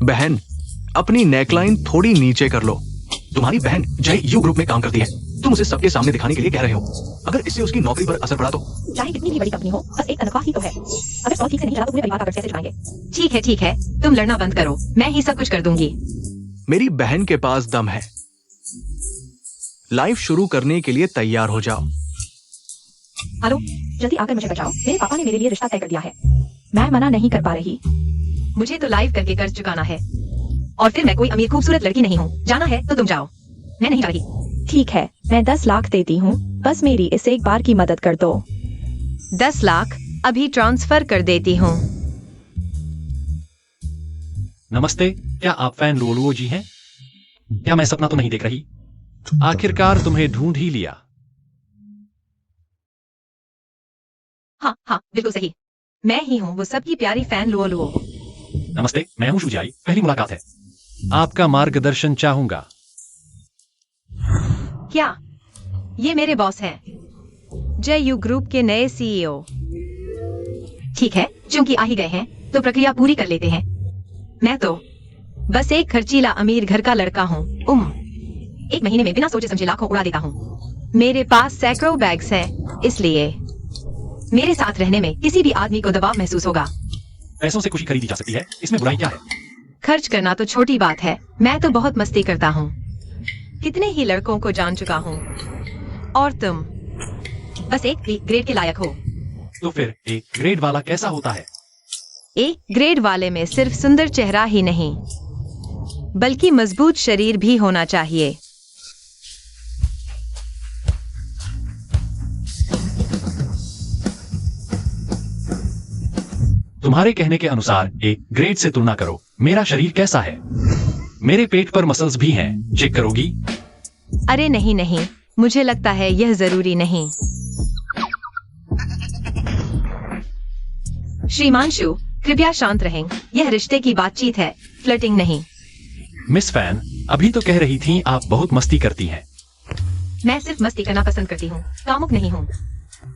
बहन, अपनी नेकलाइन थोड़ी नीचे कर लो। तुम्हारी बहन जय यू ग्रुप में काम करती है, तुम उसे सबके सामने दिखाने के लिए कह रहे हो। अगर इससे उसकी नौकरी पर असर पड़ा तो? चाहे कितनी भी बड़ी कंपनी हो, बस एक तनख्वाह ही तो है। अगर स्टॉक ठीक से नहीं चला तो पूरे परिवार का कर्ज कैसे चलाएंगे? ठीक है, तुम लड़ना बंद करो, मैं ही सब कुछ कर दूंगी। मेरी बहन के पास दम है। लाइफ शुरू करने के लिए तैयार हो जाओ। हेलो, जल्दी आकर मुझे बचाओ। मेरे पापा ने मेरे लिए रिश्ता तय कर दिया है। मैं मना नहीं कर पा रही। मुझे तो लाइव करके कर्ज चुकाना है, और फिर मैं कोई अमीर खूबसूरत लड़की नहीं हूँ। जाना है तो तुम जाओ, मैं नहीं जा रही। ठीक है, मैं 10 लाख देती हूँ, बस मेरी इस एक बार की मदद कर दो। 10 लाख अभी ट्रांसफर कर देती हूँ। नमस्ते, क्या आप फैन लुओलुओ जी हैं? क्या मैं सपना तो नहीं देख रही? आखिरकार तुम्हें ढूंढ ही लिया। हाँ, बिल्कुल सही, मैं ही हूँ वो सबकी प्यारी फैन लुओलुओ। नमस्ते, मैं हूँ शुजाई, पहली मुलाकात है। आपका मार्गदर्शन चाहूंगा। क्या ये मेरे बॉस हैं, जय यू ग्रुप के नए सीईओ? ठीक है, चूंकि आ ही गए हैं तो प्रक्रिया पूरी कर लेते हैं। मैं तो बस एक खर्चीला अमीर घर का लड़का हूँ। एक महीने में बिना सोचे समझे लाखों उड़ा देता हूँ। मेरे पास सैकड़ों बैग्स हैं, इसलिए मेरे साथ रहने में किसी भी आदमी को दबाव महसूस होगा। पैसों से खुशी खरीदी जा सकती है, इसमें बुराई क्या है? खर्च करना तो छोटी बात है, मैं तो बहुत मस्ती करता हूँ। कितने ही लड़कों को जान चुका हूँ, और तुम बस एक ग्रेड के लायक हो। तो फिर एक ग्रेड वाला कैसा होता है? एक ग्रेड वाले में सिर्फ सुंदर चेहरा ही नहीं, बल्कि मजबूत शरीर भी होना चाहिए। तुम्हारे कहने के अनुसार एक ग्रेड से तुलना करो। मेरा शरीर कैसा है? मेरे पेट पर मसल्स भी हैं, चेक करोगी? अरे नहीं, मुझे लगता है यह जरूरी नहीं। श्रीमांशु, कृपया शांत रहें, यह रिश्ते की बातचीत है, फ्लर्टिंग नहीं। मिस फैन, अभी तो कह रही थी आप बहुत मस्ती करती हैं। मैं सिर्फ मस्ती करना पसंद करती हूँ, कामुक नहीं हूँ।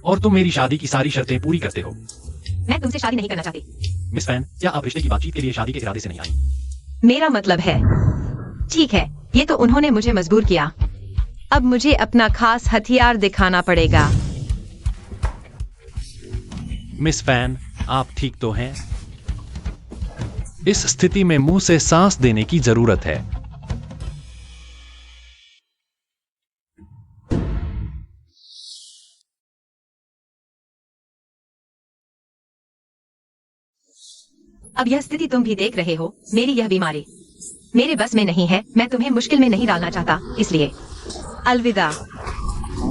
और तुम मेरी शादी की सारी शर्तें पूरी करते हो। मैं तुमसे शादी नहीं करना चाहती। मिस फैन, क्या आप रिश्ते की बातचीत के लिए शादी के इरादे से नहीं आई? मेरा मतलब है, ठीक है, ये तो उन्होंने मुझे मजबूर किया। अब मुझे अपना खास हथियार दिखाना पड़ेगा। मिस फैन, आप ठीक तो हैं? इस स्थिति में मुंह से सांस देने की जरूरत है। अब यह स्थिति तुम भी देख रहे हो, मेरी यह बीमारी मेरे बस में नहीं है। मैं तुम्हें मुश्किल में नहीं डालना चाहता, इसलिए अलविदा।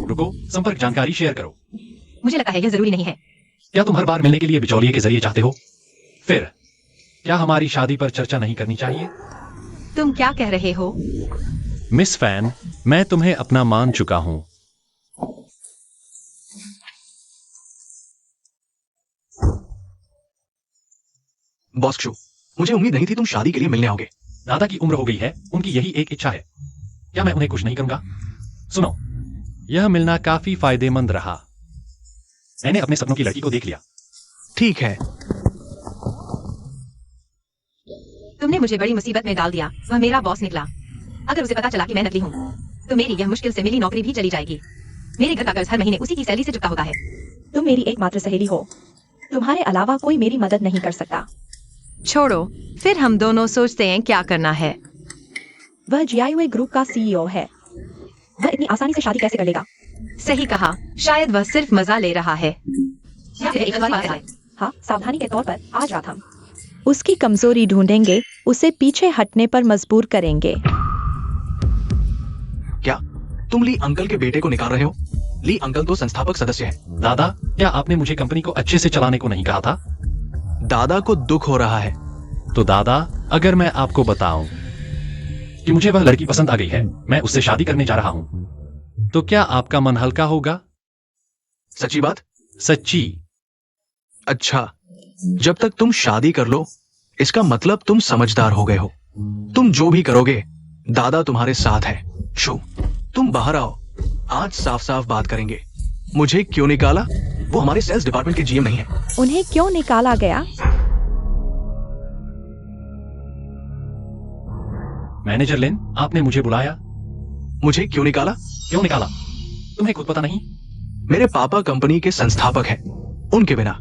रुको, संपर्क जानकारी शेयर करो। मुझे लगता है यह जरूरी नहीं है। क्या तुम हर बार मिलने के लिए बिचौलिए के जरिए चाहते हो? फिर क्या हमारी शादी पर चर्चा नहीं करनी चाहिए? तुम क्या कह रहे हो? मिस फैन, मैं तुम्हें अपना मान चुका हूं। बॉस शू, मुझे उम्मीद नहीं थी तुम शादी के लिए मिलने आओगे। दादा की उम्र हो गई है, उनकी यही एक इच्छा है। क्या मैं उन्हें खुश नहीं करूंगा? सुनो, यह मिलना काफी फायदेमंद रहा। मैंने अपने सपनों की लड़की को देख लिया। ठीक है। तुमने मुझे बड़ी मुसीबत में डाल दिया। वह मेरा बॉस निकला। अगर उसे पता चला कि मैं नकली हूँ, तो मेरी यह मुश्किल से मिली नौकरी भी चली जाएगी। मेरे घर का कर्ज हर महीने उसी की सैलरी से चुकता होता है। तुम मेरी एकमात्र सहेली हो, तुम्हारे अलावा कोई मेरी मदद नहीं कर सकता। छोड़ो, फिर हम दोनों सोचते हैं क्या करना है। वह जीआईओ ग्रुप का सीईओ है, वह इतनी आसानी से शादी कैसे कर लेगा? सही कहा, शायद वह सिर्फ मजा ले रहा है। हाँ, सावधानी के तौर पर आज रात हम उसकी कमजोरी ढूंढेंगे, उसे पीछे हटने पर मजबूर करेंगे। क्या तुम ली अंकल के बेटे को निकाल रहे हो? ली अंकल तो संस्थापक सदस्य है। दादा, क्या आपने मुझे कंपनी को अच्छे से चलाने को नहीं कहा था? दादा को दुख हो रहा है। तो दादा, अगर मैं आपको बताऊं कि मुझे वह लड़की पसंद आ गई है, मैं उससे शादी करने जा रहा हूं, तो क्या आपका मन हल्का होगा? सच्ची बात? सच्ची। अच्छा, जब तक तुम शादी कर लो, इसका मतलब तुम समझदार हो गए हो। तुम जो भी करोगे, दादा तुम्हारे साथ है। शू, तुम बाहर आओ, आज साफ साफ बात करेंगे। मुझे क्यों निकाला? वो हमारे सेल्स डिपार्टमेंट के जीएम नहीं है। उन्हें क्यों निकाला गया? मैनेजर लिन, आपने मुझे बुलाया। मुझे क्यों निकाला? क्यों निकाला? तुम्हें खुद पता नहीं? मेरे पापा कंपनी के संस्थापक हैं। उनके बिना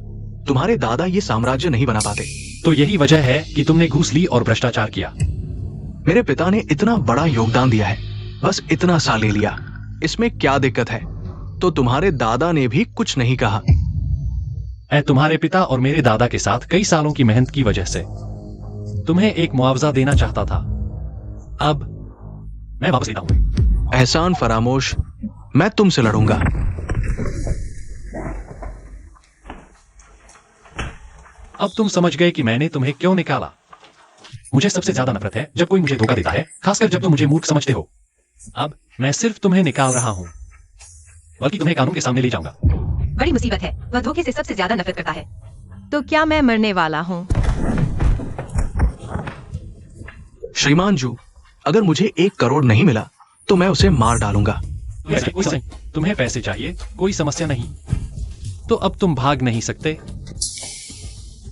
तुम्हारे दादा ये साम्राज्य नहीं बना पाते। तो यही वजह है कि तुमने घूस ली और भ्रष्टाचार किया। मेरे पिता ने इतना बड़ा योगदान दिया है, बस इतना सा ले लिया। इसमें क्या दिक्कत है? तो तुम्हारे दादा ने भी कुछ नहीं कहा। तुम्हारे पिता और मेरे दादा के साथ कई सालों की मेहनत की वजह से तुम्हें एक मुआवजा देना चाहता था। अब मैं वापस लेता हूं। एहसान फरामोश, मैं तुमसे लड़ूंगा। अब तुम समझ गए कि मैंने तुम्हें क्यों निकाला। मुझे सबसे ज्यादा नफरत है जब कोई मुझे धोखा देता है, खासकर जब तुम मुझे मूर्ख समझते हो। अब मैं सिर्फ तुम्हें निकाल रहा हूं, बल्कि तुम्हें कानून के सामने ले जाऊंगा। बड़ी मुसीबत है, वह धोखे से सबसे ज्यादा नफरत करता है। तो क्या मैं मरने वाला हूँ? श्रीमान जू, अगर मुझे 1 करोड़ नहीं मिला तो मैं उसे मार डालूंगा। तुम्हें पैसे चाहिए, कोई समस्या नहीं। तो अब तुम भाग नहीं सकते।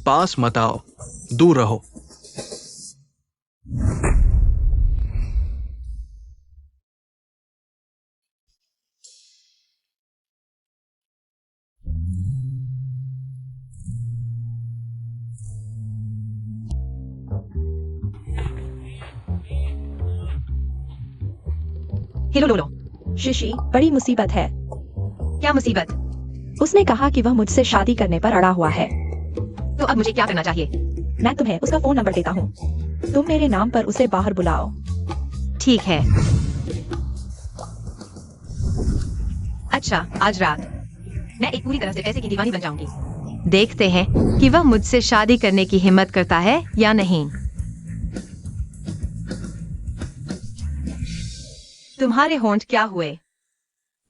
पास मत आओ, दूर रहो। हेलो लोलो। शिशी, बड़ी मुसीबत है। क्या मुसीबत? उसने कहा कि वह मुझसे शादी करने पर अड़ा हुआ है। तो अब मुझे क्या करना चाहिए? मैं तुम्हें उसका फोन नंबर देता हूँ। तुम मेरे नाम पर उसे बाहर बुलाओ। ठीक है। अच्छा, आज रात मैं एक पूरी तरह से पैसे की दीवानी बन जाऊंगी। देखते हैं कि वह मुझसे शादी करने की हिम्मत करता है या नहीं। तुम्हारे होंठ क्या हुए?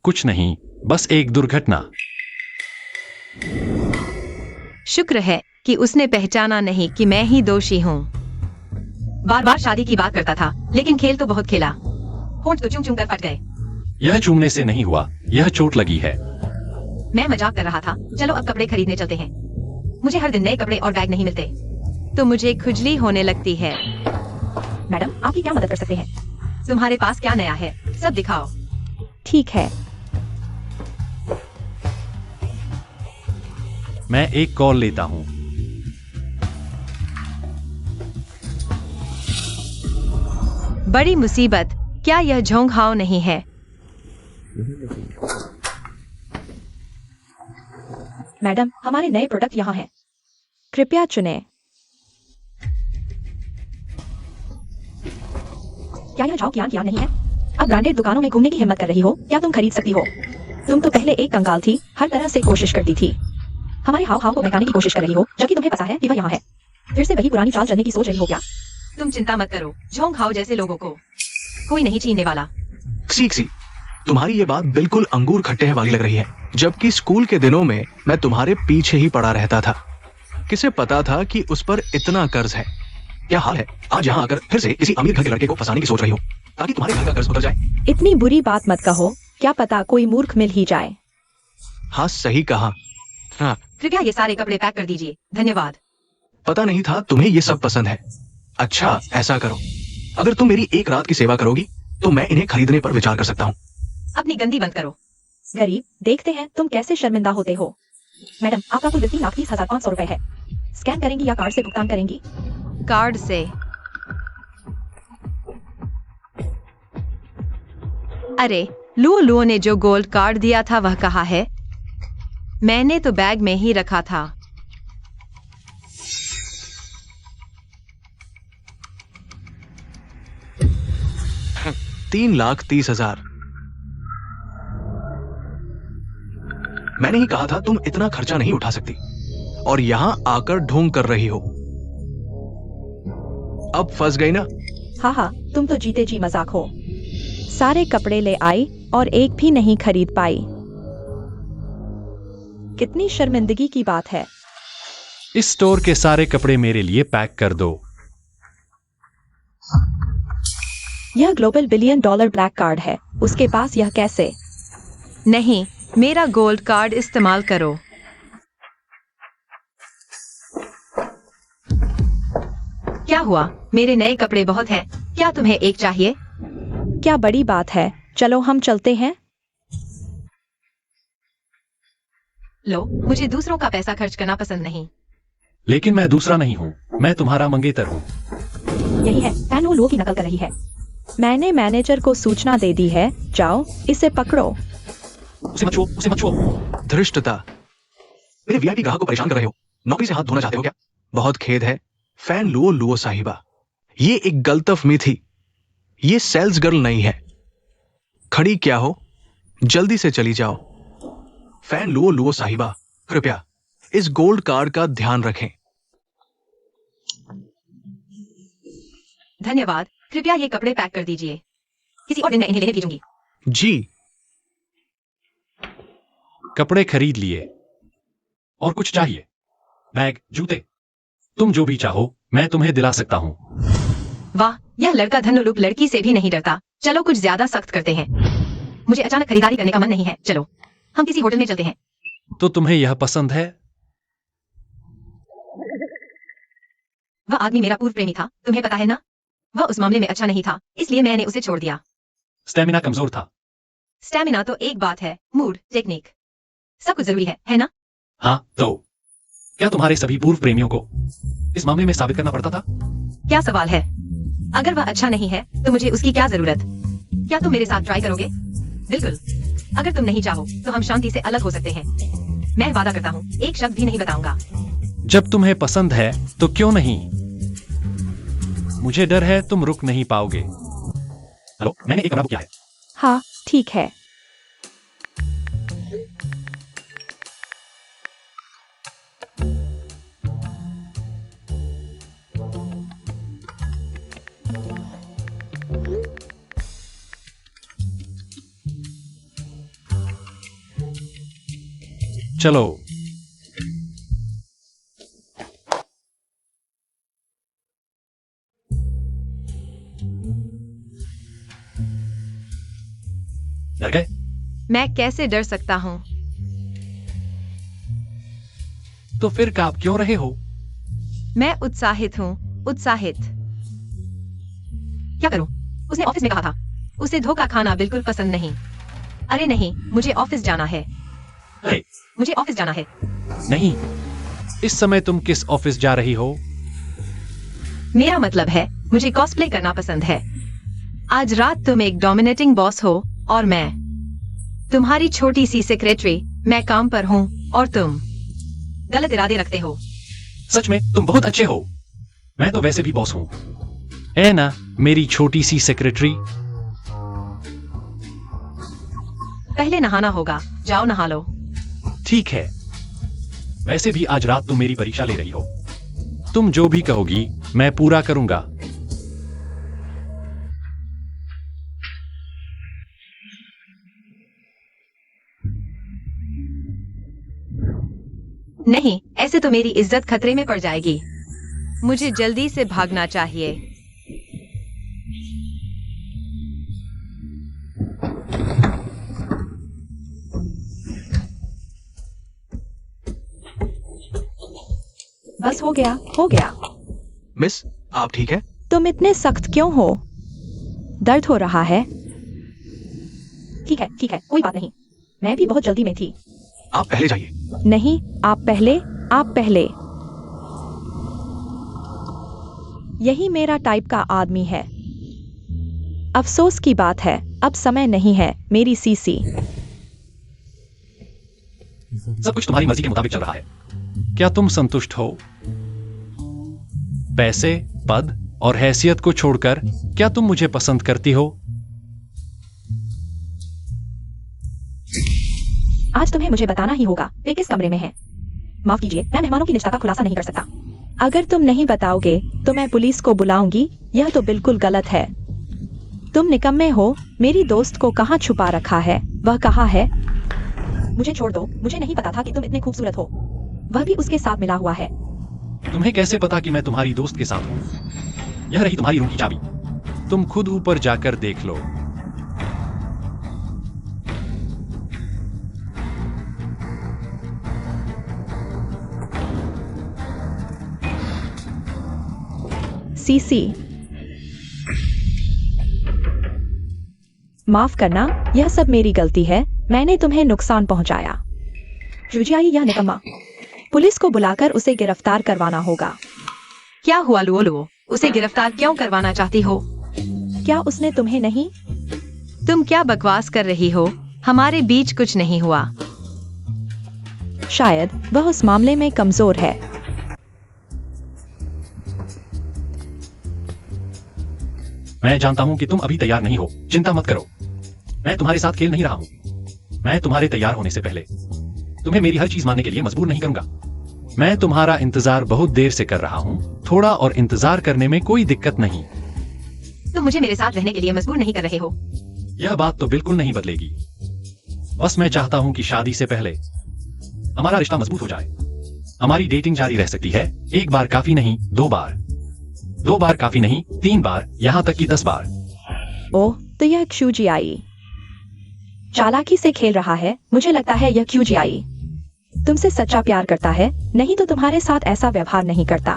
कुछ नहीं, बस एक दुर्घटना। शुक्र है कि उसने पहचाना नहीं कि मैं ही दोषी हूँ। बार बार शादी की बात करता था, लेकिन खेल तो बहुत खेला। होंठ तो चूं चूं कर फट गए। यह चूमने से नहीं हुआ, यह चोट लगी है। मैं मजाक कर रहा था। चलो अब कपड़े खरीदने चलते हैं। मुझे हर दिन नए कपड़े और बैग नहीं मिलते, तो मुझे खुजली होने लगती है। मैडम, आपकी क्या मदद कर सकते हैं? तुम्हारे पास क्या नया है? सब दिखाओ। ठीक है। मैं एक कॉल लेता हूं। बड़ी मुसीबत, क्या यह झोंकहाव नहीं है? मैडम, हमारे नए प्रोडक्ट यहाँ हैं। कृपया चुनें। क्या यह झाओ कियान नहीं है? अब ब्रांडेड दुकानों में घूमने की हिम्मत कर रही हो? क्या तुम खरीद सकती हो? तुम तो पहले एक कंगाल थी, हर तरह से कोशिश करती थी। हमारे हाव भाव को बहकाने की कोशिश कर रही हो, जबकि तुम्हें पता है कि वह यहाँ है। फिर से वही पुरानी चाल चलने की सोच रही हो क्या? तुम चिंता मत करो, झोंकहाव जैसे लोगों को कोई नहीं छीनने वाला। सी, तुम्हारी ये बात बिल्कुल अंगूर खट्टे हैं वाली लग रही है। जबकि स्कूल के दिनों में मैं तुम्हारे पीछे ही पड़ा रहता था। किसे पता था कि उस पर इतना कर्ज है। क्या हाल है, आज यहाँ आकर फिर से किसी अमीर घर के लड़के को फंसाने की सोच रही हो, ताकि तुम्हारे घर का कर्ज उतर जाए। इतनी बुरी बात मत कहो, क्या पता कोई मूर्ख मिल ही जाए। हाँ, सही कहा। हाँ, कृपया ये सारे कपड़े पैक कर दीजिए, धन्यवाद। पता नहीं था तुम्हें ये सब पसंद है। अच्छा, ऐसा करो, अगर तुम मेरी एक रात की सेवा करोगी तो मैं इन्हें खरीदने पर विचार कर सकता हूँ। अपनी गंदी बंद करो। गरीब, देखते हैं तुम कैसे शर्मिंदा होते हो। मैडम, आपका कुल 3,30,500 रुपए है। स्कैन करेंगी या कार्ड से भुगतान करेंगी? कार्ड से। अरे, लुओ ने जो गोल्ड कार्ड दिया था वह कहाँ है? मैंने तो बैग में ही रखा था। हाँ, 3,30,000। मैंने ही कहा था तुम इतना खर्चा नहीं उठा सकती, और यहां आकर ढोंग कर रही हो। अब फंस गई ना? हाँ, तुम तो जीते जी मजाक हो। सारे कपड़े ले आई और एक भी नहीं खरीद पाई। कितनी शर्मिंदगी की बात है। इस स्टोर के सारे कपड़े मेरे लिए पैक कर दो। यह ग्लोबल $1 बिलियन ब्लैक कार्ड है, उसके पास यह कैसे? नहीं, मेरा गोल्ड कार्ड इस्तेमाल करो। क्या हुआ? मेरे नए कपड़े बहुत हैं। क्या तुम्हें एक चाहिए? क्या बड़ी बात है, चलो हम चलते हैं। लो, मुझे दूसरों का पैसा खर्च करना पसंद नहीं। लेकिन मैं दूसरा नहीं हूँ, मैं तुम्हारा मंगेतर हूँ। यही है, फैन वो की नकल कर रही है। मैंने मैनेजर को सूचना दे दी है, जाओ इसे पकड़ो। उसे मत छुओ, उसे मत छुओ। धृष्टता, मेरे वीआईपी ग्राहक को परेशान कर रहे हो। नौकरी से हाथ धोना चाहते हो क्या? बहुत खेद है फैन लुओ साहिबा, ये एक गलतफहमी थी। ये सेल्स गर्ल नहीं है। खड़ी क्या हो, जल्दी से चली जाओ। फैन लुओ साहिबा, कृपया इस गोल्ड कार्ड का ध्यान रखें। धन्यवाद, कृपया ये कपड़े पैक कर दीजिए। किसी और दिन मैं इन्हें लेने भेजूंगी। जी। कपड़े खरीद लिए। और कुछ चाहिए? बैग, जूते, तुम जो भी चाहो मैं तुम्हें दिला सकता हूँ। वाह, यह लड़का धनुलूप लड़की से भी नहीं डरता। चलो कुछ ज्यादा सख्त करते हैं। मुझे अचानक खरीदारी करने का मन नहीं है। चलो हम किसी होटल में चलते हैं। तो तुम्हें यह पसंद है? वह आदमी मेरा पूर्व प्रेमी था, तुम्हें पता है ना? वह उस मामले में अच्छा नहीं था, इसलिए मैंने उसे छोड़ दिया। स्टेमिना कमजोर था। स्टैमिना तो एक बात है, मूड, टेक्निक, सब कुछ जरूरी है ना? हाँ, तो क्या तुम्हारे सभी पूर्व प्रेमियों को इस मामले में साबित करना पड़ता था? क्या सवाल है? अगर वह अच्छा नहीं है तो मुझे उसकी क्या जरूरत? क्या तुम मेरे साथ ट्राई करोगे? बिल्कुल। अगर तुम नहीं चाहो तो हम शांति से अलग हो सकते हैं। मैं वादा करता हूँ, एक शब्द भी नहीं बताऊंगा। जब तुम्हें पसंद है तो क्यों नहीं? मुझे डर है तुम रुक नहीं पाओगे। हेलो, मैंने एक कमरा बुक किया है। हाँ ठीक है। चलो। डर गए? मैं कैसे डर सकता हूँ? तो फिर कांप क्यों रहे हो? मैं उत्साहित हूँ, उत्साहित। क्या करूँ? उसने ऑफिस में कहा था, उसे धोखा खाना बिल्कुल पसंद नहीं। अरे नहीं, मुझे ऑफिस जाना है। अरे, मुझे ऑफिस जाना है। नहीं। इस समय तुम किस ऑफिस जा रही हो? मेरा मतलब है, मुझे कॉस्प्ले करना पसंद है। आज रात तुम एक डोमिनेटिंग बॉस हो और मैं तुम्हारी छोटी सी सेक्रेटरी। मैं काम पर हूँ और तुम गलत इरादे रखते हो। सच में तुम बहुत अच्छे हो। मैं तो वैसे भी बॉस हूँ। है ना, मेरी छोटी सी सेक्रेटरी। पहले नहाना होगा, जाओ नहा लो। ठीक है। वैसे भी आज रात तुम मेरी परीक्षा ले रही हो। तुम जो भी कहोगी मैं पूरा करूंगा। नहीं, ऐसे तो मेरी इज्जत खतरे में पड़ जाएगी। मुझे जल्दी से भागना चाहिए। बस हो गया, हो गया। मिस, आप ठीक है? तुम इतने सख्त क्यों हो? दर्द हो रहा है? ठीक है, कोई बात नहीं। मैं भी बहुत जल्दी में थी। आप पहले जाइए। नहीं, आप पहले, आप पहले। यही मेरा टाइप का आदमी है। अफसोस की बात है, अब समय नहीं है, मेरी सीसी। सब कुछ तुम्हारी मर्जी के मुताबिक चल रहा है। क्या तुम संतुष्ट हो? पैसे, पद और हैसियत को छोड़कर क्या तुम मुझे पसंद करती हो? आज तुम्हें मुझे बताना ही होगा, वे किस कमरे में हैं। माफ कीजिए, मैं मेहमानों की निष्ठा का खुलासा नहीं कर सकता। अगर तुम नहीं बताओगे तो मैं पुलिस को बुलाऊंगी। यह तो बिल्कुल गलत है। तुम निकम्मे हो। मेरी दोस्त को कहाँ छुपा रखा है? वह कहाँ है? मुझे छोड़ दो, मुझे नहीं पता था कि तुम इतने खूबसूरत हो। वह भी उसके साथ मिला हुआ है। तुम्हें कैसे पता कि मैं तुम्हारी दोस्त के साथ हूं? यह रही तुम्हारी रूम की चाबी। तुम खुद ऊपर जाकर देख लो। सीसी। माफ करना, यह सब मेरी गलती है। मैंने तुम्हें नुकसान पहुंचाया। जुजियाई यह निकम्मा। पुलिस को बुलाकर उसे गिरफ्तार करवाना होगा। क्या हुआ लुओ? उसे गिरफ्तार क्यों करवाना चाहती हो? क्या उसने तुम्हें नहीं? तुम क्या बकवास कर रही हो? हमारे बीच कुछ नहीं हुआ। शायद वह उस मामले में कमजोर है। मैं जानता हूं कि तुम अभी तैयार नहीं हो। चिंता मत करो, मैं तुम्हारे साथ खेल नहीं रहा हूं। मैं तुम्हारे तैयार होने से पहले तुम्हें मेरी हर चीज मानने के लिए मजबूर नहीं करूंगा। मैं तुम्हारा इंतजार बहुत देर से कर रहा हूं। थोड़ा और इंतजार करने में कोई दिक्कत नहीं। तुम मुझे मेरे साथ रहने के लिए मजबूर नहीं कर रहे हो। यह बात तो बिल्कुल नहीं बदलेगी। बस मैं चाहता हूं कि शादी से पहले हमारा रिश्ता मजबूत हो जाए। हमारी डेटिंग जारी रह सकती है। 1 बार काफी नहीं, 2 बार। 2 बार काफी नहीं, 3 बार, यहाँ तक कि 10 बार। ओह, तो यह क्यूजियाई चालाकी से खेल रहा है। मुझे लगता है यह क्यूजियाई तुमसे सच्चा प्यार करता है, नहीं तो तुम्हारे साथ ऐसा व्यवहार नहीं करता।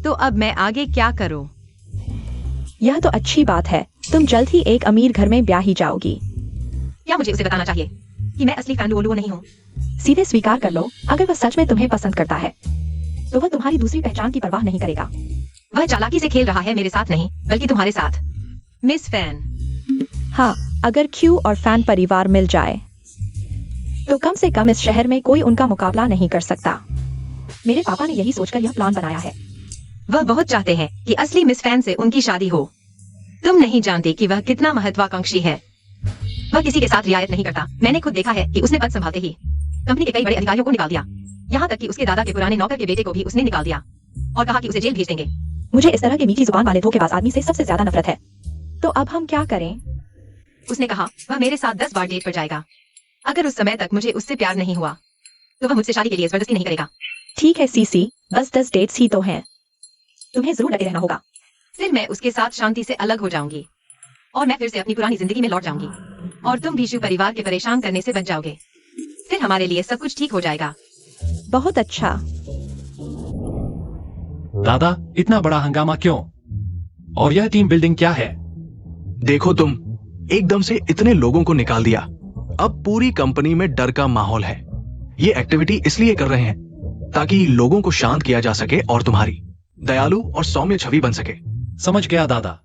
तो अब मैं आगे क्या करूं? यह तो अच्छी बात है। तुम जल्द ही एक अमीर घर में ब्याही जाओगी। क्या मुझे उसे बताना चाहिए कि मैं असली फैन लुओ नहीं हूँ? सीधे स्वीकार कर लो। अगर वह सच में तुम्हें पसंद करता है तो वह तुम्हारी दूसरी पहचान की परवाह नहीं करेगा। वह चालाकी से खेल रहा है, मेरे साथ नहीं बल्कि तुम्हारे साथ। मिस फैन, हाँ, अगर क्यू और फैन परिवार मिल जाए तो कम से कम इस शहर में कोई उनका मुकाबला नहीं कर सकता। मेरे पापा ने यही सोचकर यह प्लान बनाया है। वह बहुत चाहते हैं कि असली मिस फैन से उनकी शादी हो। तुम नहीं जानते कि वह कितना महत्वाकांक्षी है। वह किसी के साथ रियायत नहीं करता। मैंने खुद देखा है कि उसने पद संभालते ही कंपनी के कई बड़े अधिकारियों को निकाल दिया। यहाँ तक कि उसके दादा के पुराने नौकर के बेटे को भी उसने निकाल दिया और कहा कि उसे जेल भेज देंगे। मुझे इस तरह के मीठी जुबान वाले धोखेबाज आदमी से सबसे ज्यादा नफरत है। तो अब हम क्या करें? उसने कहा वह मेरे साथ 10 बार डेट पर जाएगा। अगर उस समय तक मुझे उससे प्यार नहीं हुआ तो वह मुझसे शादी के लिए जबरदस्ती नहीं करेगा। ठीक है सीसी, बस 10 डेट्स ही तो हैं। तुम्हें जरूर डटे रहना होगा। फिर मैं उसके साथ शांति से अलग हो जाऊंगी और मैं फिर से अपनी पुरानी जिंदगी में लौट जाऊंगी और तुम भी शिव परिवार के परेशान करने से बच जाओगे। फिर हमारे लिए सब कुछ ठीक हो जाएगा। बहुत अच्छा। दादा, इतना बड़ा हंगामा क्यों? और यह टीम बिल्डिंग क्या है? देखो, तुम एकदम से इतने लोगों को निकाल दिया। अब पूरी कंपनी में डर का माहौल है। ये एक्टिविटी इसलिए कर रहे हैं ताकि लोगों को शांत किया जा सके और तुम्हारी दयालु और सौम्य छवि बन सके। समझ गया दादा।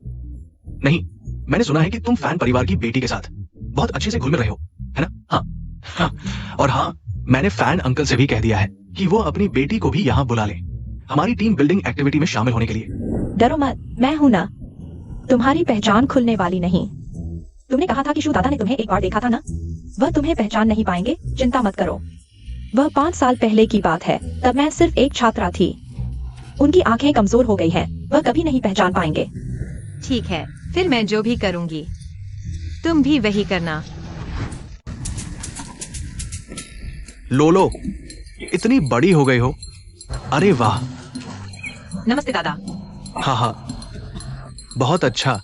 नहीं, मैंने सुना है कि तुम फैन परिवार की बेटी के साथ बहुत अच्छे से घुल मिल रहे हो, है ना? हाँ। और हाँ, मैंने फैन अंकल से भी कह दिया है कि वो अपनी बेटी को भी यहाँ बुला ले हमारी टीम बिल्डिंग एक्टिविटी में शामिल होने के लिए। डरो मत, मैं हूं ना। तुम्हारी पहचान खुलने वाली नहीं। तुमने कहा था कि शू दादा ने तुम्हें एक बार देखा था ना? वह तुम्हें पहचान नहीं पाएंगे, चिंता मत करो। वह 5 साल पहले की बात है। तब मैं सिर्फ एक छात्रा थी। उनकी आंखें कमजोर हो गई हैं। वह कभी नहीं पहचान पाएंगे। ठीक है, फिर मैं जो भी करूंगी तुम भी वही करना। लोलो, इतनी बड़ी हो गई हो। अरे वाह। नमस्ते दादा। हाँ हाँ, बहुत अच्छा।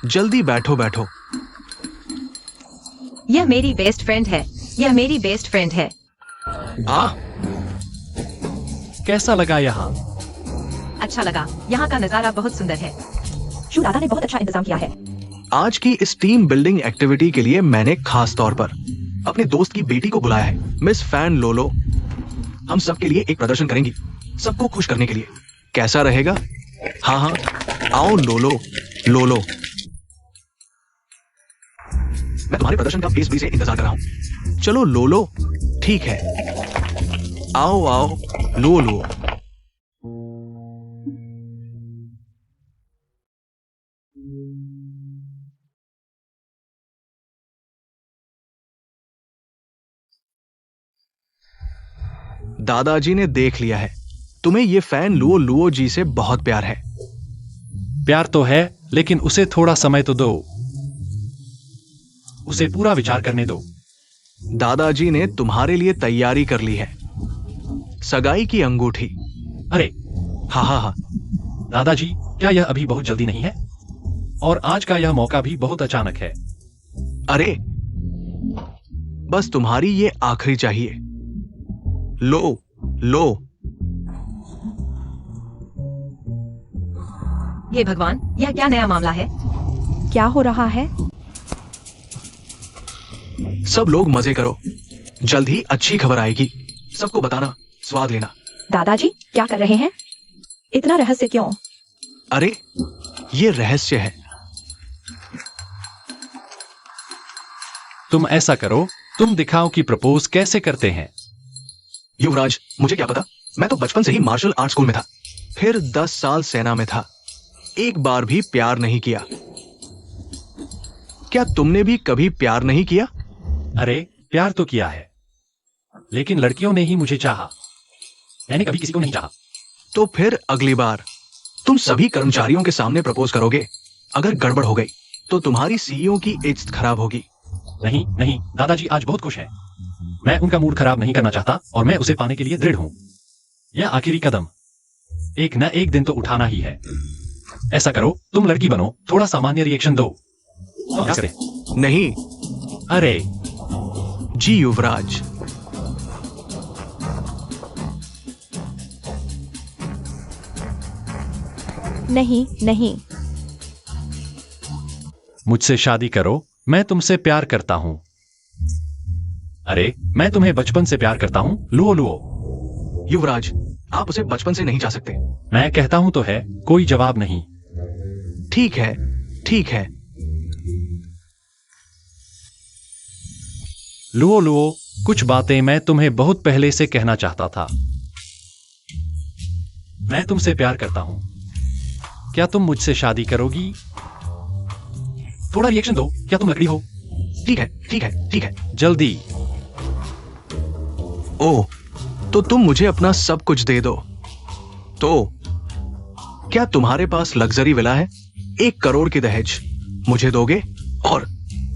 जल्दी बैठो बैठो। यह मेरी बेस्ट फ्रेंड है। यह मेरी बेस्ट फ्रेंड है। कैसा लगा यहाँ? अच्छा लगा। यहाँ का नजारा बहुत सुंदर है। शू दादा ने बहुत अच्छा इंतजाम किया है। आज की इस टीम बिल्डिंग एक्टिविटी के लिए मैंने खास तौर पर अपने दोस्त की बेटी को बुलाया है, मिस फैन लोलो। हम सबके लिए एक प्रदर्शन करेंगी, सबको खुश करने के लिए। कैसा रहेगा? हाँ हाँ, आओ लोलो। लोलो, मैं तुम्हारे प्रदर्शन का बेसब्री से इंतजार कर रहा हूं। चलो लोलो, ठीक है। आओ आओ लोलो। दादाजी ने देख लिया है, तुम्हें ये फैन लुओ लुओ जी से बहुत प्यार है। प्यार तो है, लेकिन उसे थोड़ा समय तो दो। उसे पूरा विचार करने दो। दादाजी ने तुम्हारे लिए तैयारी कर ली है, सगाई की अंगूठी। अरे हाँ हाँ हाँ। दादाजी, क्या यह अभी बहुत जल्दी नहीं है? और आज का यह मौका भी बहुत अचानक है। अरे बस तुम्हारी ये आखिरी चाहिए। लो लो। हे भगवान, यह क्या नया मामला है? क्या हो रहा है? सब लोग मजे करो, जल्द ही अच्छी खबर आएगी। सबको बताना, स्वाद लेना। दादाजी क्या कर रहे हैं? इतना रहस्य क्यों? अरे ये रहस्य है। तुम ऐसा करो, तुम दिखाओ कि प्रपोज कैसे करते हैं। युवराज, मुझे क्या पता, मैं तो बचपन से ही मार्शल आर्ट स्कूल में था, फिर 10 साल सेना में था, एक बार भी प्यार नहीं किया। क्या तुमने भी कभी प्यार नहीं किया? अरे प्यार तो किया है, लेकिन लड़कियों ने ही मुझे चाहा, मैंने कभी किसी को नहीं चाहा। तो फिर अगली बार तुम सभी कर्मचारियों के सामने प्रपोज करोगे। अगर गड़बड़ हो गई तो तुम्हारी सीईओ की इज्जत खराब होगी। नहीं नहीं, दादाजी आज बहुत खुश है, मैं उनका मूड खराब नहीं करना चाहता और मैं उसे पाने के लिए दृढ़ हूं। यह आखिरी कदम एक न एक दिन तो उठाना ही है। ऐसा करो, तुम लड़की बनो, थोड़ा सामान्य रिएक्शन दो। क्या करें? नहीं। अरे जी युवराज। नहीं नहीं, मुझसे शादी करो, मैं तुमसे प्यार करता हूं। अरे मैं तुम्हें बचपन से प्यार करता हूं, लुओ लुओ। युवराज, आप उसे बचपन से नहीं जा सकते। मैं कहता हूं तो है, कोई जवाब नहीं। ठीक है, ठीक है। लुओ लुओ, कुछ बातें मैं तुम्हें बहुत पहले से कहना चाहता था। मैं तुमसे प्यार करता हूं, क्या तुम मुझसे शादी करोगी? थोड़ा रिएक्शन दो, क्या तुम लकड़ी हो? ठीक है, ठीक है, ठीक है। जल्दी। ओह, तो तुम मुझे अपना सब कुछ दे दो। तो क्या तुम्हारे पास लग्जरी विला है? 1 करोड़ की दहेज मुझे दोगे? और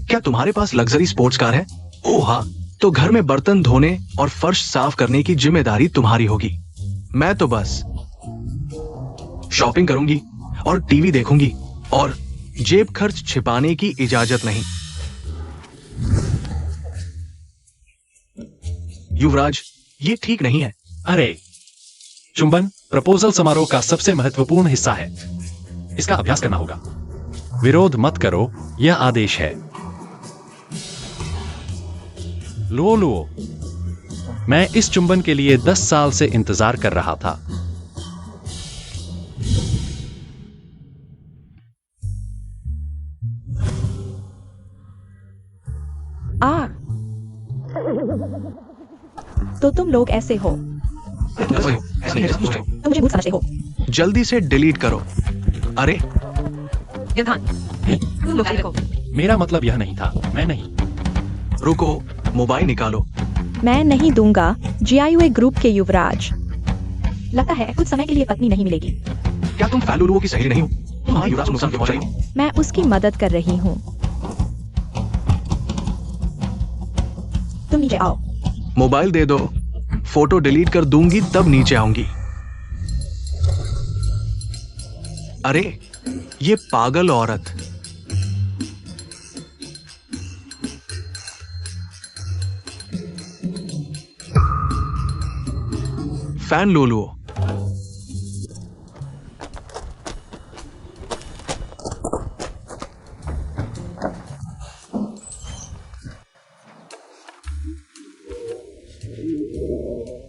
क्या तुम्हारे पास लग्जरी स्पोर्ट्स कार है? ओह हाँ, तो घर में बर्तन धोने और फर्श साफ करने की जिम्मेदारी तुम्हारी होगी। मैं तो बस शॉपिंग करूंगी और टीवी देखूंगी, और जेब खर्च छिपाने की इजाजत नहीं। युवराज, ये ठीक नहीं है। अरे चुंबन प्रपोजल समारोह का सबसे महत्वपूर्ण हिस्सा है, इसका अभ्यास करना होगा। विरोध मत करो, यह आदेश है। लुओ लुओ, मैं इस चुंबन के लिए 10 साल से इंतजार कर रहा था। तो तुम लोग ऐसे हो, तुम मुझे भूत समझते हो। जल्दी से डिलीट करो। अरे व्यवधान, तुम मोबाइल रखो। मेरा मतलब यह नहीं था, मैं नहीं। रुको, मोबाइल निकालो। मैं नहीं दूंगा, जीआईयू ग्रुप के युवराज। लगता है कुछ समय के लिए पत्नी नहीं मिलेगी। क्या तुम फैलुलुओ की सहेली नहीं हो? तुम हाँ युवराज को नुकसान क्यों पहुंचा रही हो? मैं उसकी मदद कर रही हूँ। तुम नीचे आओ। मोबाइल दे दो, फोटो डिलीट कर दूंगी तब नीचे आऊंगी। अरे ये पागल औरत। फैन लोलुओ,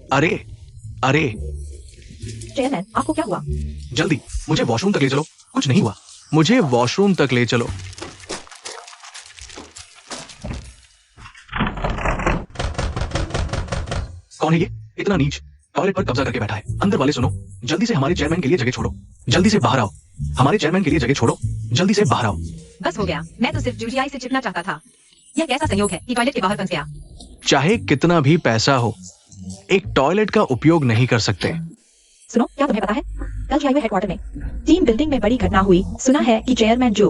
अरे अरे चेयरमैन, आपको क्या हुआ? जल्दी मुझे वॉशरूम तक ले चलो। कुछ नहीं हुआ, मुझे वॉशरूम तक ले चलो। कौन है ये? इतना नीच, टॉयलेट पर कब्जा करके बैठा है। अंदर वाले सुनो, जल्दी से हमारे चेयरमैन के लिए जगह छोड़ो। जल्दी से बाहर आओ, हमारे चेयरमैन के लिए जगह छोड़ो। जल्दी से बाहर आओ। बस हो गया, मैं तो सिर्फ जीजीआई से चिपना चाहता था। यह कैसा संयोग है कि टॉयलेट के बाहर फंस गया? चाहे कितना भी पैसा हो, एक टॉयलेट का उपयोग नहीं कर सकते। सुनो, क्या तुम्हें पता है, कल जीआईयू हेडक्वार्टर में टीम बिल्डिंग में बड़ी घटना हुई। सुना है कि चेयरमैन जो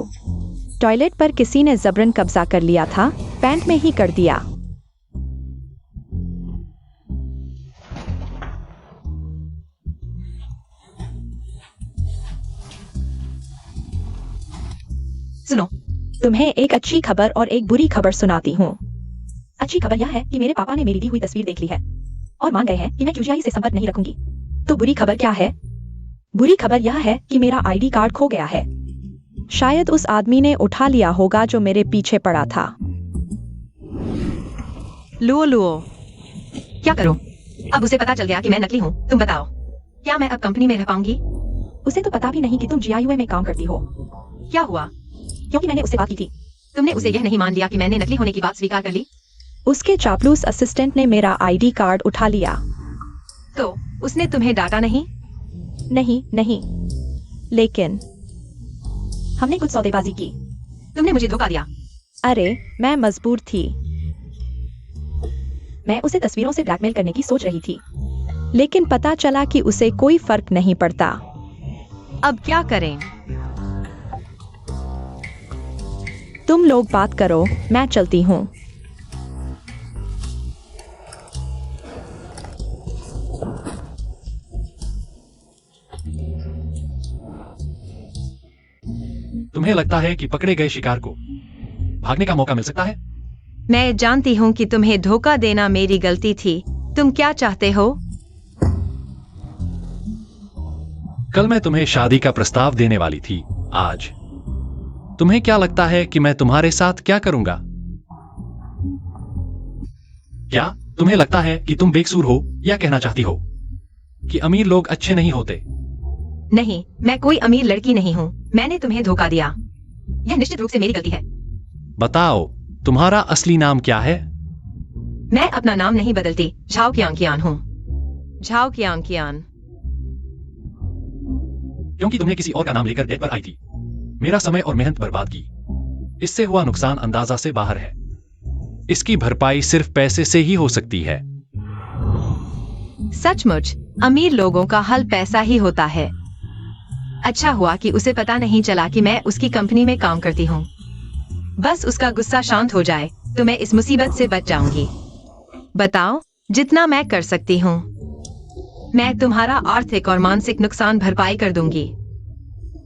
टॉयलेट पर किसी ने जबरन कब्जा कर लिया था, पैंट में ही कर दिया। सुनो, तुम्हें एक अच्छी खबर और एक बुरी खबर सुनाती हूँ। अच्छी खबर यह है कि मेरे पापा ने मेरी दी हुई तस्वीर देख ली है और मान गए हैं कि मैं क्यूजीआई से संपर्क नहीं रखूंगी। तो बुरी खबर क्या है? बुरी खबर यह है कि मेरा आईडी कार्ड खो गया है। शायद उस आदमी ने उठा लिया होगा जो मेरे पीछे पड़ा था। Luo Luo. क्या करूं? अब उसे पता चल गया कि मैं नकली हूं। तुम बताओ, क्या मैं अब कंपनी में रह पाऊंगी? उसे तो पता भी नहीं कि तुम जीआईयूए में काम करती हो, क्या हुआ? क्योंकि मैंने उससे बात की थी। तुमने उसे यह नहीं मान लिया कि मैंने नकली होने की बात स्वीकार कर ली? उसके चापलूस असिस्टेंट ने मेरा आईडी कार्ड उठा लिया। तो उसने तुम्हें डांटा नहीं? नहीं नहीं, लेकिन हमने कुछ सौदेबाजी की। तुमने मुझे धोखा दिया। अरे मैं मजबूर थी। मैं उसे तस्वीरों से ब्लैकमेल करने की सोच रही थी, लेकिन पता चला कि उसे कोई फर्क नहीं पड़ता। अब क्या करें? तुम लोग बात करो, मैं चलती हूँ। तुम्हें लगता है कि पकड़े गए शिकार को भागने का मौका मिल सकता है? मैं जानती हूँ कि तुम्हें धोखा देना मेरी गलती थी। तुम क्या चाहते हो? कल मैं तुम्हें शादी का प्रस्ताव देने वाली थी। आज तुम्हें क्या लगता है कि मैं तुम्हारे साथ क्या करूंगा? क्या तुम्हें लगता है कि तुम बेकसूर हो, या कहना चाहती हो कि अमीर लोग अच्छे नहीं होते? नहीं, मैं कोई अमीर लड़की नहीं हूँ। मैंने तुम्हें धोखा दिया। यह निश्चित रूप से मेरी गलती है। बताओ, तुम्हारा असली नाम क्या है? मैं अपना नाम नहीं बदलती। झाओ कियांग हूँ। Zhao Qiang. क्योंकि तुमने किसी और का नाम लेकर डेट पर आई थी, मेरा समय और मेहनत बर्बाद की। इससे हुआ नुकसान अंदाजा से बाहर है। इसकी भरपाई सिर्फ पैसे से ही हो सकती है। सचमुच अमीर लोगों का हल पैसा ही होता है। अच्छा हुआ कि उसे पता नहीं चला कि मैं उसकी कंपनी में काम करती हूँ। बस उसका गुस्सा शांत हो जाए तो मैं इस मुसीबत से बच जाऊंगी। बताओ, जितना मैं कर सकती हूँ। मैं तुम्हारा आर्थिक और मानसिक नुकसान भरपाई कर दूंगी।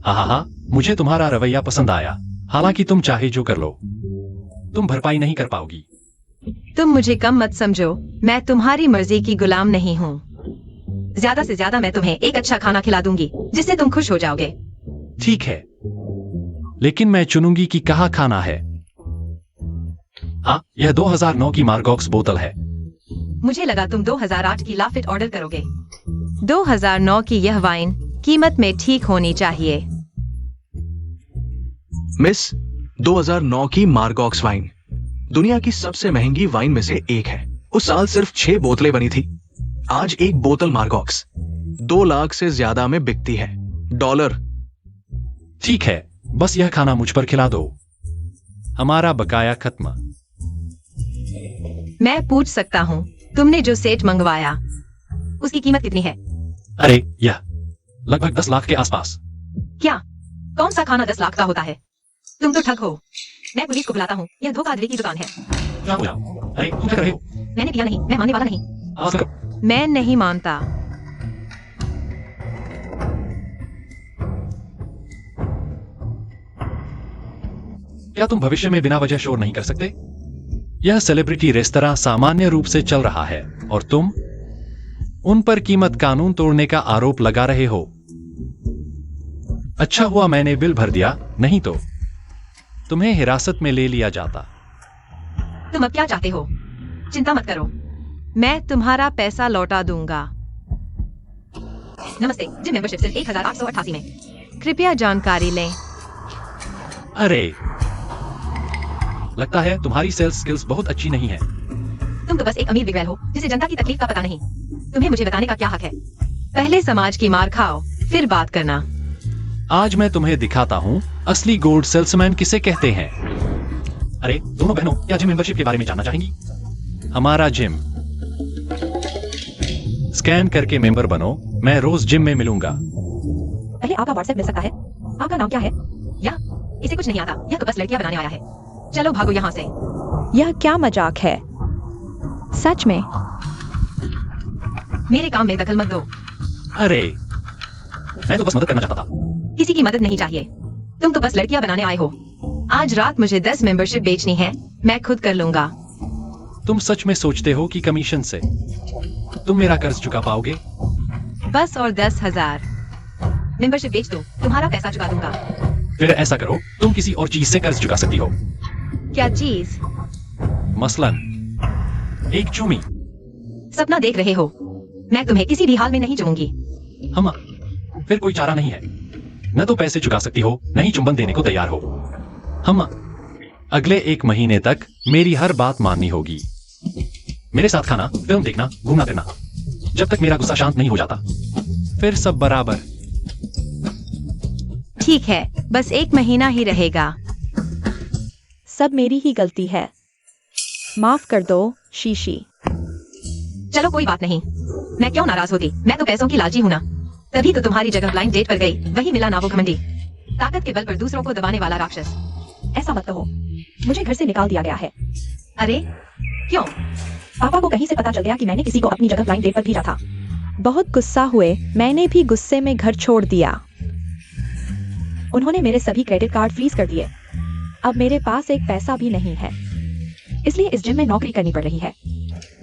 हाँ, मुझे तुम्हारा रवैया पसंद आया। हालांकि तुम चाहे जो कर लो, तुम भरपाई नहीं कर पाओगी। तुम मुझे कम मत समझो। मैं तुम्हारी मर्जी की गुलाम नहीं हूँ। ज्यादा से ज्यादा मैं तुम्हें एक अच्छा खाना खिला दूंगी जिससे तुम खुश हो जाओगे। ठीक है, लेकिन मैं चुनूंगी कि कहाँ खाना है। हाँ, यह 2009 की मार्गॉक्स बोतल है। मुझे लगा तुम 2008 की लाफिट ऑर्डर करोगे। 2009 की यह वाइन कीमत में ठीक होनी चाहिए। मिस, 2009 की मार्गॉक्स वाइन दुनिया की सबसे महंगी वाइन में से एक है। उस साल सिर्फ 6 बोतलें बनी थी। आज एक बोतल मार्गॉक्स 2 लाख से ज्यादा में बिकती है। $। ठीक है, बस यह खाना मुझ पर खिला दो। हमारा बकाया खत्म। मैं पूछ सकता हूँ, तुमने जो सेट मंगवाया उसकी कीमत कितनी है? अरे, यह लगभग 10 लाख के आसपास। क्या? कौन सा खाना 10 लाख का होता है? तुम तो ठग हो। मैं पुलिस को बुलाता हूँ। यह धोखाधड़ी की दुकान है। क्या हो जाओ? अरे, तुम क्या कर रहे हो? मैंने पिया नहीं। मैं मानने वाला नहीं। आवाज करो। मैं नहीं मानता। क्या तुम भविष्य में बिना वजह शोर नहीं कर सकते? यह सेलिब्रिटी रेस्तरां सामान्य रूप से चल रहा है और तुम उन पर कीमत कानून तोड़ने का आरोप लगा रहे हो। अच्छा हुआ मैंने बिल भर दिया, नहीं तो तुम्हें हिरासत में ले लिया जाता। तुम अब क्या चाहते हो? चिंता मत करो, मैं तुम्हारा पैसा लौटा दूंगा। नमस्ते, जिम मेंबरशिप सिर्फ 1888 में। कृपया जानकारी लें। अरे, लगता है तुम्हारी सेल्स स्किल्स बहुत अच्छी नहीं है। तुम तो बस एक अमीर बिगवैल हो जिसे जनता की तकलीफ का पता नहीं। तुम्हें मुझे बताने का क्या हक है? पहले समाज की मार खाओ, फिर बात करना। आज मैं तुम्हें दिखाता हूँ असली गोल्ड सेल्समैन किसे कहते हैं। अरे दोनों बहनों, क्या जिम मेंबरशिप के बारे में जानना चाहेंगी? हमारा जिम स्कैन करके मेंबर बनो। मैं रोज जिम में मिलूंगा। पहले आपका व्हाट्सएप मिल सकता है? आपका नाम क्या है? या इसे कुछ नहीं आता। यह तो बस लड़कियां बनाने आया है। चलो भागो यहाँ से। यह क्या मजाक है? सच में? मेरे काम में दखल मत दो। अरे, मैं तो बस मदद करना चाहता था। किसी की मदद नहीं चाहिए। तुम तो बस लड़कियां बनाने आए हो। आज रात मुझे 10 मेंबरशिप बेचनी है। मैं खुद कर लूंगा। तुम सच में सोचते हो कि कमीशन से तुम मेरा कर्ज चुका पाओगे? बस और 10,000 मेंबरशिप बेच दो, तुम्हारा पैसा चुका दूंगा। फिर ऐसा करो, तुम किसी और चीज से कर्ज चुका सकती हो। क्या चीज? मसलन एक चूमी। सपना देख रहे हो? मैं तुम्हें किसी भी हाल में नहीं चूमूंगी। हम फिर कोई चारा नहीं है। न तो पैसे चुका सकती हो, न ही चुंबन देने को तैयार हो। हम अगले 1 महीने तक मेरी हर बात माननी होगी। मेरे साथ खाना, फिल्म देखना, घूमना फिरना, जब तक मेरा गुस्सा शांत नहीं हो जाता। फिर सब बराबर। ठीक है, बस 1 महीना ही रहेगा। सब मेरी ही गलती है, माफ कर दो शीशी। चलो कोई बात नहीं, मैं क्यों नाराज होती? मैं तो पैसों की लालची हूं ना। तभी तो तुम्हारी जगह ब्लाइंड डेट पर गई। वही मिला ना वो घमंडी, ताकत के बल पर दूसरों को दबाने वाला राक्षस। ऐसा मत कहो, मुझे घर से निकाल दिया गया है। अरे क्यों? पापा को कहीं से पता चल गया कि मैंने किसी को अपनी जगह ब्लाइंड डेट पर भेजा था। बहुत गुस्सा हुए, मैंने भी गुस्से में घर छोड़ दिया। उन्होंने मेरे सभी क्रेडिट कार्ड फ्रीज कर दिए। अब मेरे पास एक पैसा भी नहीं है, इसलिए इस जिम में नौकरी करनी पड़ रही है।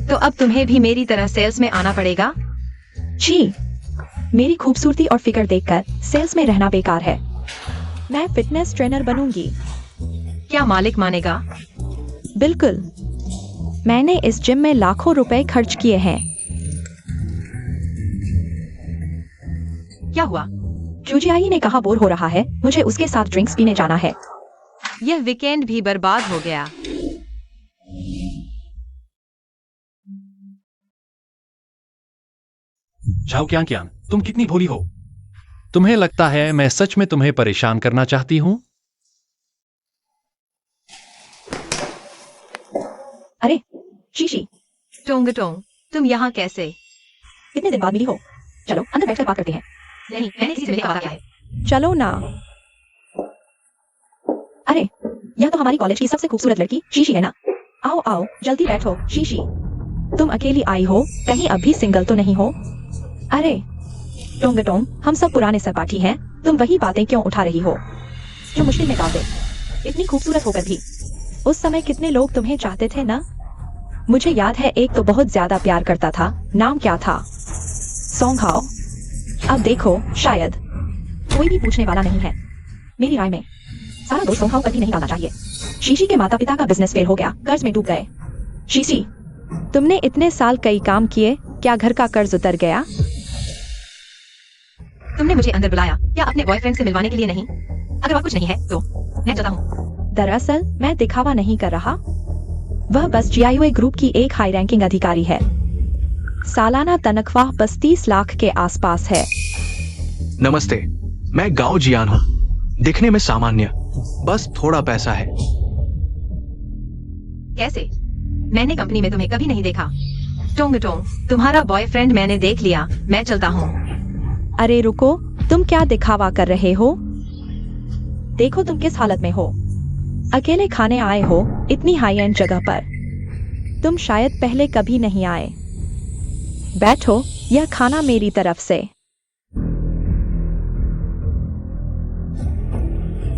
तो अब तुम्हें भी मेरी तरह सेल्स में आना पड़ेगा। छी, मेरी खूबसूरती और फिगर देखकर सेल्स में रहना बेकार है। मैं फिटनेस ट्रेनर बनूंगी। क्या मालिक मानेगा? बिल्कुल, मैंने इस जिम में लाखों रुपए खर्च किए हैं। क्या हुआ? चूजियाई ने कहा बोर हो रहा है, मुझे उसके साथ ड्रिंक्स पीने जाना है। यह वीकेंड भी बर्बाद हो गया। झाओ क्यांग, तुम कितनी भोली हो। तुम्हें लगता है मैं सच में तुम्हें परेशान करना चाहती हूं? अरे शीशी, टोंग टोंग, तुम यहाँ कैसे? कितने दिन बाद मिली हो? चलो अंदर बैठकर बात करते हैं। नहीं, मैंने किसी से मिलने का वादा किया है। चलो ना। अरे, यह तो हमारी कॉलेज की सबसे खूबसूरत लड़की शीशी है ना। आओ आओ, जल्दी बैठो शीशी। तुम अकेली आई हो, कहीं अभी सिंगल तो नहीं हो? अरे टोंग टोंग, हम सब पुराने सहपाठी हैं, तुम वही बातें क्यों उठा रही हो जो मुश्किल में डाल दे। इतनी खूबसूरत होकर भी उस समय कितने लोग तुम्हें चाहते थे ना। मुझे याद है, एक तो बहुत ज्यादा प्यार करता था, नाम क्या था? सोंग हाओ। अब देखो, शायद कोई भी पूछने वाला नहीं है। मेरी राय में सारा दोष सोंग हाओ पर भी नहीं डालना चाहिए। शीशी के माता पिता का बिजनेस फेल हो गया, कर्ज में डूब गए। शीशी, तुमने इतने साल कई काम किए, क्या घर का कर्ज उतर गया? तुमने मुझे अंदर बुलाया या अपने बॉयफ्रेंड से मिलवाने के लिए नहीं? अगर वह कुछ नहीं है तो मैं चलता हूँ। दरअसल मैं दिखावा नहीं कर रहा। वह बस जीआईओए ग्रुप की एक हाई रैंकिंग अधिकारी है। सालाना तनख्वाह 35 लाख के आसपास है। नमस्ते, मैं गाओ जियान हूँ। दिखने में सामान्य, बस थोड़ा पैसा है। कैसे? मैंने कंपनी में तुम्हें कभी नहीं देखा। टोंग टोंग, तुम्हारा बॉयफ्रेंड मैंने देख लिया, मैं चलता हूँ। अरे रुको, तुम क्या दिखावा कर रहे हो? देखो तुम किस हालत में हो। अकेले खाने आए हो इतनी हाई एंड जगह पर। तुम शायद पहले कभी नहीं आए। बैठो, यह खाना मेरी तरफ से।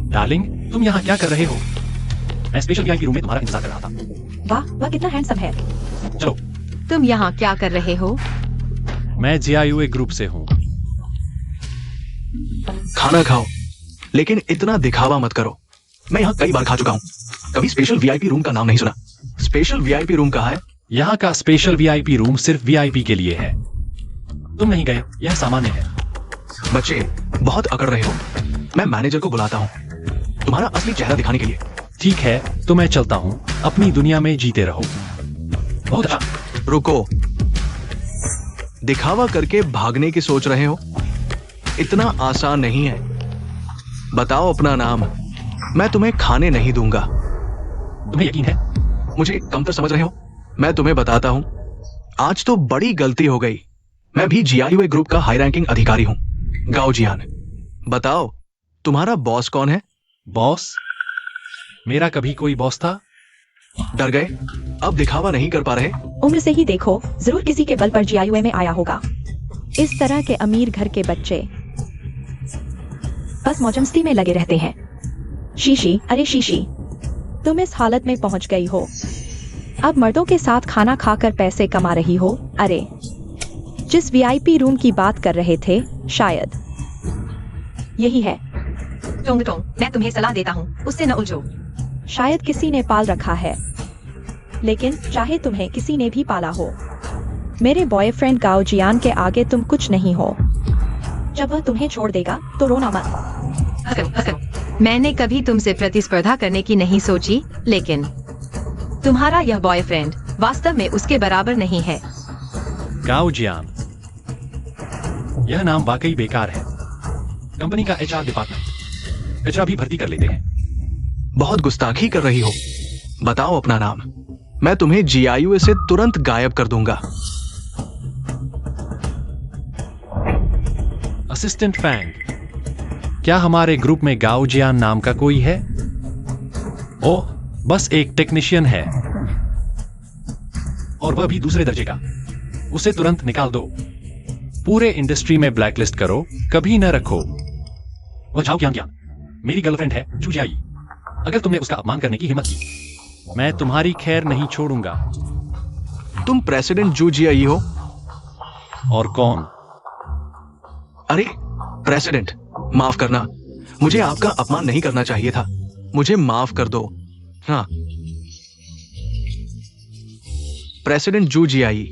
डार्लिंग, तुम यहाँ क्या कर रहे हो? मैं स्पेशल वीआईपी रूम में तुम्हारा इंतजार कर रहा था। वाह, वह कितना हैंडसम है। चलो। तुम यहाँ क्या कर रहे हो? मैं जीआईओए ग्रुप से हूँ। खाना खाओ, लेकिन इतना दिखावा मत करो। मैं यहाँ कई बार खा चुका हूँ, कभी स्पेशल वीआईपी रूम का नाम नहीं सुना। स्पेशल वीआईपी रूम कहाँ है? यहाँ का स्पेशल वीआईपी रूम सिर्फ वीआईपी के लिए है। तुम नहीं गए, यह सामान्य है। बच्चे बहुत अकड़ रहे हो। मैं मैनेजर को बुलाता हूँ तुम्हारा असली चेहरा दिखाने के लिए। ठीक है, तो मैं चलता हूँ। अपनी दुनिया में जीते रहो। बहुत अच्छा। रुको, दिखावा करके भागने की सोच रहे हो? इतना आसान नहीं है। बताओ अपना नाम, मैं तुम्हें खाने नहीं दूंगा। तुम्हें यकीन है? मुझे कमतर समझ रहे हो? मैं तुम्हें बताता हूं, आज तो बड़ी गलती हो गई। मैं भी जीआईओए ग्रुप का हाई रैंकिंग अधिकारी हूं, गाओ जियान। बताओ, तुम्हारा बॉस कौन है? बॉस? मेरा कभी कोई बॉस था? डर गए? अब दिखावा नहीं कर पा रहे? उम्र से ही देखो, जरूर किसी के बल पर जीआईओए में आया होगा। इस तरह के अमीर घर के बच्चे बस मौजमस्ती में लगे रहते हैं। शीशी, अरे शीशी, तुम इस हालत में पहुंच गई हो। अब मर्दों के साथ खाना खाकर पैसे कमा रही हो। अरे, जिस वीआईपी रूम की बात कर रहे थे, शायद यही है। टोंग टोंग, मैं तुम्हें सलाह देता हूँ, उससे न उलझो। शायद किसी ने पाल रखा है। लेकिन चाहे तुम्हें किसी ने भी पाला हो, मेरे बॉयफ्रेंड गाओ जियान के आगे तुम कुछ नहीं हो। जब वह तुम्हें छोड़ देगा तो रोना मत। मैंने कभी तुमसे प्रतिस्पर्धा करने की नहीं सोची, लेकिन तुम्हारा यह बॉयफ्रेंड वास्तव में उसके बराबर नहीं है। गाओ जियान, यह नाम वाकई बेकार है। कंपनी का एचआर डिपार्टमेंट कचरा भी भर्ती कर लेते हैं। बहुत गुस्ताखी कर रही हो। बताओ अपना नाम। मैं तुम्हें जीआईयू से तुरंत गायब कर दूंगा। असिस्टेंट फैंग, क्या हमारे ग्रुप में गाओ जियान नाम का कोई है? ओह, बस एक टेक्नीशियन है, और वह भी दूसरे दर्जे का। उसे तुरंत निकाल दो। पूरे इंडस्ट्री में ब्लैकलिस्ट करो, कभी न रखो। वह झाओ क्या मेरी गर्लफ्रेंड है जू जियाई। अगर तुमने उसका अपमान करने की हिम्मत की, मैं तुम्हारी खैर नहीं छोड़ूंगा। तुम प्रेसिडेंट जू जियाई हो? और कौन? अरे प्रेसिडेंट, माफ करना, मुझे आपका अपमान नहीं करना चाहिए था। मुझे माफ कर दो। हाँ, प्रेसिडेंट जू जियाई।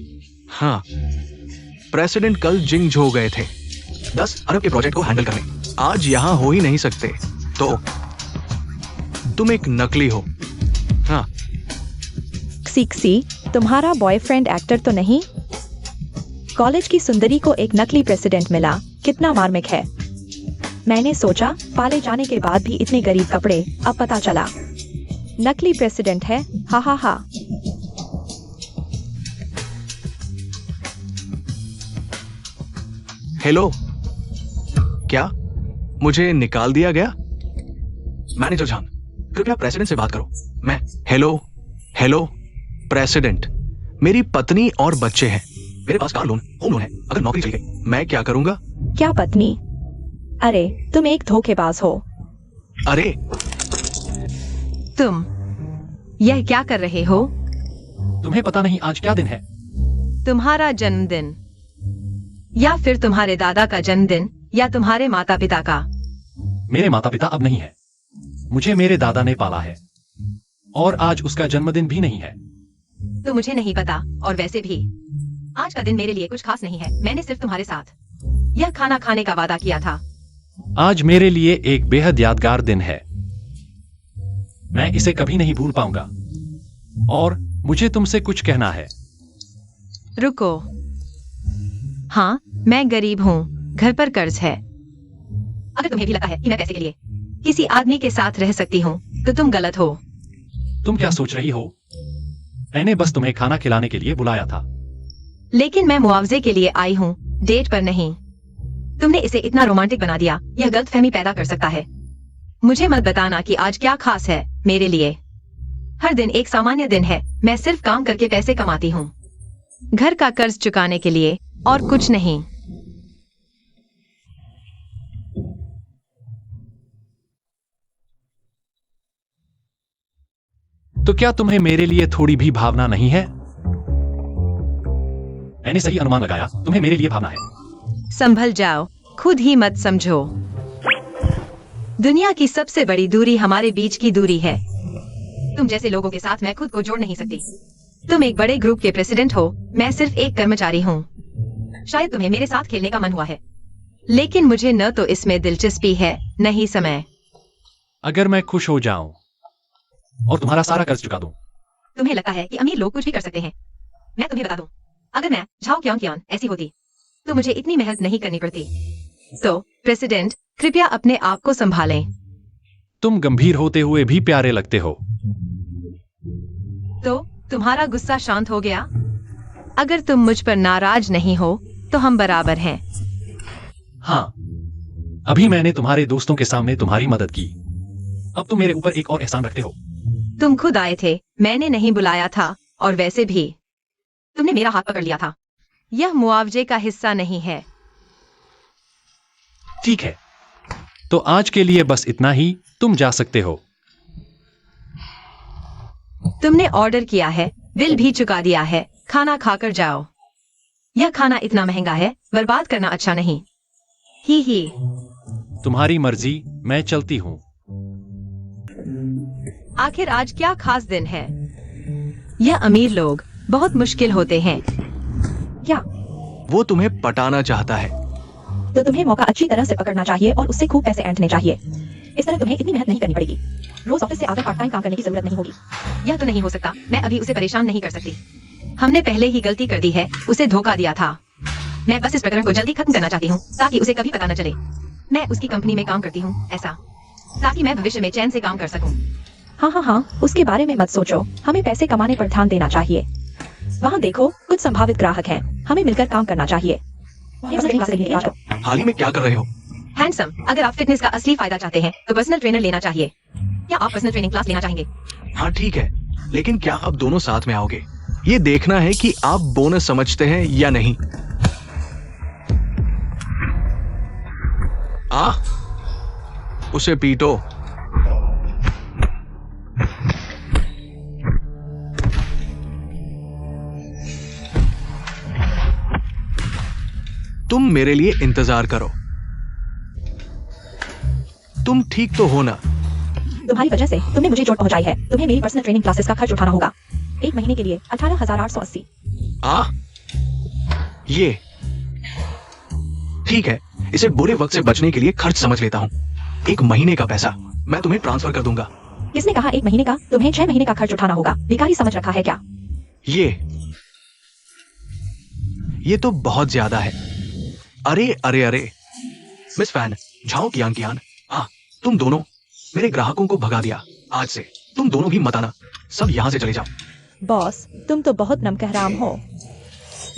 हाँ, प्रेसिडेंट कल जिंगझो गए थे 10 अरब के प्रोजेक्ट को हैंडल करने। आज यहां हो ही नहीं सकते, तो तुम एक नकली हो। हाँ, सीक्सी, तुम्हारा बॉयफ्रेंड एक्टर तो नहीं? कॉलेज की सुंदरी को एक नकली प्रेसिडेंट मिला, कितना मार्मिक है। मैंने सोचा पाले जाने के बाद भी इतने गरीब कपड़े, अब पता चला नकली प्रेसिडेंट है। हा हा हा। हेलो, क्या मुझे निकाल दिया गया? मैनेजर जान, कृपया प्रेसिडेंट से बात करो। मैं हेलो प्रेसिडेंट, मेरी पत्नी और बच्चे हैं। मेरे पास कार लोन, होम लोन है। अगर नौकरी चली गई, मैं क्या करूंगा? क्या पत्नी? अरे तुम एक धोखेबाज हो। अरे तुम यह क्या कर रहे हो? तुम्हें पता नहीं आज क्या दिन है? तुम्हारा जन्मदिन, या फिर तुम्हारे दादा का जन्मदिन, या तुम्हारे माता पिता का? मेरे माता पिता अब नहीं है। मुझे मेरे दादा ने पाला है, और आज उसका जन्मदिन भी नहीं है। तो मुझे नहीं पता, और वैसे भी आज का दिन मेरे लिए कुछ खास नहीं है। मैंने सिर्फ तुम्हारे साथ यह खाना खाने का वादा किया था। आज मेरे लिए एक बेहद यादगार दिन है। मैं इसे कभी नहीं भूल पाऊंगा, और मुझे तुमसे कुछ कहना है। रुको। हाँ, मैं गरीब हूँ, घर पर कर्ज है। अगर तुम्हें भी लगता है कि मैं पैसे के लिए किसी आदमी के साथ रह सकती हूँ, तो तुम गलत हो। तुम क्या सोच रही हो? मैंने बस तुम्हें खाना खिलाने के लिए बुलाया था। लेकिन मैं मुआवजे के लिए आई हूँ, डेट पर नहीं। तुमने इसे इतना रोमांटिक बना दिया, यह गलतफहमी पैदा कर सकता है। मुझे मत बताना कि आज क्या खास है मेरे लिए। हर दिन एक सामान्य दिन है। मैं सिर्फ काम करके पैसे कमाती हूँ, घर का कर्ज चुकाने के लिए, और कुछ नहीं। तो क्या तुम्हें मेरे लिए थोड़ी भी भावना नहीं है? मैंने सही अनुमान लगाया, तुम्हें मेरे लिए भावना है। संभल जाओ, खुद ही मत समझो। दुनिया की सबसे बड़ी दूरी हमारे बीच की दूरी है। तुम जैसे लोगों के साथ मैं खुद को जोड़ नहीं सकती। तुम एक बड़े ग्रुप के प्रेसिडेंट हो, मैं सिर्फ एक कर्मचारी हूँ। शायद तुम्हें मेरे साथ खेलने का मन हुआ है, लेकिन मुझे न तो इसमें दिलचस्पी है, न ही समय। अगर मैं खुश हो जाऊं और तुम्हारा सारा कर्ज चुका दूं। तुम्हें लगता है कि अमीर लोग कुछ भी कर सकते हैं? मैं तुम्हें बता दूं, अगर मैं झाओ क्यान ऐसी होती, तो मुझे इतनी मेहनत नहीं करनी पड़ती। तो प्रेसिडेंट, कृपया अपने आप को संभालें। तुम गंभीर होते हुए भी प्यारे लगते हो। तो तुम्हारा गुस्सा शांत हो गया? अगर तुम मुझ पर नाराज नहीं हो, तो हम बराबर हैं। हाँ, अभी मैंने तुम्हारे दोस्तों के सामने तुम्हारी मदद की। अब तुम मेरे ऊपर एक और एहसान रखते हो। तुम खुद आए थे, मैंने नहीं बुलाया था, और वैसे भी तुमने मेरा हाथ पकड़ लिया था। यह मुआवजे का हिस्सा नहीं है। ठीक है, तो आज के लिए बस इतना ही। तुम जा सकते हो। तुमने ऑर्डर किया है, बिल भी चुका दिया है, खाना खाकर जाओ। यह खाना इतना महंगा है, बर्बाद करना अच्छा नहीं। ही। तुम्हारी मर्जी, मैं चलती हूँ। आखिर आज क्या खास दिन है? यह अमीर लोग बहुत मुश्किल होते हैं। क्या? वो तुम्हें पटाना चाहता है। तो तुम्हें मौका अच्छी तरह से पकड़ना चाहिए और उससे खूब पैसे ऐंठने चाहिए। इस तरह तुम्हें इतनी मेहनत नहीं करनी पड़ेगी। रोज ऑफिस से आकर पार्ट टाइम काम करने की जरूरत नहीं होगी। यह तो नहीं हो सकता। मैं अभी उसे परेशान नहीं कर सकती। हमने पहले ही गलती कर दी है, उसे धोखा दिया था। मैं बस इस प्रकरण को जल्दी खत्म करना चाहती हूँ ताकि उसे कभी पता न चले। मैं उसकी कंपनी में काम करती हूँ, ऐसा ताकि मैं भविष्य में चैन से काम कर सकूँ। हाँ, उसके बारे में मत सोचो। हमें पैसे कमाने पर ध्यान देना चाहिए। वहाँ देखो, कुछ संभावित ग्राहक हैं। हमें मिलकर काम करना चाहिए। हाल ही में क्या कर रहे हो? हैंडसम, अगर आप फिटनेस का असली फायदा चाहते हैं तो पर्सनल ट्रेनर लेना चाहिए। क्या आप पर्सनल ट्रेनिंग क्लास लेना चाहेंगे? हाँ ठीक है, लेकिन क्या आप दोनों साथ में आओगे? ये देखना है कि आप बोनस समझते हैं या नहीं। उसे पीटो। तुम मेरे लिए इंतजार करो। तुम ठीक तो हो ना? तुम्हारी वजह से तुमने मुझे चोट पहुंचाई है। तुम्हें मेरी पर्सनल ट्रेनिंग क्लासेस का खर्च उठाना होगा। 1 महीने के लिए 18,880। ये ठीक है, इसे बुरे वक्त से बचने के लिए खर्च समझ लेता हूँ। 1 महीने का पैसा मैं तुम्हें ट्रांसफर कर दूंगा। किसने कहा 1 महीने का? तुम्हें 6 महीने का खर्च उठाना होगा। भिखारी समझ रखा है क्या? ये तो बहुत ज्यादा है। अरे मिस फैन, झाओ कियान, तुम दोनों मेरे ग्राहकों को भगा दिया। आज से तुम दोनों भी मत आना। सब यहाँ से चले जाओ। बॉस, तुम तो बहुत नमकहराम हो।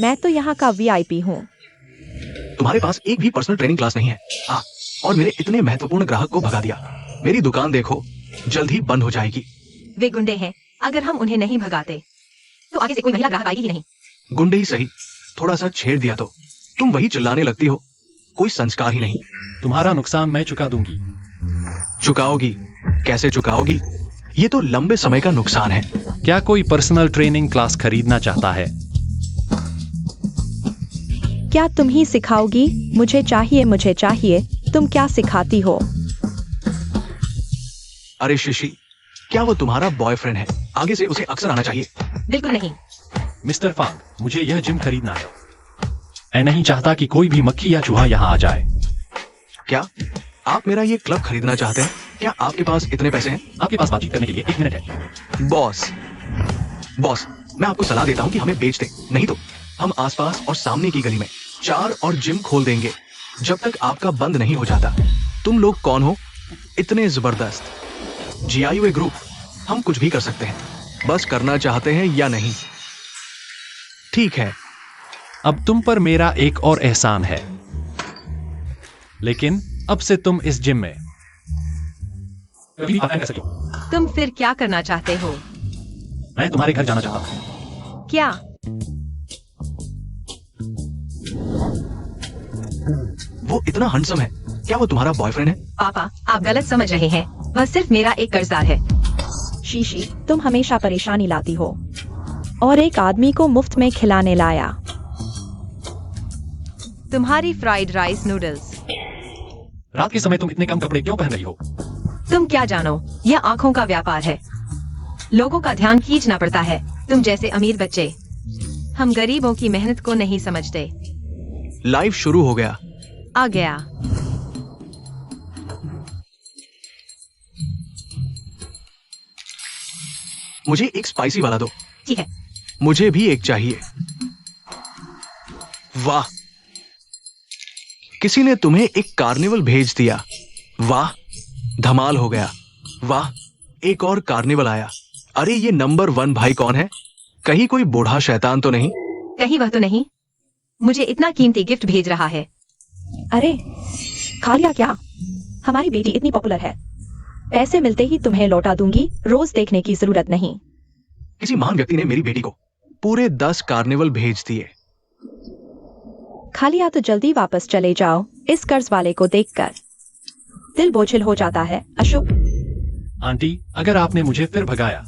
मैं तो यहाँ का वीआईपी हूँ। तुम्हारे पास एक भी पर्सनल ट्रेनिंग क्लास नहीं है। और मेरे इतने महत्वपूर्ण ग्राहक को भगा दिया। मेरी दुकान देखो, जल्द ही बंद हो जाएगी। वे गुंडे हैं। अगर हम उन्हें नहीं भगाते तो आगे से कोई महिला ग्राहक आएगी ही नहीं। गुंडे ही सही, थोड़ा सा छेड़ दिया तो तुम वही चिल्लाने लगती हो। कोई संस्कार ही नहीं। तुम्हारा नुकसान मैं चुका दूंगी। चुकाओगी? कैसे चुकाओगी? ये तो लंबे समय का नुकसान है। क्या कोई पर्सनल ट्रेनिंग क्लास खरीदना चाहता है? क्या तुम ही सिखाओगी? मुझे चाहिए। तुम क्या सिखाती हो? अरे शिशी, क्या वो तुम्हारा बॉयफ्रेंड है? आगे से उसे अक्सर आना चाहिए। बिल्कुल नहीं। मिस्टर फांग, मुझे यह जिम खरीदना है। मैं नहीं चाहता कि कोई भी मक्खी या चूहा यहाँ आ जाए। क्या आप मेरा ये क्लब खरीदना चाहते हैं? क्या आपके पास इतने पैसे हैं? आपके पास बातचीत करने के लिए 1 मिनट है। बॉस, मैं आपको सलाह देता हूँ कि हमें बेच दे, नहीं तो हम आसपास और सामने की गली में 4 और जिम खोल देंगे जब तक आपका बंद नहीं हो जाता। तुम लोग कौन हो इतने जबरदस्त? GIUA ग्रुप, हम कुछ भी कर सकते हैं, बस करना चाहते हैं या नहीं। ठीक है। अब तुम पर मेरा एक और एहसान है, लेकिन अब से तुम इस जिम में कभी आता कर सको। तुम फिर क्या करना चाहते हो? मैं तुम्हारे घर जाना चाहता हूँ। क्या? वो इतना हंडसम है। क्या वो तुम्हारा बॉयफ्रेंड है? पापा, आप गलत समझ रहे हैं। वह सिर्फ मेरा एक कर्जदार है। शीशी, तुम हमेशा परेशानी लाती हो। और एक आदमी को मुफ्त में खिलाने लाया। तुम्हारी फ्राइड राइस नूडल्स। रात के समय तुम इतने कम कपड़े क्यों पहन रही हो? तुम क्या जानो, यह आंखों का व्यापार है। लोगों का ध्यान खींचना पड़ता है। तुम जैसे अमीर बच्चे, हम गरीबों की मेहनत को नहीं समझते। लाइव शुरू हो गया। आ गया। मुझे एक स्पाइसी वाला दो। ठीक है। मुझे भी एक चाहिए। वाह, किसी ने तुम्हें एक कार्निवल भेज दिया। वाह, धमाल हो गया। वाह, एक और कार्निवल आया। अरे ये नंबर 1 भाई कौन है? कहीं कोई बूढ़ा शैतान तो नहीं? कहीं वह तो नहीं। मुझे इतना कीमती गिफ्ट भेज रहा है। अरे खा लिया क्या? हमारी बेटी इतनी पॉपुलर है। पैसे मिलते ही तुम्हें लौटा दूंगी। रोज देखने की जरूरत नहीं। किसी महान व्यक्ति ने मेरी बेटी को पूरे 10 कार्निवल भेज दिए। खा लिया तो जल्दी वापस चले जाओ। इस कर्ज वाले को देखकर दिल बोझिल हो जाता है। अशुभ। आंटी, अगर आपने मुझे फिर भगाया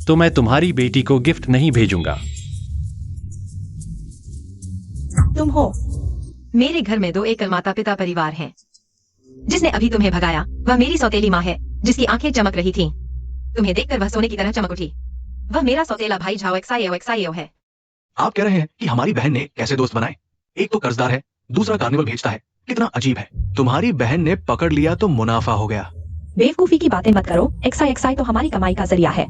तो मैं तुम्हारी बेटी को गिफ्ट नहीं भेजूंगा। तुम हो। मेरे घर में 2 एकल माता पिता परिवार हैं। जिसने अभी तुम्हें भगाया वह मेरी सौतेली माँ है, जिसकी आंखें चमक रही थीं। तुम्हें देखकर वह सोने की तरह चमक उठी। वह मेरा सौतेला भाई झाओ XIO है। आप कह रहे हैं कि हमारी बहन ने कैसे दोस्त बनाए? एक तो कर्जदार है, दूसरा कार्निवल भेजता है। कितना अजीब है। तुम्हारी बहन ने पकड़ लिया तो मुनाफा हो गया। बेवकूफी की बातें मत करो। XI तो हमारी कमाई का जरिया है।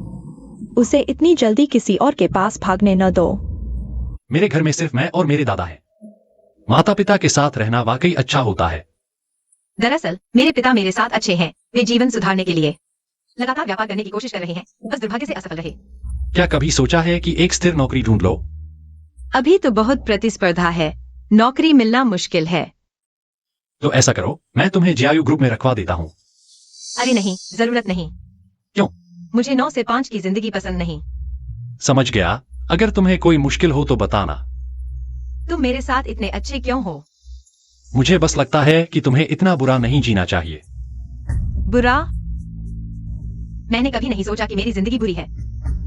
उसे इतनी जल्दी किसी और के पास भागने न दो। मेरे घर में सिर्फ मैं और मेरे दादा हैं। माता पिता के साथ रहना वाकई अच्छा होता है। दरअसल मेरे पिता मेरे साथ अच्छे हैं। वे जीवन सुधारने के लिए लगातार व्यापार करने की कोशिश कर रहे हैं, बस दुर्भाग्य से असफल रहे। क्या कभी सोचा है कि एक स्थिर नौकरी ढूंढ लो? अभी तो बहुत प्रतिस्पर्धा है, नौकरी मिलना मुश्किल है। तो ऐसा करो, मैं तुम्हें JIU ग्रुप में रखवा देता हूँ। अरे नहीं, जरूरत नहीं। क्यों? मुझे 9 से 5 की जिंदगी पसंद नहीं। समझ गया। अगर तुम्हें कोई मुश्किल हो तो बताना। तुम मेरे साथ इतने अच्छे क्यों हो? मुझे बस लगता है कि तुम्हें इतना बुरा नहीं जीना चाहिए। बुरा? मैंने कभी नहीं सोचा कि मेरी जिंदगी बुरी है।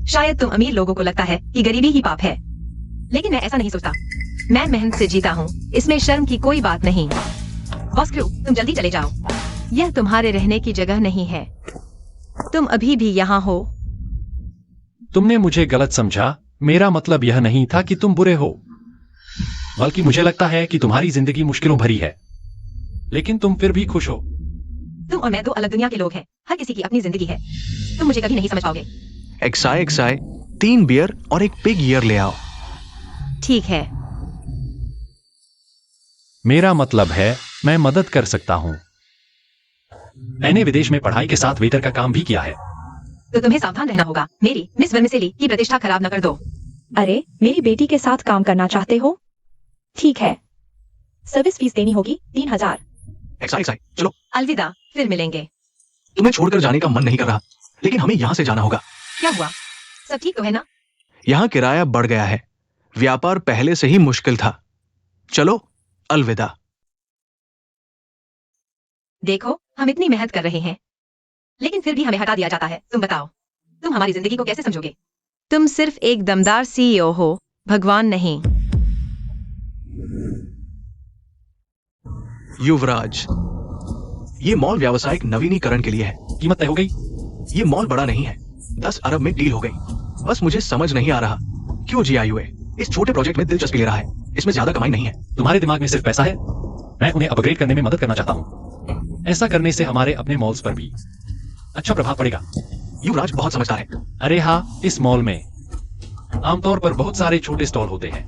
शायद तुम अमीर लोगों को लगता है कि गरीबी ही पाप है, लेकिन मैं ऐसा नहीं सोचता। मैं मेहनत से जीता हूँ, इसमें शर्म की कोई बात नहीं। बॉस क्रू, तुम जल्दी चले जाओ। यह तुम्हारे रहने की जगह नहीं है। तुम अभी भी यहाँ हो। तुमने मुझे गलत समझा। मेरा मतलब यह नहीं था कि तुम बुरे हो, बल्कि मुझे लगता है कि तुम्हारी जिंदगी मुश्किलों भरी है, लेकिन तुम फिर भी खुश हो। तुम और मैं 2 अलग दुनिया के लोग हैं। हर किसी की अपनी जिंदगी है। तुम मुझे कभी नहीं समझ पाओगे। XI 3 बियर और एक पिग ईयर ले आओ। ठीक है। मेरा मतलब है मैं मदद कर सकता हूँ। मैंने विदेश में पढ़ाई के साथ वेटर का काम भी किया है। तो तुम्हें सावधान रहना होगा। मेरी मिस वर्मिसेली की प्रतिष्ठा खराब न कर दो। अरे, मेरी बेटी के साथ काम करना चाहते हो? ठीक है, सर्विस फीस देनी होगी 3000। XI चलो, अलविदा, फिर मिलेंगे। तुम्हें छोड़कर जाने का मन नहीं कर रहा, लेकिन हमें यहाँ से जाना होगा। क्या हुआ? सब ठीक तो है ना? यहाँ किराया बढ़ गया है। व्यापार पहले से ही मुश्किल था। चलो, अलविदा। देखो, हम इतनी मेहनत कर रहे हैं, लेकिन फिर भी हमें हटा दिया जाता है। तुम बताओ, तुम हमारी जिंदगी को कैसे समझोगे? तुम सिर्फ एक दमदार CEO हो, भगवान नहीं। युवराज, ये मॉल व्यावसायिक नवीनीकरण के लिए है। कीमत तय हो गई? ये मॉल बड़ा नहीं है, 10 अरब में डील हो गई। बस मुझे समझ नहीं आ रहा क्यों JIU इस छोटे प्रोजेक्ट में दिलचस्पी ले रहा है। इसमें ज्यादा कमाई नहीं है। तुम्हारे दिमाग में सिर्फ पैसा है। मैं उन्हें अपग्रेड करने में मदद करना चाहता हूँ। ऐसा करने से हमारे अपने मॉल्स पर भी अच्छा प्रभाव पड़ेगा। युवराज बहुत समझदार है। अरे हाँ, इस मॉल में आमतौर पर बहुत सारे छोटे स्टॉल होते हैं।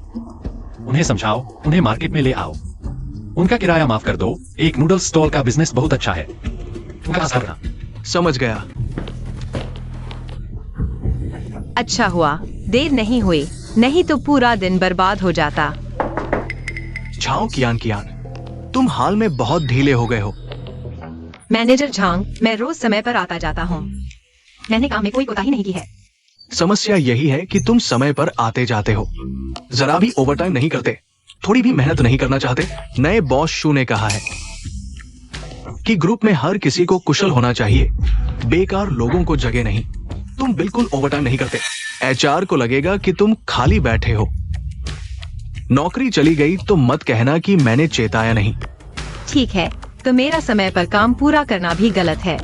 उन्हें समझाओ, उन्हें मार्केट में ले आओ। उनका किराया माफ कर दो। एक नूडल्स स्टॉल का बिजनेस बहुत अच्छा है। उनका आसार करना। समझ गया। अच्छा हुआ देर नहीं हुई, नहीं तो पूरा दिन बर्बाद हो जाता। झाओ कियान, तुम हाल में बहुत ढीले हो गए हो। मैनेजर झांग, मैं रोज समय पर आता जाता हूँ। मैंने काम में कोई कोताही नहीं की है। समस्या यही है कि तुम समय पर आते जाते हो, जरा भी ओवरटाइम नहीं करते, थोड़ी भी मेहनत नहीं करना चाहते। नए बॉस शू ने कहा है कि ग्रुप में हर किसी को कुशल होना चाहिए, बेकार लोगों को जगह नहीं। तुम बिल्कुल ओवरटाइम नहीं करते। HR को लगेगा कि तुम खाली बैठे हो। नौकरी चली गई तो मत कहना कि मैंने चेताया नहीं। ठीक है, तो मेरा समय पर काम पूरा करना भी गलत है।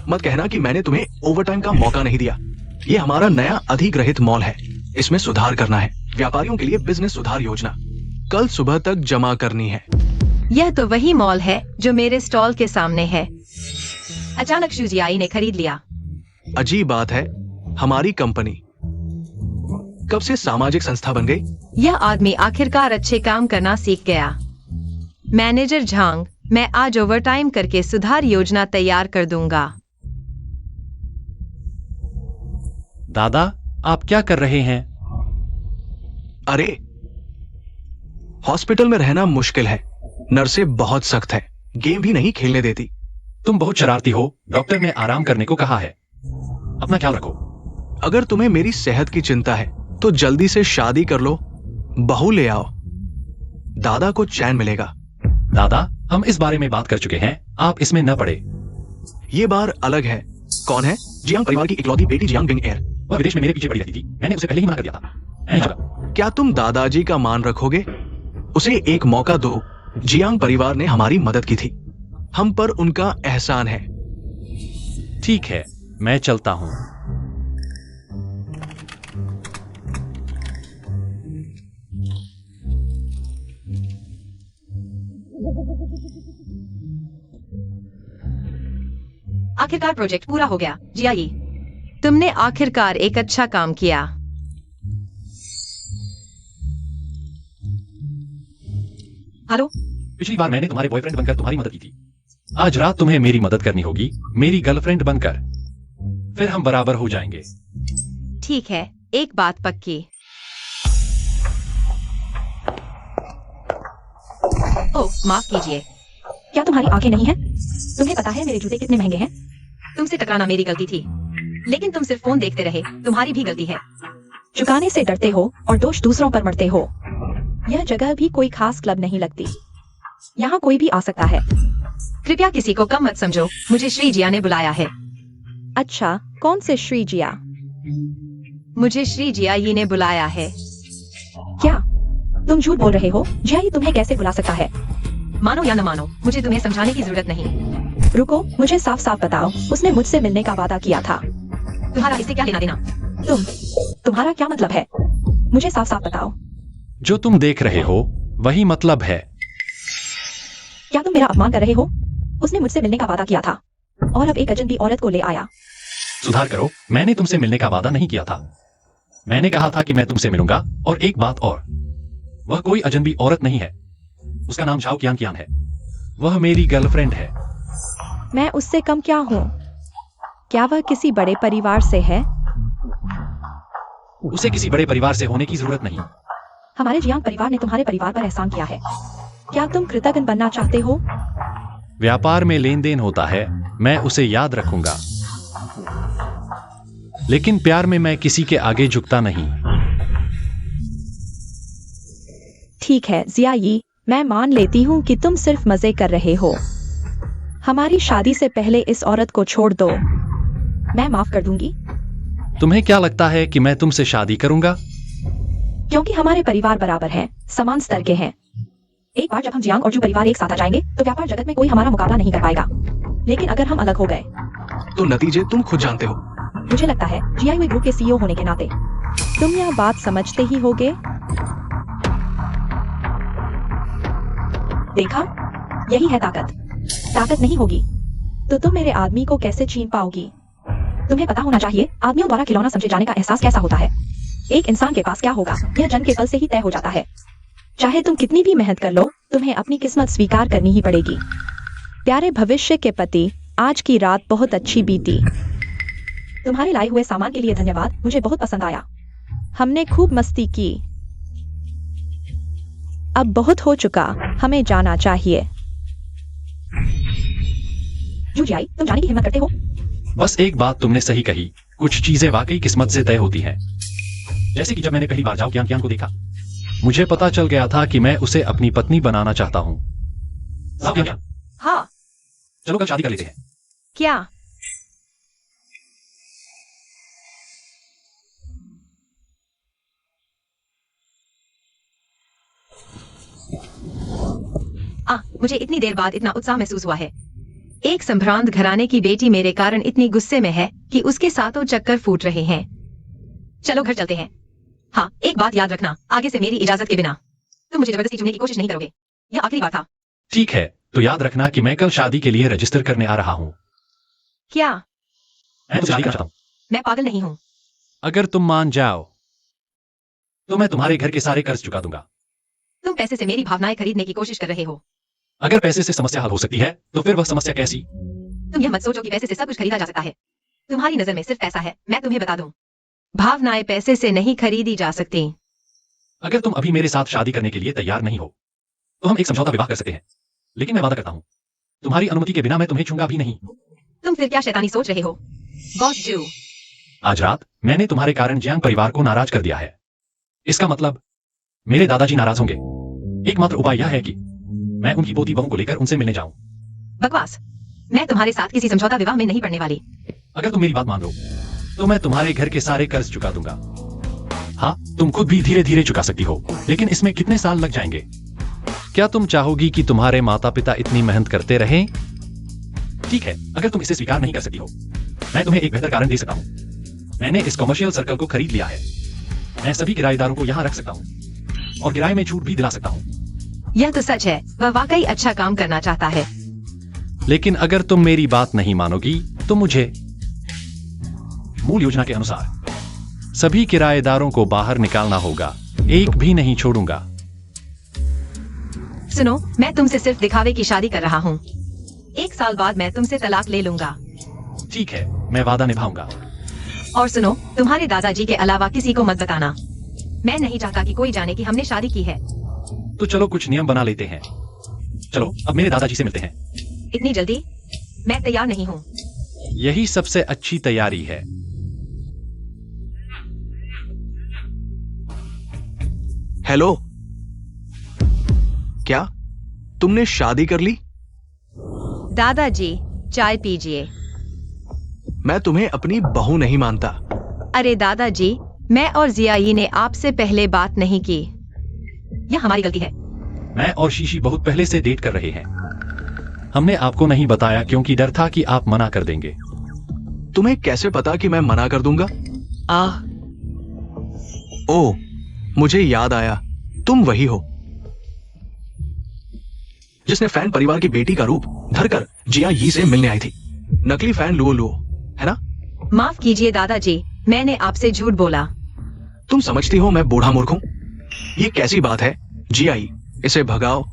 मत कहना कि मैंने तुम्हें ओवरटाइम का मौका नहीं दिया। ये हमारा नया अधिग्रहित मॉल है, इसमें सुधार करना है। व्यापारियों के लिए बिजनेस सुधार योजना कल सुबह तक जमा करनी है। यह तो वही मॉल है जो मेरे स्टॉल के सामने है। अचानक JIU ने खरीद लिया। अजीब बात है, हमारी कंपनी कब से सामाजिक संस्था बन गई? यह आदमी आखिरकार अच्छे काम करना सीख गया। मैनेजर झांग, मैं आज ओवरटाइम करके सुधार योजना तैयार कर दूंगा। दादा, आप क्या कर रहे हैं? अरे, हॉस्पिटल में रहना मुश्किल है। नर्सें बहुत सख्त है, गेम भी नहीं खेलने देती। तुम बहुत शरारती हो। डॉक्टर ने आराम करने को कहा है। अपना ख्याल रखो। अगर तुम्हें मेरी सेहत की चिंता है तो जल्दी से शादी कर लो, बहू ले आओ, दादा को चैन मिलेगा। दादा, हम इस बारे में बात कर चुके हैं, आप इसमें न पड़े। ये बार अलग है। कौन है? जियांग परिवार की इकलौती बेटी जियांग बिंग एर। वह विदेश में मेरे पीछे पड़ी रहती थी। मैंने उसे पहले ही मना कर दिया था। मैं नहीं चला। क्या तुम दादाजी का मान रखोगे? उसे एक मौका दो। जियांग परिवार ने हमारी मदद की थी, हम पर उनका एहसान है। ठीक है, मैं चलता हूँ। आखिरकार प्रोजेक्ट पूरा हो गया। जियाई, तुमने आखिरकार एक अच्छा काम किया। हेलो, पिछली बार मैंने तुम्हारे बॉयफ्रेंड बनकर तुम्हारी मदद की थी। आज रात तुम्हें मेरी मदद करनी होगी, मेरी गर्लफ्रेंड बनकर। फिर हम बराबर हो जाएंगे। ठीक है, एक बात पक्की। ओह, माफ कीजिए। क्या तुम्हारी आंखें नहीं हैं? तुम्हें पता है मेरे जूते कितने महंगे हैं? तुमसे टकराना मेरी गलती थी, लेकिन तुम सिर्फ फोन देखते रहे। तुम्हारी भी गलती है। चुकाने से डरते हो और दोष दूसरों पर मढ़ते हो। यह जगह भी कोई खास क्लब नहीं लगती। यहाँ कोई भी आ सकता है। कृपया किसी को कम मत समझो। मुझे श्री जिया ने बुलाया है। अच्छा, कौन से श्री जिया? मुझे श्री जिया ही ने बुलाया है। क्या तुम झूठ बोल रहे हो? जिया ही तुम्हें कैसे बुला सकता है? मानो या न मानो, मुझे तुम्हें समझाने की जरूरत नहीं। रुको, मुझे साफ साफ बताओ। उसने मुझसे मिलने का वादा किया था। तुम्हारा इससे क्या लेना देना? तुम्हारा क्या मतलब है? मुझे साफ साफ बताओ। जो तुम देख रहे हो वही मतलब है। क्या तुम मेरा अपमान कर रहे हो? उसने मुझसे मिलने का वादा किया था और अब एक अजनबी औरत को ले आया। सुधार करो, मैंने तुमसे मिलने का वादा नहीं किया था। मैंने कहा था कि मैं तुमसे मिलूंगा। और एक बात और, वह कोई अजनबी औरत नहीं है। उसका नाम झाओ कियान कियान है। वह मेरी गर्लफ्रेंड है। मैं उससे कम क्या हूँ? क्या वह किसी बड़े परिवार से है? उसे किसी बड़े परिवार से होने की जरूरत नहीं। हमारे जियांग परिवार ने तुम्हारे परिवार पर एहसान किया है। क्या तुम कृतज्ञ बनना चाहते हो? व्यापार में लेन देन होता है, मैं उसे याद रखूंगा। लेकिन प्यार में मैं किसी के आगे झुकता नहीं। ठीक है जियाई, मैं मान लेती हूँ कि तुम सिर्फ मजे कर रहे हो। हमारी शादी से पहले इस औरत को छोड़ दो। मैं माफ कर दूंगी। तुम्हें क्या लगता है कि मैं तुमसे शादी करूंगा? क्योंकि हमारे परिवार बराबर हैं, समान स्तर के हैं। एक बार जब हम जियांग और जू परिवार एक साथ आ जाएंगे तो व्यापार जगत में कोई हमारा मुकाबला नहीं कर पाएगा। लेकिन अगर हम अलग हो गए तो नतीजे तुम खुद जानते हो। मुझे लगता है जियाई ग्रुप के सीईओ होने के नाते तुम यह बात समझते ही होगे। देखा, यही है ताकत। ताकत नहीं होगी तो तुम मेरे आदमी को कैसे छीन पाओगी? तुम्हें पता होना चाहिए आदमियों द्वारा खिलौना समझे जाने का एहसास कैसा होता है। एक इंसान के पास क्या होगा यह जन्म के पल से ही तय हो जाता है। चाहे तुम कितनी भी मेहनत कर लो, तुम्हें अपनी किस्मत स्वीकार करनी ही पड़ेगी। प्यारे भविष्य के पति, आज की रात बहुत अच्छी बीती। तुम्हारे लाए हुए सामान के लिए धन्यवाद, मुझे बहुत पसंद आया। हमने खूब मस्ती की। अब बहुत हो चुका, हमें जाना चाहिए। जू जियाई, तुम जाने की हिम्मत करते हो? बस एक बात तुमने सही कही, कुछ चीजें वाकई किस्मत से तय होती हैं। जैसे कि जब मैंने पहली बार झाओ कियान कियान को देखा, मुझे पता चल गया था कि मैं उसे अपनी पत्नी बनाना चाहता हूँ। झाओ कियान कियान, हाँ, चलो कल शादी कर लेते हैं। क्या? मुझे इतनी देर बाद इतना उत्साह महसूस हुआ है। एक संभ्रांत घराने की बेटी मेरे कारण इतनी गुस्से में है कि उसके सातों चक्कर फूट रहे हैं। चलो घर चलते हैं। हाँ, एक बात याद रखना, आगे से मेरी इजाजत के बिना तुम मुझे जबरदस्ती चुनने की कोशिश नहीं करोगे। यह आखिरी बार था। ठीक है, तो याद रखना कि मैं कल शादी के लिए रजिस्टर करने आ रहा हूँ। क्या? मैं तो शादी करना चाहता हूँ। मैं पागल नहीं हूँ। अगर तुम मान जाओ तो मैं तुम्हारे घर के सारे कर्ज चुका दूंगा। तुम पैसे से मेरी भावनाएं खरीदने की कोशिश कर रहे हो। अगर पैसे से समस्या हल हो सकती है तो फिर वह समस्या कैसी? तुम यह मत सोचो कि पैसे से सब कुछ खरीदा जा सकता है। तुम्हारी नजर में सिर्फ पैसा है। मैं तुम्हें बता दूं, भावनाएं पैसे से नहीं खरीदी जा सकती। अगर तुम अभी मेरे साथ शादी करने के लिए तैयार नहीं हो तो हम एक समझौता विवाह कर सकते हैं। लेकिन मैं वादा करता हूँ, तुम्हारी अनुमति के बिना मैं तुम्हें छूंगा भी नहीं। तुम फिर क्या शैतानी सोच रहे हो? बॉस जू, आज रात मैंने तुम्हारे कारण जियांग परिवार को नाराज कर दिया है। इसका मतलब मेरे दादाजी नाराज होंगे। एकमात्र उपाय यह है कि मैं उनकी पोती बहू को लेकर उनसे मिलने जाऊं। बकवास। मैं तुम्हारे साथ किसी समझौता विवाह में नहीं पड़ने वाली। अगर तुम मेरी बात मान लो तो मैं तुम्हारे घर के सारे कर्ज चुका दूंगा। हाँ, तुम खुद भी धीरे धीरे चुका सकती हो, लेकिन इसमें कितने साल लग जाएंगे? क्या तुम चाहोगी कि तुम्हारे माता पिता इतनी मेहनत करते रहें? ठीक है, अगर तुम इसे स्वीकार नहीं कर सकती हो, मैं तुम्हें एक बेहतर कारण दे सकता हूँ। मैंने इस कमर्शियल सर्कल को खरीद लिया है। मैं सभी किराएदारों को यहाँ रख सकता हूँ और किराए में छूट भी दिला सकता हूँ। यह तो सच है, वह वाकई अच्छा काम करना चाहता है। लेकिन अगर तुम मेरी बात नहीं मानोगी तो मुझे मूल योजना के अनुसार सभी किराएदारों को बाहर निकालना होगा, एक भी नहीं छोड़ूंगा। सुनो, मैं तुमसे सिर्फ दिखावे की शादी कर रहा हूँ। 1 साल बाद मैं तुमसे तलाक ले लूंगा। ठीक है, मैं वादा निभाऊंगा। और सुनो, तुम्हारे दादाजी के अलावा किसी को मत बताना। मैं नहीं चाहता कि कोई जाने कि हमने शादी की है। तो चलो कुछ नियम बना लेते हैं। चलो अब मेरे दादाजी से मिलते हैं। इतनी जल्दी? मैं तैयार नहीं हूँ। यही सबसे अच्छी तैयारी है। हेलो, क्या तुमने शादी कर ली? दादाजी, चाय पीजिए। मैं तुम्हें अपनी बहू नहीं मानता। अरे दादाजी, मैं और जियाई ने आपसे पहले बात नहीं की। यह हमारी गलती है। मैं और शीशी बहुत पहले से डेट कर रहे हैं। हमने आपको नहीं बताया क्योंकि डर था कि आप मना कर देंगे। तुम्हें कैसे पता कि मैं मना कर दूंगा? ओ, मुझे याद आया, तुम वही हो जिसने फैन परिवार की बेटी का रूप धरकर जिया यी से मिलने आई थी। नकली फैन लुओ लुओ, है ना? माफ कीजिए दादाजी, मैंने आपसे झूठ बोला। तुम समझती हो मैं बूढ़ा मूर्ख हूं? ये कैसी बात है? जियाई, इसे भगाओ।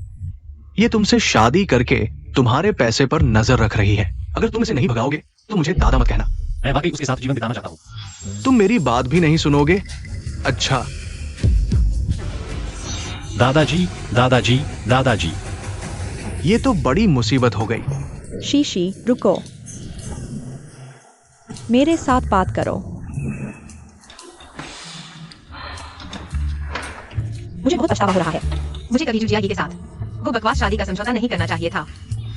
ये तुमसे शादी करके तुम्हारे पैसे पर नजर रख रही है। अगर तुम इसे नहीं भगाओगे तो मुझे दादा मत कहना। मैं वाकई उसके साथ जीवन बिताना चाहता हूँ। तुम मेरी बात भी नहीं सुनोगे? अच्छा, दादाजी, दादाजी, दादाजी। ये तो बड़ी मुसीबत हो गई। शीशी, रुको। मेरे साथ बात करो। मुझे बहुत पछतावा हो रहा है। मुझे कभी जू जियाई के साथ वो बकवास शादी का समझौता नहीं करना चाहिए था,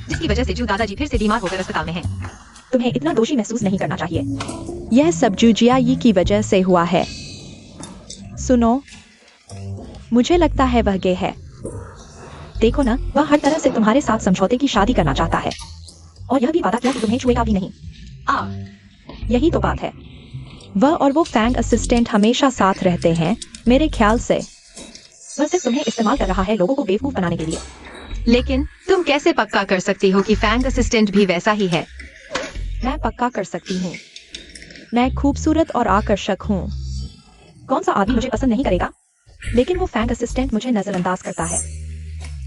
जिसकी वजह से जू दादाजी फिर से बीमार होकर अस्पताल में हैं। तुम्हें इतना दोषी महसूस नहीं करना चाहिए। यह सब जुजियाई की वजह से हुआ है। सुनो, मुझे लगता है वह गे है। देखो ना, वह हर तरह से तुम्हारे साथ समझौते की शादी करना चाहता है और यह भी वादा किया कि तुम्हें छुएगा भी नहीं। यही तो बात है। वह और वो फैंग असिस्टेंट हमेशा साथ रहते हैं। मेरे ख्याल से वह सिर्फ तुम्हें इस्तेमाल कर रहा है, लोगों को बेवकूफ बनाने के लिए। लेकिन तुम कैसे पक्का कर सकती हो कि फैंग असिस्टेंट भी वैसा ही है? मैं पक्का कर सकती हूँ। मैं खूबसूरत और आकर्षक हूँ। कौन सा आदमी मुझे पसंद नहीं करेगा? लेकिन वो फैंग असिस्टेंट मुझे नजरअंदाज करता है।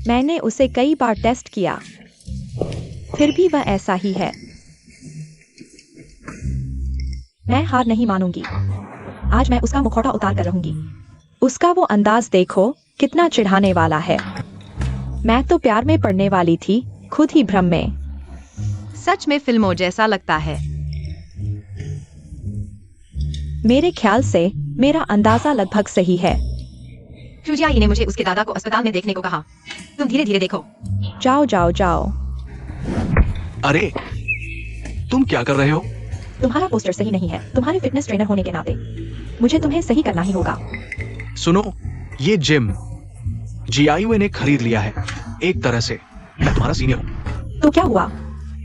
मैंने उसे कई बार टेस्ट किया, फिर भी वह ऐसा ही है। मैं हार नहीं मानूंगी। आज मैं उसका मुखौटा उतार कर रहूंगी। उसका वो अंदाज देखो, कितना चिढ़ाने वाला है। मैं तो प्यार में पड़ने वाली थी, खुद ही भ्रम में। सच में फिल्मों जैसा लगता है। मेरे ख्याल से मेरा अंदाजा लगभग सही है। जुजियाई ने मुझे उसके दादा को अस्पताल में देखने को कहा। तुम धीरे धीरे देखो। जाओ जाओ जाओ। अरे, तुम क्या कर रहे हो? तुम्हारा पोस्टर सही नहीं है। तुम्हारे फिटनेस ट्रेनर होने के नाते मुझे तुम्हें सही करना ही होगा। सुनो, ये जिम जियाई ने खरीद लिया है। एक तरह से मैं तुम्हारा सीनियर हूँ। तो क्या हुआ?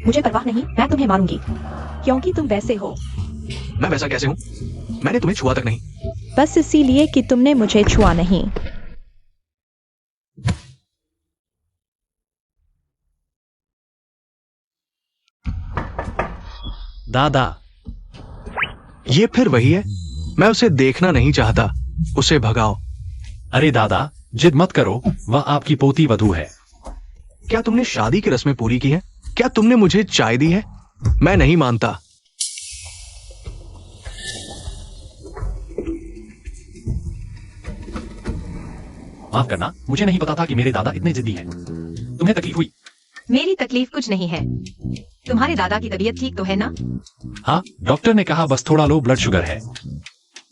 मुझे परवाह नहीं, मैं तुम्हें मारूंगी क्योंकि तुम वैसे हो। मैं वैसा कैसे हूँ? मैंने तुम्हें छुआ तक नहीं। बस इसीलिए कि तुमने मुझे छुआ नहीं। दादा, ये फिर वही है। मैं उसे देखना नहीं चाहता। उसे भगाओ। अरे दादा, जिद मत करो, वह आपकी पोती वधू है। क्या तुमने शादी की रस्में पूरी की है? क्या तुमने मुझे चाय दी है? मैं नहीं मानता। माफ करना, मुझे नहीं पता था कि मेरे दादा इतने जिद्दी हैं। तुम्हें तकलीफ हुई? मेरी तकलीफ कुछ नहीं है। तुम्हारे दादा की तबीयत ठीक तो है ना? हाँ, डॉक्टर ने कहा बस थोड़ा लो ब्लड शुगर है।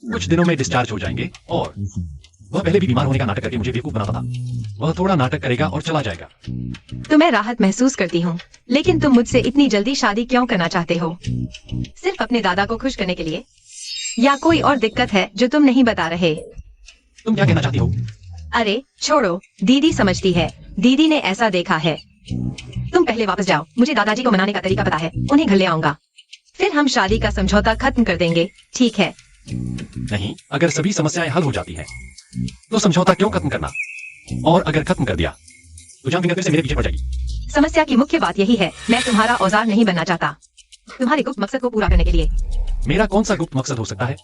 कुछ दिनों में डिस्चार्ज हो जाएंगे। और वह पहले भी बीमार होने का नाटक करके मुझे बेवकूफ बनाता था। वह थोड़ा नाटक करेगा और चला जाएगा। तो मैं राहत महसूस करती हूँ, लेकिन तुम मुझसे इतनी जल्दी शादी क्यों करना चाहते हो? सिर्फ अपने दादा को खुश करने के लिए? या कोई और दिक्कत है जो तुम नहीं बता रहे? तुम क्या कहना चाहती हो? अरे छोड़ो, दीदी समझती है। दीदी ने ऐसा देखा है। तुम पहले वापस जाओ। मुझे दादाजी को मनाने का तरीका पता है। उन्हें घर ले आऊंगा, फिर हम शादी का समझौता खत्म कर देंगे। ठीक है? नहीं, अगर सभी समस्याएं हल हो जाती हैं, तो समझौता क्यों खत्म करना? और अगर खत्म कर दिया तो जान फिर से मेरे पीछे पड़ जाएगी। समस्या की मुख्य बात यही है, मैं तुम्हारा औजार नहीं बनना चाहता। तुम्हारे गुप्त मकसद को पूरा करने के लिए, मेरा कौन सा गुप्त मकसद हो सकता है?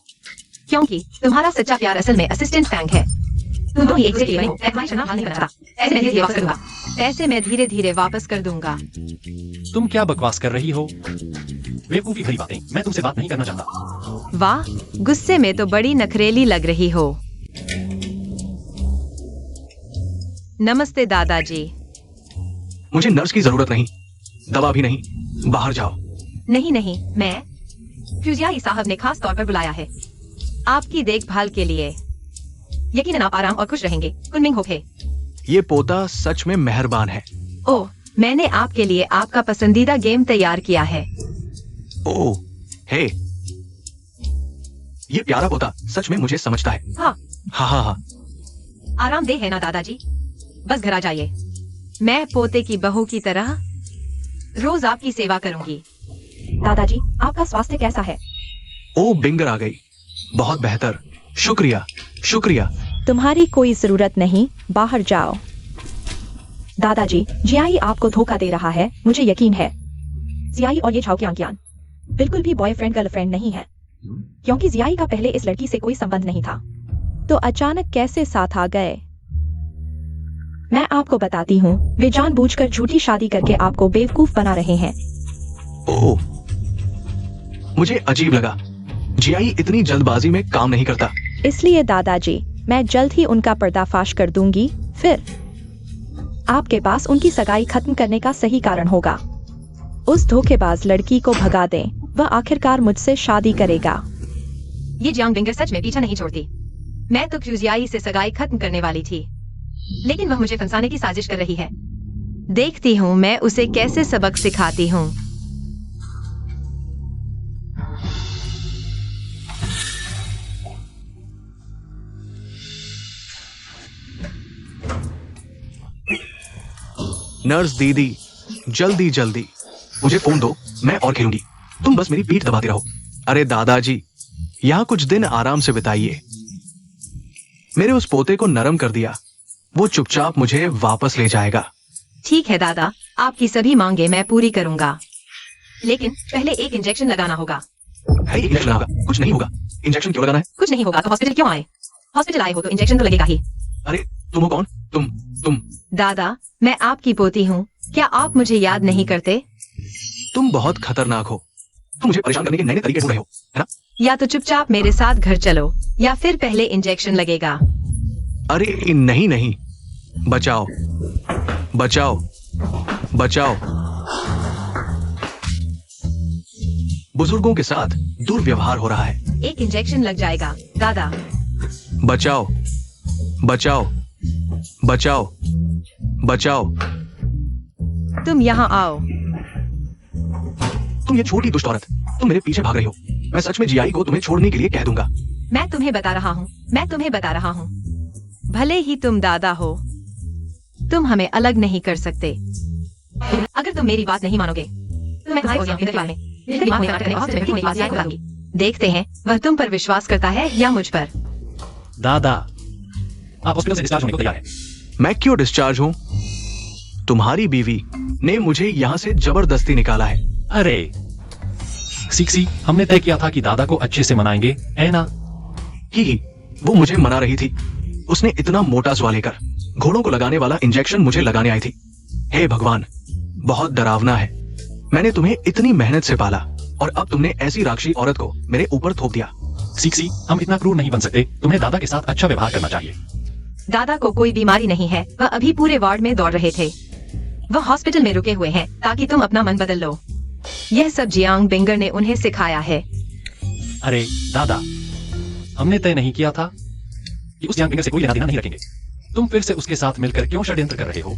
क्योंकि तुम्हारा सच्चा प्यार असल में असिस्टेंट फैंग है। तुम तो ये एग्जिट नहीं, मैं तुम्हारी शनाख्त हासिल नहीं करना चाहता। ऐसे मैं धीरे-धीरे वापस कर दूंगा। पैसे मैं धीरे धीरे वापस कर दूंगा। तुम क्या बकवास कर रही हो? बेवकूफी भरी बातें, मैं तुमसे बात नहीं करना चाहता। वाह, गुस्से में तो बड़ी नखरेली लग रही हो। नमस्ते दादाजी। मुझे नर्स की जरूरत नहीं, दवा भी नहीं, बाहर जाओ। नहीं नहीं, मैं फ्यूजियाई साहब ने खास तौर पर बुलाया है आपकी देखभाल के लिए। यकीनन आप आराम और खुश रहेंगे। कुनमिंग होखे। ये पोता सच में मेहरबान है। ओह, मैंने आपके लिए आपका पसंदीदा गेम तैयार किया है। ओह, हे, ये प्यारा पोता सच में मुझे समझता है। हाँ, हाँ हाँ हाँ। आरामदेह है ना दादाजी? बस घर आ जाइए। मैं पोते की बहू की तरह रोज आपकी सेवा करूंगी। दादाजी, आपका स्वास्थ्य कैसा है? ओ, बिंगर आ गई। बहुत बेहतर, शुक्रिया शुक्रिया। तुम्हारी कोई जरूरत नहीं, बाहर जाओ। दादाजी, जियाई आपको धोखा दे रहा है, मुझे यकीन है। जियाई और ये झाओकियांग बिल्कुल भी बॉयफ्रेंड गर्लफ्रेंड नहीं है, क्योंकि जियाई का पहले इस लड़की से कोई संबंध नहीं था। तो अचानक कैसे साथ आ गए? मैं आपको बताती हूँ, वे जानबूझकर झूठी शादी करके आपको बेवकूफ बना रहे हैं। ओह, मुझे अजीब लगा। जियाई इतनी जल्दबाजी में काम नहीं करता। इसलिए दादाजी, मैं जल्द ही उनका पर्दाफाश कर दूंगी। फिर आपके पास उनकी सगाई खत्म करने का सही कारण होगा। उस धोखेबाज लड़की को भगा दें, वह आखिरकार मुझसे शादी करेगा। ये जियांग बिंगर सच में पीछा नहीं छोड़ती। मैं तो फ्यूजियाई से सगाई खत्म करने वाली थी, लेकिन वह मुझे फंसाने की साजिश कर रही है। देखती हूँ मैं उसे कैसे सबक सिखाती हूँ। नर्स दीदी, जल्दी जल्दी मुझे फोन दो, मैं और खेलूंगी। तुम बस मेरी पीठ दबाते रहो। अरे दादाजी, यहाँ कुछ दिन आराम से बिताइए। मेरे उस पोते को नरम कर दिया, वो चुपचाप मुझे वापस ले जाएगा। ठीक है दादा, आपकी सभी मांगे मैं पूरी करूंगा, लेकिन पहले एक इंजेक्शन लगाना होगा। है, इंजेक्शन होगा? कुछ नहीं होगा। इंजेक्शन क्यों लगाना है? कुछ नहीं होगा तो हॉस्पिटल क्यों आए? हॉस्पिटल आए हो तो इंजेक्शन तो लगेगा ही। अरे तुम हो कौन? तुम दादा, मैं आपकी पोती हूँ, क्या आप मुझे याद नहीं करते? तुम बहुत खतरनाक हो। तुम मुझे परेशान करने के नए तरीके ढूंढ रहे हो, है ना? या तो चुपचाप मेरे साथ घर चलो, या फिर पहले इंजेक्शन लगेगा। अरे नहीं नहीं, बचाओ बचाओ बचाओ। बुजुर्गों के साथ दुर्व्यवहार हो रहा है। एक इंजेक्शन लग जाएगा दादा। बचाओ बचाओ बचाओ बचाओ। तुम यहाँ आओ। तुम ये छोटी दुष्ट औरत, तुम मेरे पीछे भाग रही हो। मैं सच में जियाई को तुम्हें छोड़ने के लिए कह दूंगा। मैं तुम्हें बता रहा हूँ, मैं तुम्हें बता रहा हूँ, भले ही तुम दादा हो, तुम हमें अलग नहीं कर सकते। अगर तुम मेरी बात नहीं मानोगे तो मैं तुम्हारे दिमाग में करने हॉस्पिटल में मेरी बात याद करूंगी। देखते हैं वह तुम पर विश्वास करता है या मुझ पर। दादा, आप हॉस्पिटल से डिस्चार्ज होने को तैयार हैं। मैं क्यों डिस्चार्ज हूँ? तुम्हारी बीवी ने मुझे यहाँ से जबरदस्ती निकाला है। अरे सीक्सी, हमने तय किया था कि दादा को अच्छे से मनाएंगे, है ना? ही, वो मुझे मना रही थी। उसने इतना मोटा स्वा लेकर घोड़ों को लगाने वाला इंजेक्शन मुझे लगाने आई थी। हे भगवान, बहुत डरावना है। मैंने तुम्हें इतनी मेहनत से पाला और अब तुमने ऐसी राक्षसी औरत को मेरे ऊपर थोप दिया। सीक्सी, हम इतना क्रूर नहीं बन सकते। तुम्हें दादा के साथ अच्छा व्यवहार करना चाहिए। दादा को कोई बीमारी नहीं है, वह अभी पूरे वार्ड में दौड़ रहे थे। वह हॉस्पिटल में रुके हुए हैं ताकि तुम अपना मन बदल लो। यह सब जियांग बिंगर ने उन्हें सिखाया है। अरे दादा, हमने तय नहीं किया था कि उस जियांग बिंगर से कोई लेना देना नहीं रखेंगे। तुम फिर से उसके साथ मिलकर क्यों षड्यंत्र कर रहे हो?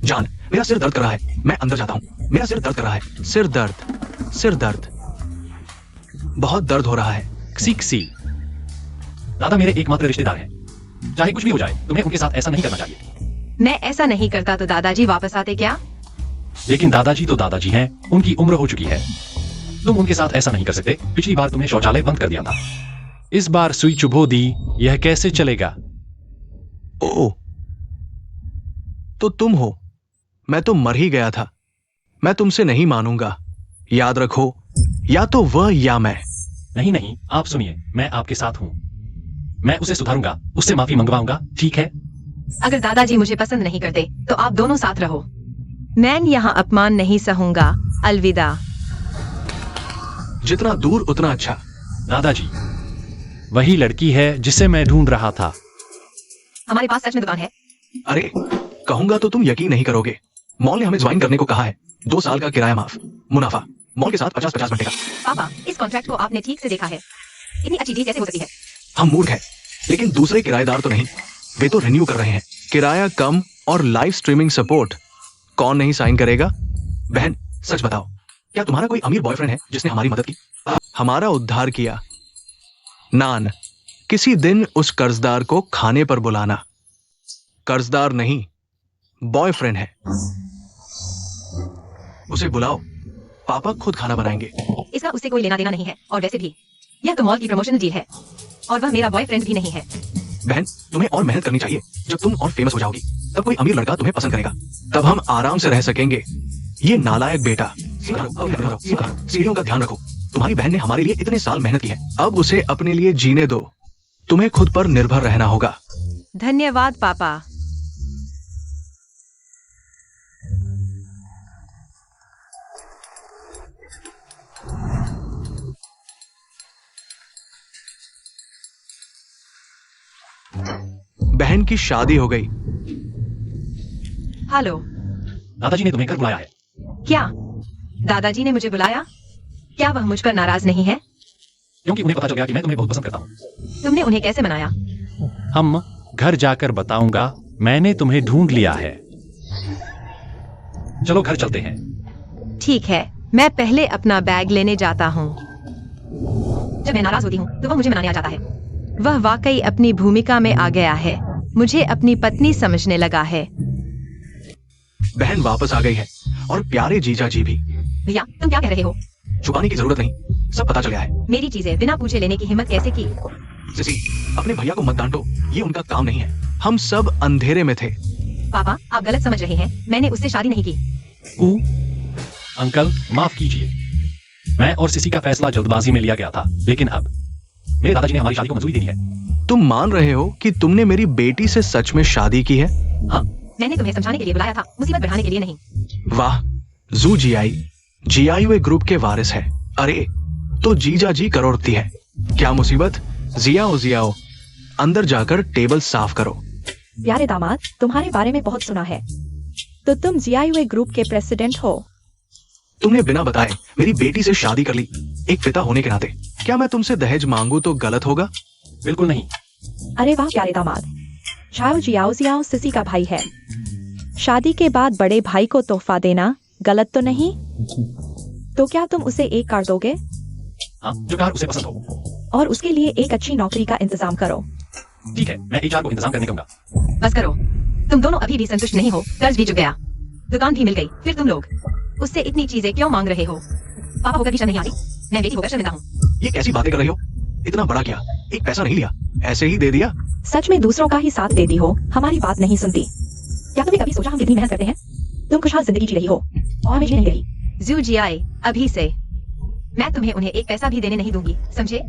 जान, मेरा सिर दर्द कर रहा है, मैं अंदर जाता हूँ। मेरा सिर दर्द कर रहा है। सिर दर्द, बहुत दर्द हो रहा है। सीक्सी, दादा मेरे एकमात्र रिश्तेदार हैं। चाहे कुछ भी हो जाए, तुम्हें उनके साथ ऐसा नहीं करना चाहिए। मैं ऐसा नहीं करता तो दादाजी वापस आते क्या? लेकिन दादाजी तो दादाजी हैं, उनकी उम्र हो चुकी है। तुम उनके साथ ऐसा नहीं कर सकते। पिछली बार तुमने शौचालय बंद कर दिया था। इस बार सुई चुभो दी, यह कैसे चलेगा? ओह, तो तुम हो। मैं तो मर ही गया था। मैं तुमसे नहीं मानूंगा। याद रखो, या तो वह या मैं। नहीं नहीं, आप सुनिए, मैं आपके साथ हूं। मैं उसे सुधारूंगा, उससे माफी मंगवाऊंगा, ठीक है? अगर दादाजी मुझे पसंद नहीं करते तो आप दोनों साथ रहो। मैं यहाँ अपमान नहीं सहूंगा। अलविदा। जितना दूर उतना अच्छा। दादाजी, वही लड़की है जिसे मैं ढूंढ रहा था। हमारे पास सच में दुकान है। अरे कहूंगा तो तुम यकीन नहीं करोगे। मॉल ने हमें ज्वाइन करने को कहा है। 2 साल का किराया माफ, मुनाफा मॉल के साथ 50-50 घंटे का। पापा, इस कॉन्ट्रैक्ट को आपने ठीक से देखा है? इतनी अच्छी डील कैसे हो सकती है? हम मूर्ख हैं, लेकिन दूसरे किराएदार तो नहीं। वे तो रिन्यू कर रहे हैं। किराया कम और लाइव स्ट्रीमिंग सपोर्ट। कौन नहीं साइन करेगा? बहन सच बताओ, क्या तुम्हारा कोई अमीर बॉयफ्रेंड है जिसने हमारी मदद की, हमारा उद्धार किया? नान, किसी दिन उस कर्जदार को खाने पर बुलाना। कर्जदार नहीं, बॉयफ्रेंड है। उसे बुलाओ, पापा खुद खाना बनाएंगे। इसका उससे कोई लेना देना नहीं है, और वैसे भी यह तो मॉल की प्रमोशनल डील है, और वह मेरा बॉयफ्रेंड भी नहीं है। बहन, तुम्हें और मेहनत करनी चाहिए। जब तुम और फेमस हो जाओगी तब कोई अमीर लड़का तुम्हें पसंद करेगा, तब हम आराम से रह सकेंगे। ये नालायक बेटा, सीढ़ियों का ध्यान रखो। तुम्हारी बहन ने हमारे लिए इतने साल मेहनत की है, अब उसे अपने लिए जीने दो। तुम्हें खुद पर निर्भर रहना होगा। धन्यवाद पापा। बहन की शादी हो गई। हेलो। दादाजी ने तुम्हें घर बुलाया है। क्या दादाजी ने मुझे बुलाया? क्या वह मुझ पर नाराज नहीं है? क्योंकि उन्हें पता चल गया कि मैं तुम्हें बहुत पसंद करता हूँ। तुमने उन्हें कैसे मनाया? हम घर जाकर बताऊंगा। मैंने तुम्हें ढूंढ लिया है। चलो घर चलते हैं। ठीक है, मैं पहले अपना बैग लेने जाता हूँ। जब मैं नाराज होती हूँ तो वह मुझे मनाने आ जाता है। वह वाकई अपनी भूमिका में आ गया है। मुझे अपनी पत्नी समझने लगा है। बहन वापस आ गई है, और प्यारे जीजा जी भी। भैया, तुम क्या कह रहे हो? छुपाने की जरूरत नहीं, सब पता चल गया है। मेरी चीजें बिना पूछे लेने की हिम्मत कैसे की? सिसी, अपने भैया को मत डांटो, ये उनका काम नहीं है। हम सब अंधेरे में थे। पापा, आप गलत समझ रहे हैं। मैंने उससे शादी नहीं की। अंकल, माफ कीजिए। मैं और सिसी का फैसला जल्दबाजी में लिया गया था, लेकिन अब मेरे दादाजी ने हमारी शादी को मंजूरी दे दी है। तुम मान रहे हो कि तुमने मेरी बेटी से सच में शादी की है? हाँ, मैंने तुम्हें समझाने के लिए बुलाया था, मुसीबत बढ़ाने के लिए नहीं। वाह, जू जीआईओ ग्रुप के वारिस है। अरे तो जीजा जी करोड़पति है। क्या मुसीबत? जियाओ, अंदर जाकर टेबल साफ करो। प्यारे दामाद, तुम्हारे बारे में बहुत सुना है। तो तुम जीआईओ ग्रुप के प्रेसिडेंट हो? तुमने बिना बताए मेरी बेटी से शादी कर ली, एक पिता होने के नाते। क्या मैं तुमसे दहेज मांगू तो गलत होगा? बिल्कुल नहीं। अरे वाह प्यारे दामाद, जियाओ सिसी का भाई है। शादी के बाद बड़े भाई को तोहफा देना गलत तो नहीं? तो क्या तुम उसे एक कार दोगे? हाँ, जो कार उसे पसंद हो। और उसके लिए एक अच्छी नौकरी का इंतजाम करो। ठीक है, मैं एचआर को इंतजाम करने कहूंगा। बस करो, तुम दोनों अभी भी संतुष्ट नहीं हो। कर्ज भी चुक गया, दुकान भी मिल गई, फिर तुम लोग उससे इतनी चीजें क्यों मांग रहे हो? पापा होकर भी शर्म नहीं आती? मैं बेटी होकर शर्मिंदा हूँ। ये कैसी बातें कर रही हो? इतना बड़ा क्या, एक पैसा नहीं लिया, ऐसे ही दे दिया। सच में दूसरों का ही साथ देती हो, हमारी बात नहीं सुनती। क्या तुमने कभी सोचा हम कितनी मेहनत करते हैं? तुम खुशहाल जिंदगी जी रही हो और मैं जी नहीं रही। जू जियाए, अभी से मैं तुम्हें उन्हें एक पैसा भी देने नहीं दूंगी, समझे?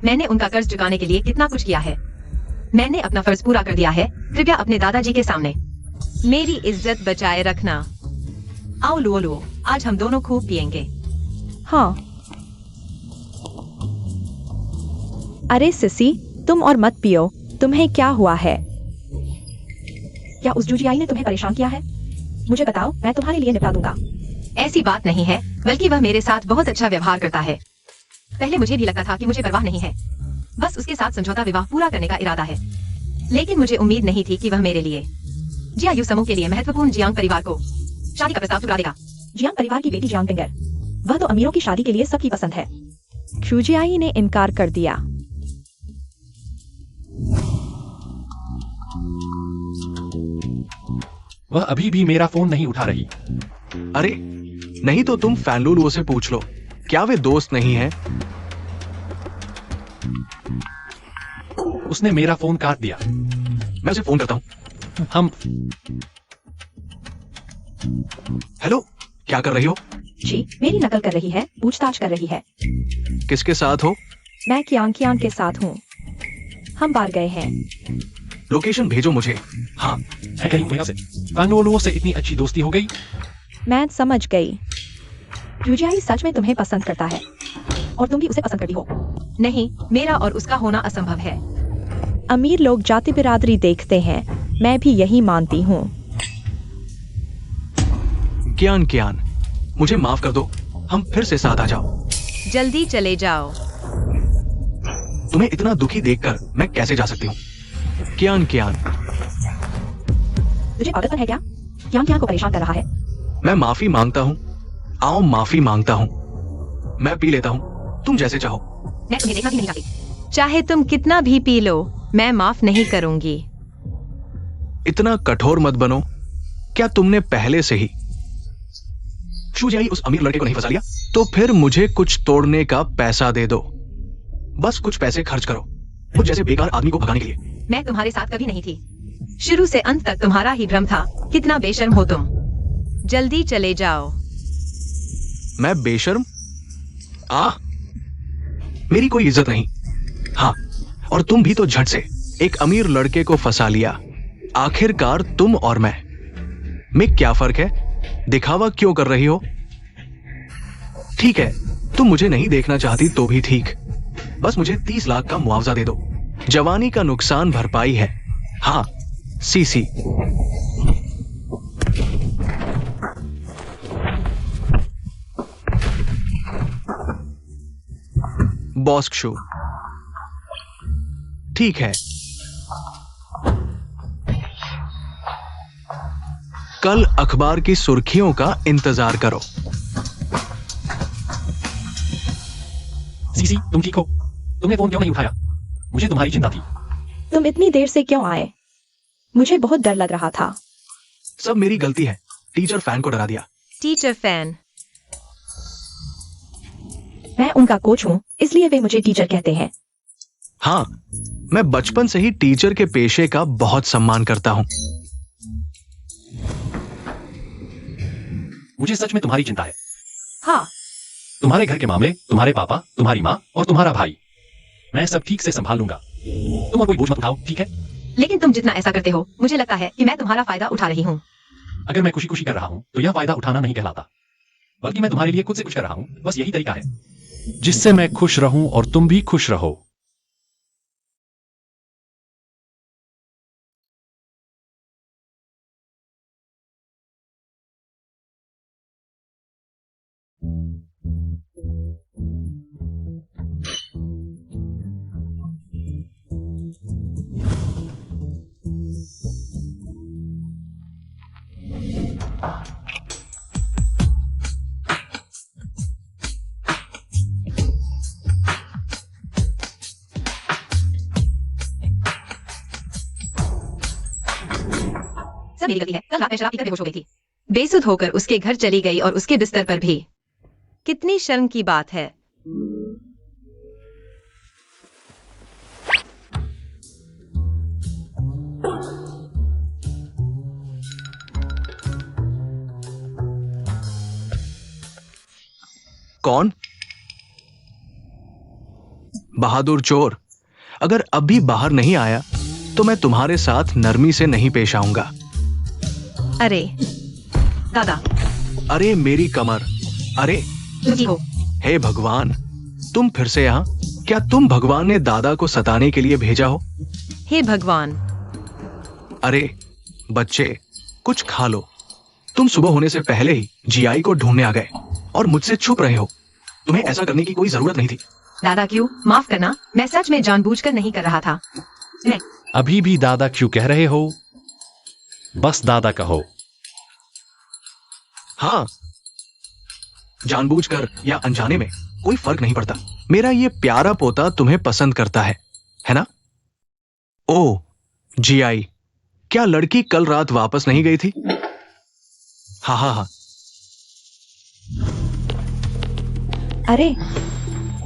मैंने उनका कर्ज चुकाने के लिए कितना कुछ किया है। मैंने अपना फर्ज पूरा कर दिया है। कृपया अपने दादाजी के सामने मेरी इज्जत बचाए रखना। आओ लो, आज हम दोनों खूब पियेंगे। हाँ। अरे सिसी, तुम और मत पियो। तुम्हें क्या हुआ है? क्या उस जूजियाई ने तुम्हें परेशान किया है? मुझे बताओ, मैं तुम्हारे लिए निपटा दूंगा। ऐसी बात नहीं है, बल्कि वह मेरे साथ बहुत अच्छा व्यवहार करता है। पहले मुझे भी लगता था कि मुझे परवाह नहीं है, बस उसके साथ समझौता विवाह पूरा करने का इरादा है। लेकिन मुझे उम्मीद नहीं थी कि वह मेरे लिए, जियायू समूह के लिए महत्वपूर्ण जियांग परिवार को शादी का प्रस्ताव ठुकरा देगा। जियांग परिवार की बेटी जियांग पिंगर, वह तो अमीरों की शादी के लिए सबकी पसंद है। जूजियाई ने इनकार कर दिया। वह अभी भी मेरा फोन नहीं उठा रही। अरे नहीं तो तुम फैनलुलुओ से पूछ लो, क्या वे दोस्त नहीं हैं? उसने मेरा फोन काट दिया। मैं उसे फोन करता हूं। हम हेलो, क्या कर रही हो? जी, मेरी नकल कर रही है, पूछताछ कर रही है। किसके साथ हो? मैं कियांग के साथ हूँ। हम बाहर गए हैं। लोकेशन भेजो मुझे। हाँ, है कहीं वजह से कांगोलुओं से इतनी अच्छी दोस्ती हो गई। मैं समझ गई। यूजियाई सच में तुम्हें पसंद करता है और तुम भी उसे पसंद करती हो। नहीं, मेरा और उसका होना असंभव है। अमीर लोग जाति बिरादरी देखते हैं, मैं भी यही मानती हूँ। कियान, मुझे माफ कर दो। हम फिर से साथ आ जाओ। जल्दी चले जाओ। तुम्हें इतना दुखी देखकर मैं कैसे जा सकती हूँ? कियान, तुझे पागलपन है क्या? कियांग को परेशान कर रहा है। मैं माफी मांगता हूँ। आओ, माफी मांगता हूँ। मैं पी लेता हूँ, तुम जैसे चाहो। मैं तुम्हें देखना भी नहीं चाहती। चाहे तुम कितना भी पी लो, मैं माफ नहीं करूंगी। इतना कठोर मत बनो। क्या तुमने पहले से ही शूजाई उस अमीर लड़के को नहीं फंसा लिया? तो फिर मुझे कुछ तोड़ने का पैसा दे दो। बस कुछ पैसे खर्च करो मुझ जैसे बेकार आदमी को भगाने के लिए। मैं तुम्हारे साथ कभी नहीं थी। शुरू से अंत तक तुम्हारा ही भ्रम था। कितना बेशर्म हो तुम। जल्दी चले जाओ। मैं बेशर्म? मेरी कोई इज्जत नहीं। हाँ, और तुम भी तो झट से एक अमीर लड़के को फंसा लिया। आखिरकार तुम और मैं में क्या फर्क है? दिखावा क्यों कर रही हो? ठीक है, तुम मुझे नहीं देखना चाहती तो भी ठीक। बस मुझे 30 लाख का मुआवजा दे दो। जवानी का नुकसान भरपाई है। हाँ, सीसी। बॉस्क। ठीक है, कल अखबार की सुर्खियों का इंतजार करो। सीसी, तुम ठीक हो? तुमने फोन क्यों नहीं उठाया? मुझे तुम्हारी चिंता थी। तुम इतनी देर से क्यों आए? मुझे बहुत डर लग रहा था। सब मेरी गलती है। टीचर फैन को डरा दिया। Teacher fan? मैं उनका कोच हूँ, इसलिए वे मुझे टीचर कहते हैं। हाँ, मैं बचपन से ही टीचर के पेशे का बहुत सम्मान करता हूँ। मुझे सच में तुम्हारी चिंता है। हाँ, तुम्हारे घर के मामले, तुम्हारे पापा, तुम्हारी माँ और तुम्हारा भाई, मैं सब ठीक से संभाल लूंगा। तुम और कोई बोझ मत उठाओ, ठीक है? लेकिन तुम जितना ऐसा करते हो, मुझे लगता है कि मैं तुम्हारा फायदा उठा रही हूँ। अगर मैं खुशी खुशी कर रहा हूँ तो यह फायदा उठाना नहीं कहलाता, बल्कि मैं तुम्हारे लिए खुद से कुछ कर रहा हूँ। बस यही तरीका है जिससे मैं खुश रहूं और तुम भी खुश रहो। सब मेरी गलती है। कल रात में शराब पीकर बेहोश हो गई थी। बेसुध होकर उसके घर चली गई और उसके बिस्तर पर भी। कितनी शर्म की बात है। कौन? बहादुर चोर। अगर अब भी बाहर नहीं आया तो मैं तुम्हारे साथ नरमी से नहीं पेश आऊंगा। अरे दादा, अरे मेरी कमर। अरे तुम ठीक हो? हे भगवान, तुम फिर से यहाँ? क्या तुम भगवान ने दादा को सताने के लिए भेजा हो? हे भगवान। अरे बच्चे, कुछ खा लो। तुम सुबह होने से पहले ही जीआई को ढूंढने आ गए और मुझसे छुप रहे हो। तुम्हें ऐसा करने की कोई जरूरत नहीं थी। दादा क्यों? माफ करना, मैं सच में जानबूझकर नहीं कर रहा था। मैं अभी भी दादा क्यों कह रहे हो? बस दादा कहो। हाँ, जानबूझकर या अनजाने में कोई फर्क नहीं पड़ता। मेरा ये प्यारा पोता तुम्हें पसंद करता है ना? ओ जीआई, क्या लड़की कल रात वापस नहीं गई थी? हाँ। अरे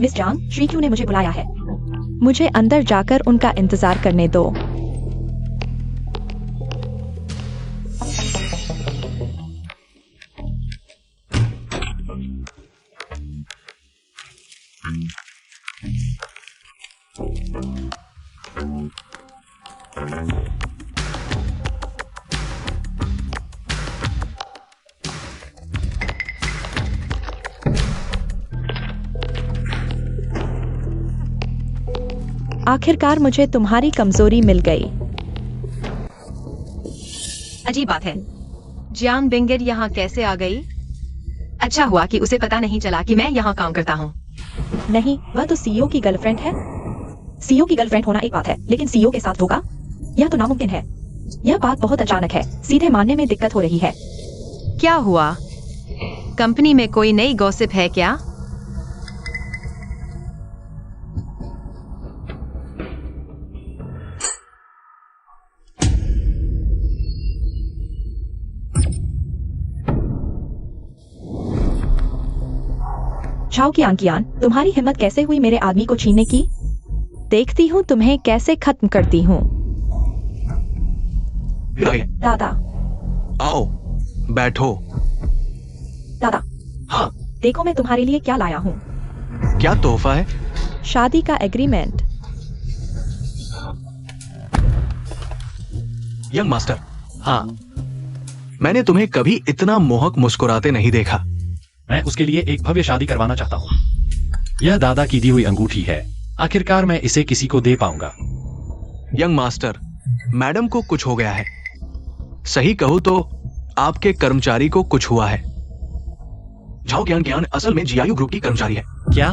मिस जान, श्री क्यू ने मुझे बुलाया है। मुझे अंदर जाकर उनका इंतजार करने दो। आखिरकार मुझे तुम्हारी कमजोरी मिल गई। अजीब बात है, जियांग बिंगर यहाँ कैसे आ गई? अच्छा हुआ कि उसे पता नहीं चला कि मैं यहाँ काम करता हूँ। नहीं, वह तो सीईओ की गर्लफ्रेंड है। सीईओ की गर्लफ्रेंड होना एक बात है, लेकिन सीईओ के साथ धोखा, यह तो नामुमकिन है। यह बात बहुत अचानक है, सीधे मानने में दिक्कत हो रही है। क्या हुआ? कंपनी में कोई नई गॉसिप है क्या? झाओ कियान, तुम्हारी हिम्मत कैसे हुई मेरे आदमी को छीनने की? देखती हूँ तुम्हें कैसे खत्म करती हूँ। दादा, आओ बैठो। दादा, हाँ, देखो मैं तुम्हारे लिए क्या लाया हूँ। क्या तोहफा है? शादी का एग्रीमेंट। यंग मास्टर, हाँ, मैंने तुम्हें कभी इतना मोहक मुस्कुराते नहीं देखा। मैं उसके लिए एक भव्य शादी करवाना चाहता हूँ। यह दादा की दी हुई अंगूठी है। आखिरकार मैं इसे किसी को दे पाऊंगा। यंग मास्टर, मैडम को कुछ हो गया है। सही कहूं तो आपके कर्मचारी को कुछ हुआ है। झाओ कियान असल में जीआईयू ग्रुप की कर्मचारी है। क्या?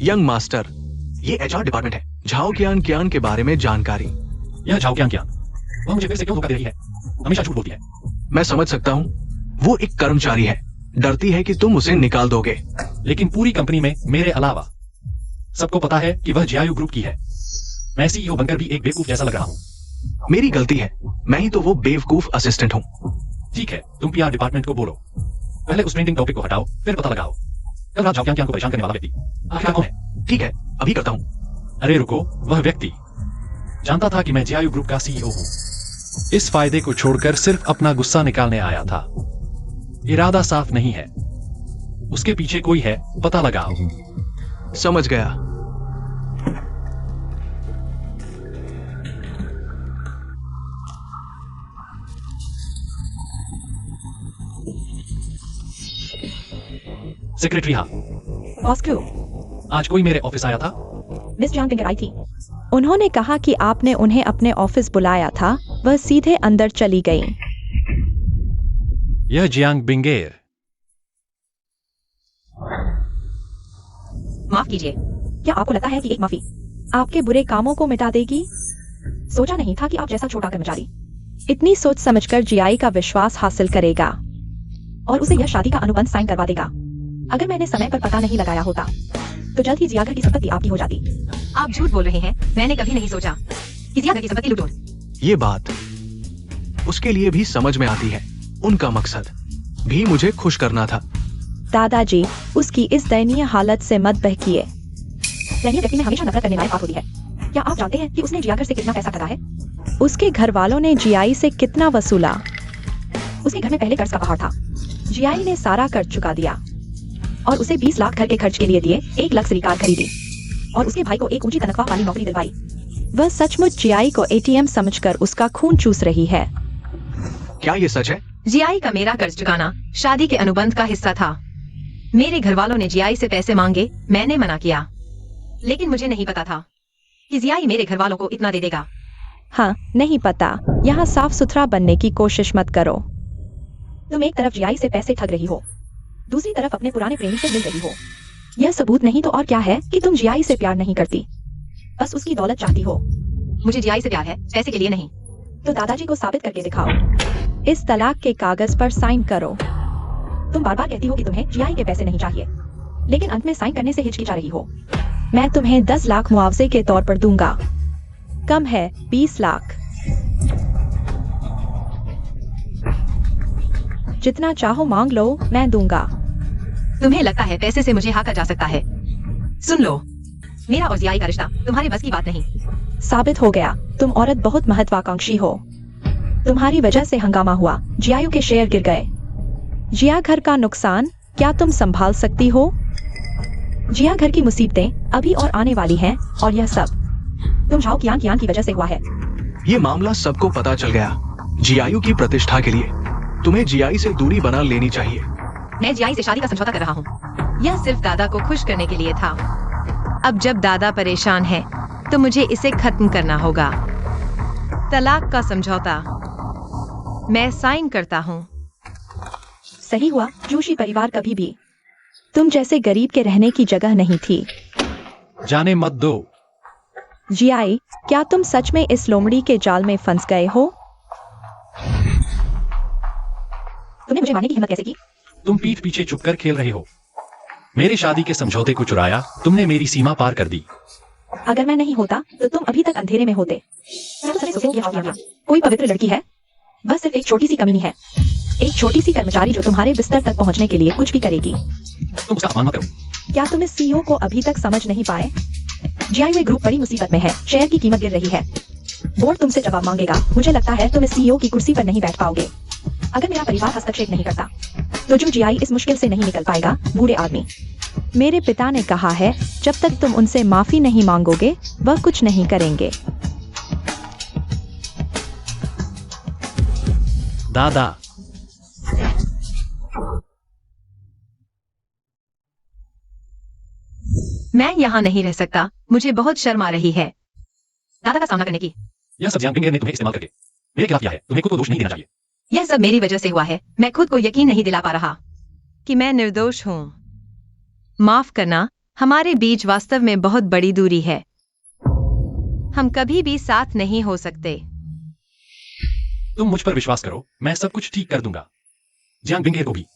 यंग मास्टर, ये एचआर डिपार्टमेंट है। झाओ कियान के बारे में जानकारी। यह झाओ क्या? वह मुझे फिर से क्यों धोखा दे रही है? हमेशा झूठ बोलती है। मैं समझ सकता हूं, वो एक कर्मचारी है, डरती है कि तुम उसे निकाल दोगे। लेकिन पूरी कंपनी में मेरे अलावा सबको पता है कि वह जीआईयू ग्रुप की है। मैं सीईओ बनकर भी एक बेवकूफ जैसा लग रहा हूँ। मेरी गलती है, मैं ही तो वो बेवकूफ असिस्टेंट हूँ। ठीक है, तुम पीआर डिपार्टमेंट को बोलो। पहले उस ट्रेंडिंग टॉपिक को हटाओ, फिर पता लगाओ कल रात झाओ कियान को परेशान करने वाला व्यक्ति आखिर कौन है। ठीक है, अभी करता हूँ। अरे रुको, वह व्यक्ति जानता था कि मैं जीआईयू ग्रुप का सीईओ हूँ। इस फायदे को छोड़कर सिर्फ अपना गुस्सा निकालने आया था। इरादा साफ नहीं है। उसके पीछे कोई है, पता लगाओ। समझ गया। सेक्रेटरी, हाँ, बॉस क्यों? आज कोई मेरे ऑफिस आया था। मिस जियांग बिंगर आई थी। उन्होंने कहा कि आपने उन्हें अपने ऑफिस बुलाया था। वह सीधे अंदर चली गई। यह जियांग बिंगेर। माफ कीजिए। क्या आपको लगता है कि एक माफी आपके बुरे कामों को मिटा देगी? सोचा नहीं था कि आप जैसा छोटा कर्मचारी इतनी सोच समझकर जीआई का विश्वास हासिल करेगा और उसे यह शादी का अनुबंध साइन करवा देगा। अगर मैंने समय पर पता नहीं लगाया होता तो जल्द ही जिया घर की संपत्ति आपकी हो जाती। आप झूठ बोल रहे हैं। मैंने कभी नहीं सोचा कि जिया घर की संपत्ति लूटूं। ये बात उसके लिए भी समझ में आती है। उनका मकसद भी मुझे खुश करना था। दादाजी, उसकी इस दयनीय हालत से मत बहकिए। दयनीय व्यक्ति में हमेशा नफरत करने वाली बात होती है। क्या आप जानते हैं कि उसने जिया घर से कितना पैसा ठगा है? उसके घर वालों ने जीआई से कितना वसूला? उसके घर में पहले कर्ज का पहाड़ था। जीआई ने सारा कर्ज चुका दिया और उसे 20 लाख घर के खर्च के लिए दिए। 1 लाख से कार खरीदी और उसके भाई को एक ऊंची तनख्वाह वाली नौकरी दिलवाई। वह सचमुच जीआई को एटीएम समझकर उसका खून चूस रही है। क्या ये सच है? जीआई का मेरा कर्ज चुकाना शादी के अनुबंध का हिस्सा था। मेरे घर वालों ने जीआई से पैसे मांगे, मैंने मना किया। लेकिन मुझे नहीं पता था कि जीआई मेरे घर वालों को इतना दे देगा। हाँ, नहीं पता। यहाँ साफ सुथरा बनने की कोशिश मत करो। तुम एक तरफ जीआई से पैसे ठग रही हो, दूसरी तरफ अपने पुराने प्रेमी से मिल रही हो। यह सबूत नहीं तो और क्या है कि तुम जीआई से प्यार नहीं करती, बस उसकी दौलत चाहती हो। मुझे जीआई से प्यार है, पैसे के लिए नहीं। तो दादाजी को साबित करके दिखाओ। इस तलाक के कागज पर साइन करो। तुम बार बार कहती हो कि तुम्हें जीआई के पैसे नहीं चाहिए, लेकिन अंत में साइन करने से हिचकिचा रही हो। मैं तुम्हें 10 लाख मुआवजे के तौर पर दूंगा। कम है 20 लाख। जितना चाहो मांग लो, मैं दूंगा। तुम्हें लगता है पैसे से मुझे हाका जा सकता है? सुन लो, मेरा और जीआई का रिश्ता तुम्हारे बस की बात नहीं। साबित हो गया, तुम औरत बहुत महत्वाकांक्षी हो। तुम्हारी वजह से हंगामा हुआ, जीआईयू के शेयर गिर गए। जिया घर का नुकसान क्या तुम संभाल सकती हो? जी हाँ, घर की मुसीबतें अभी और आने वाली हैं, और यह सब तुम झाओ कियान की वजह से हुआ है। ये मामला सबको पता चल गया। जीआईयू की प्रतिष्ठा के लिए तुम्हें जीआई से दूरी बना लेनी चाहिए। मैं जीआई से शादी का समझौता कर रहा हूँ। यह सिर्फ दादा को खुश करने के लिए था। अब जब दादा परेशान है तो मुझे इसे खत्म करना होगा। तलाक का समझौता मैं साइन करता हूँ। सही हुआ, जोशी परिवार कभी भी तुम जैसे गरीब के रहने की जगह नहीं थी। जाने मत दो। जीआई, क्या तुम सच में इस लोमड़ी के जाल में फंस गए हो? तुमने मुझे मारने की हिम्मत कैसे की? तुम पीठ पीछे छुपकर खेल रहे हो। मेरी शादी के समझौते को चुराया, तुमने मेरी सीमा पार कर दी। अगर मैं नहीं होता तो तुम अभी तक अंधेरे में होते। कोई पवित्र लड़की है, बस सिर्फ एक छोटी सी कमी है। एक छोटी सी कर्मचारी जो तुम्हारे बिस्तर तक पहुंचने के लिए कुछ भी करेगी। तुम उसका अपमान मत करो। क्या तुम इस सीईओ को अभी तक समझ नहीं पाए? जीआईयू ग्रुप बड़ी मुसीबत में है। शेयर की कीमत गिर रही है। बोर्ड तुमसे जवाब मांगेगा। मुझे लगता है तुम इस सीईओ की कुर्सी पर नहीं बैठ पाओगे अगर मेरा परिवार हस्तक्षेप नहीं करता। तो जो जीआई इस मुश्किल से नहीं निकल पाएगा, बूढ़े आदमी। मेरे पिता ने कहा है, जब तक तुम उनसे माफी नहीं मांगोगे वह कुछ नहीं करेंगे। दादा, मैं यहाँ नहीं रह सकता। मुझे बहुत शर्म आ रही है दादा का सामना करने की। यह सब जियांग बिंगर ने तुम्हें इस्तेमाल करके मेरे खिलाफ किया है। तुम्हें खुद को दोष नहीं देना चाहिए। यह सब मेरी वजह से हुआ है। मैं खुद को यकीन नहीं दिला पा रहा कि मैं निर्दोष हूँ। माफ करना, हमारे बीच वास्तव में बहुत बड़ी दूरी है। हम कभी भी साथ नहीं हो सकते। तुम मुझ पर विश्वास करो, मैं सब कुछ ठीक कर दूंगा। जियांग बिंगर को भी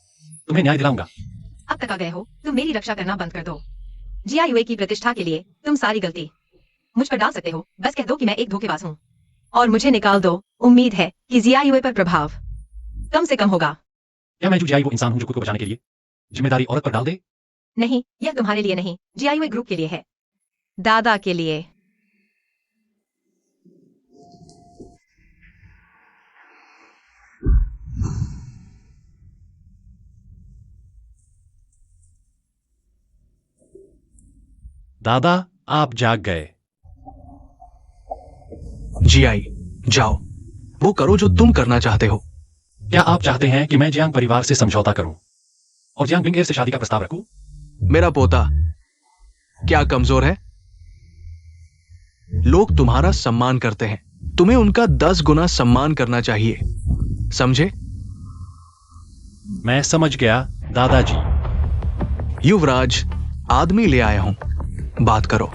तुम्हें न्याय दिलाऊंगा। अब तक आ गए हो, तुम मेरी रक्षा करना बंद कर दो। जीआईयू की प्रतिष्ठा के लिए तुम सारी गलती मुझ पर डाल सकते हो। बस कह दो कि मैं एक धोखेबाज हूँ और मुझे निकाल दो। उम्मीद है कि जीआईयू पर प्रभाव कम से कम होगा। क्या मैं जो जीआई वो इंसान हूं जो खुद को बचाने के लिए जिम्मेदारी औरत पर डाल दे? नहीं, यह तुम्हारे लिए नहीं, जीआईयू ग्रुप के लिए है। दादा के लिए। दादा, आप जाग गए। जीआई, जाओ, वो करो जो तुम करना चाहते हो। क्या आप चाहते हैं कि मैं जियांग परिवार से समझौता करूं और जियांग बिंगर से शादी का प्रस्ताव रखूं? मेरा पोता क्या कमजोर है? लोग तुम्हारा सम्मान करते हैं। तुम्हें उनका 10 गुना सम्मान करना चाहिए, समझे? मैं समझ गया दादाजी। युवराज, आदमी ले आया हूं, बात करो।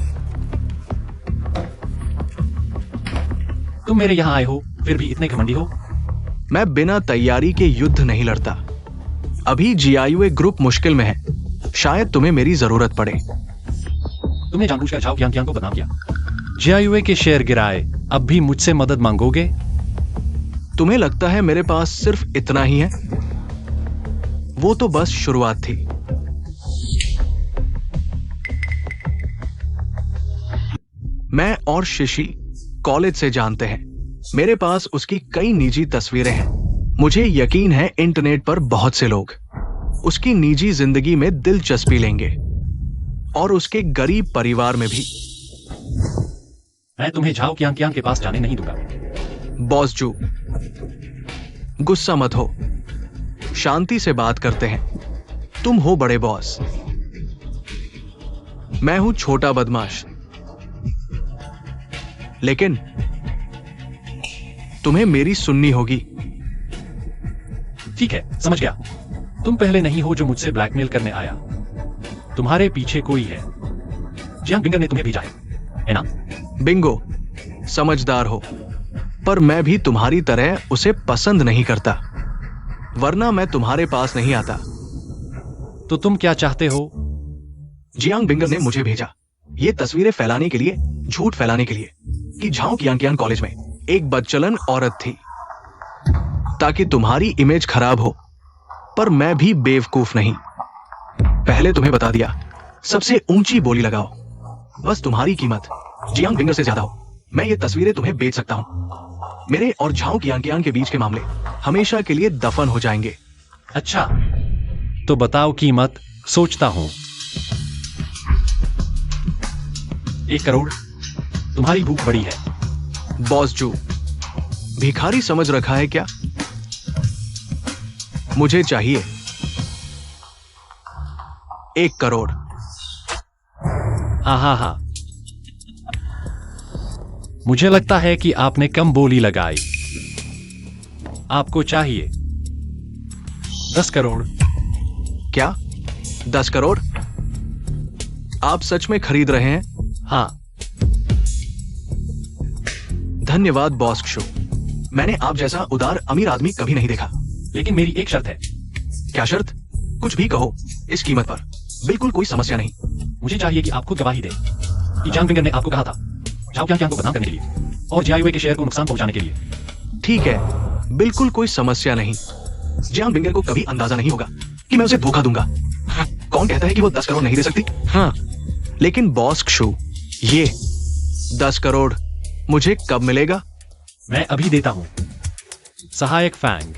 तुम मेरे यहां आए हो फिर भी इतने घमंडी हो। मैं बिना तैयारी के युद्ध नहीं लड़ता। अभी जीआईयू ग्रुप मुश्किल में है। शायद तुम्हें मेरी जरूरत पड़े। तुमने जानबूझकर झाओ कियांग को बदनाम किया, जीआईयू के शेयर गिराए। अब भी मुझसे मदद मांगोगे? तुम्हें लगता है मेरे पास सिर्फ इतना ही है? वो तो बस शुरुआत थी। मैं और शिशी कॉलेज से जानते हैं। मेरे पास उसकी कई निजी तस्वीरें हैं। मुझे यकीन है इंटरनेट पर बहुत से लोग उसकी निजी जिंदगी में दिलचस्पी लेंगे, और उसके गरीब परिवार में भी। मैं तुम्हें झाओ कियांग के पास जाने नहीं दूंगा। बॉस जू, गुस्सा मत हो, शांति से बात करते हैं। तुम हो बड़े बॉस, मैं हूं छोटा बदमाश। लेकिन तुम्हें मेरी सुननी होगी। ठीक है, समझ गया। तुम पहले नहीं हो जो मुझसे ब्लैकमेल करने आया। तुम्हारे पीछे कोई है। जियांग बिंगर ने तुम्हें भेजा है ना? बिंगो, समझदार हो, पर मैं भी तुम्हारी तरह उसे पसंद नहीं करता, वरना मैं तुम्हारे पास नहीं आता। तो तुम क्या चाहते हो? जियांग बिंगर ने मुझे भेजा ये तस्वीरें फैलाने के लिए, झूठ फैलाने के लिए, कि झाओ कियांग कॉलेज में एक बदचलन औरत थी, ताकि तुम्हारी इमेज खराब हो। पर मैं भी बेवकूफ नहीं। पहले तुम्हें बता दिया, सबसे ऊंची बोली लगाओ, बस तुम्हारी कीमत जियांग बिंगर से ज्यादा हो। मैं ये तस्वीरें तुम्हें बेच सकता हूं। मेरे और झाओ कियांग के बीच के मामले हमेशा के लिए दफन हो जाएंगे। अच्छा, तो बताओ कीमत, सोचता हूं। 1 करोड़। तुम्हारी भूख बड़ी है। बॉस जू, भिखारी समझ रखा है क्या? मुझे चाहिए 1 करोड़। हा। मुझे लगता है कि आपने कम बोली लगाई। आपको चाहिए 10 करोड़। क्या 10 करोड़? आप सच में खरीद रहे हैं? हाँ। धन्यवाद बॉस शो। मैंने आप जैसा उदार अमीर आदमी कभी नहीं देखा। लेकिन मेरी एक शर्त है। क्या शर्त? कुछ भी कहो, इस कीमत पर बिल्कुल कोई समस्या नहीं। मुझे चाहिए कि आप खुद गवाही दें कि जियांग फिंगर ने आपको कहा था झाओ qiang को बदनाम करने के लिए और जियायुए के शेयर को नुकसान पहुंचाने के लिए। ठीक है, बिल्कुल कोई समस्या नहीं। जियांग बिंगर को कभी अंदाजा नहीं होगा कि मैं उसे धोखा दूंगा। कौन कहता है कि वो 10 करोड़ नहीं दे सकती? हाँ, लेकिन बॉस शो, ये 10 करोड़ मुझे कब मिलेगा? मैं अभी देता हूं। सहायक फैंग।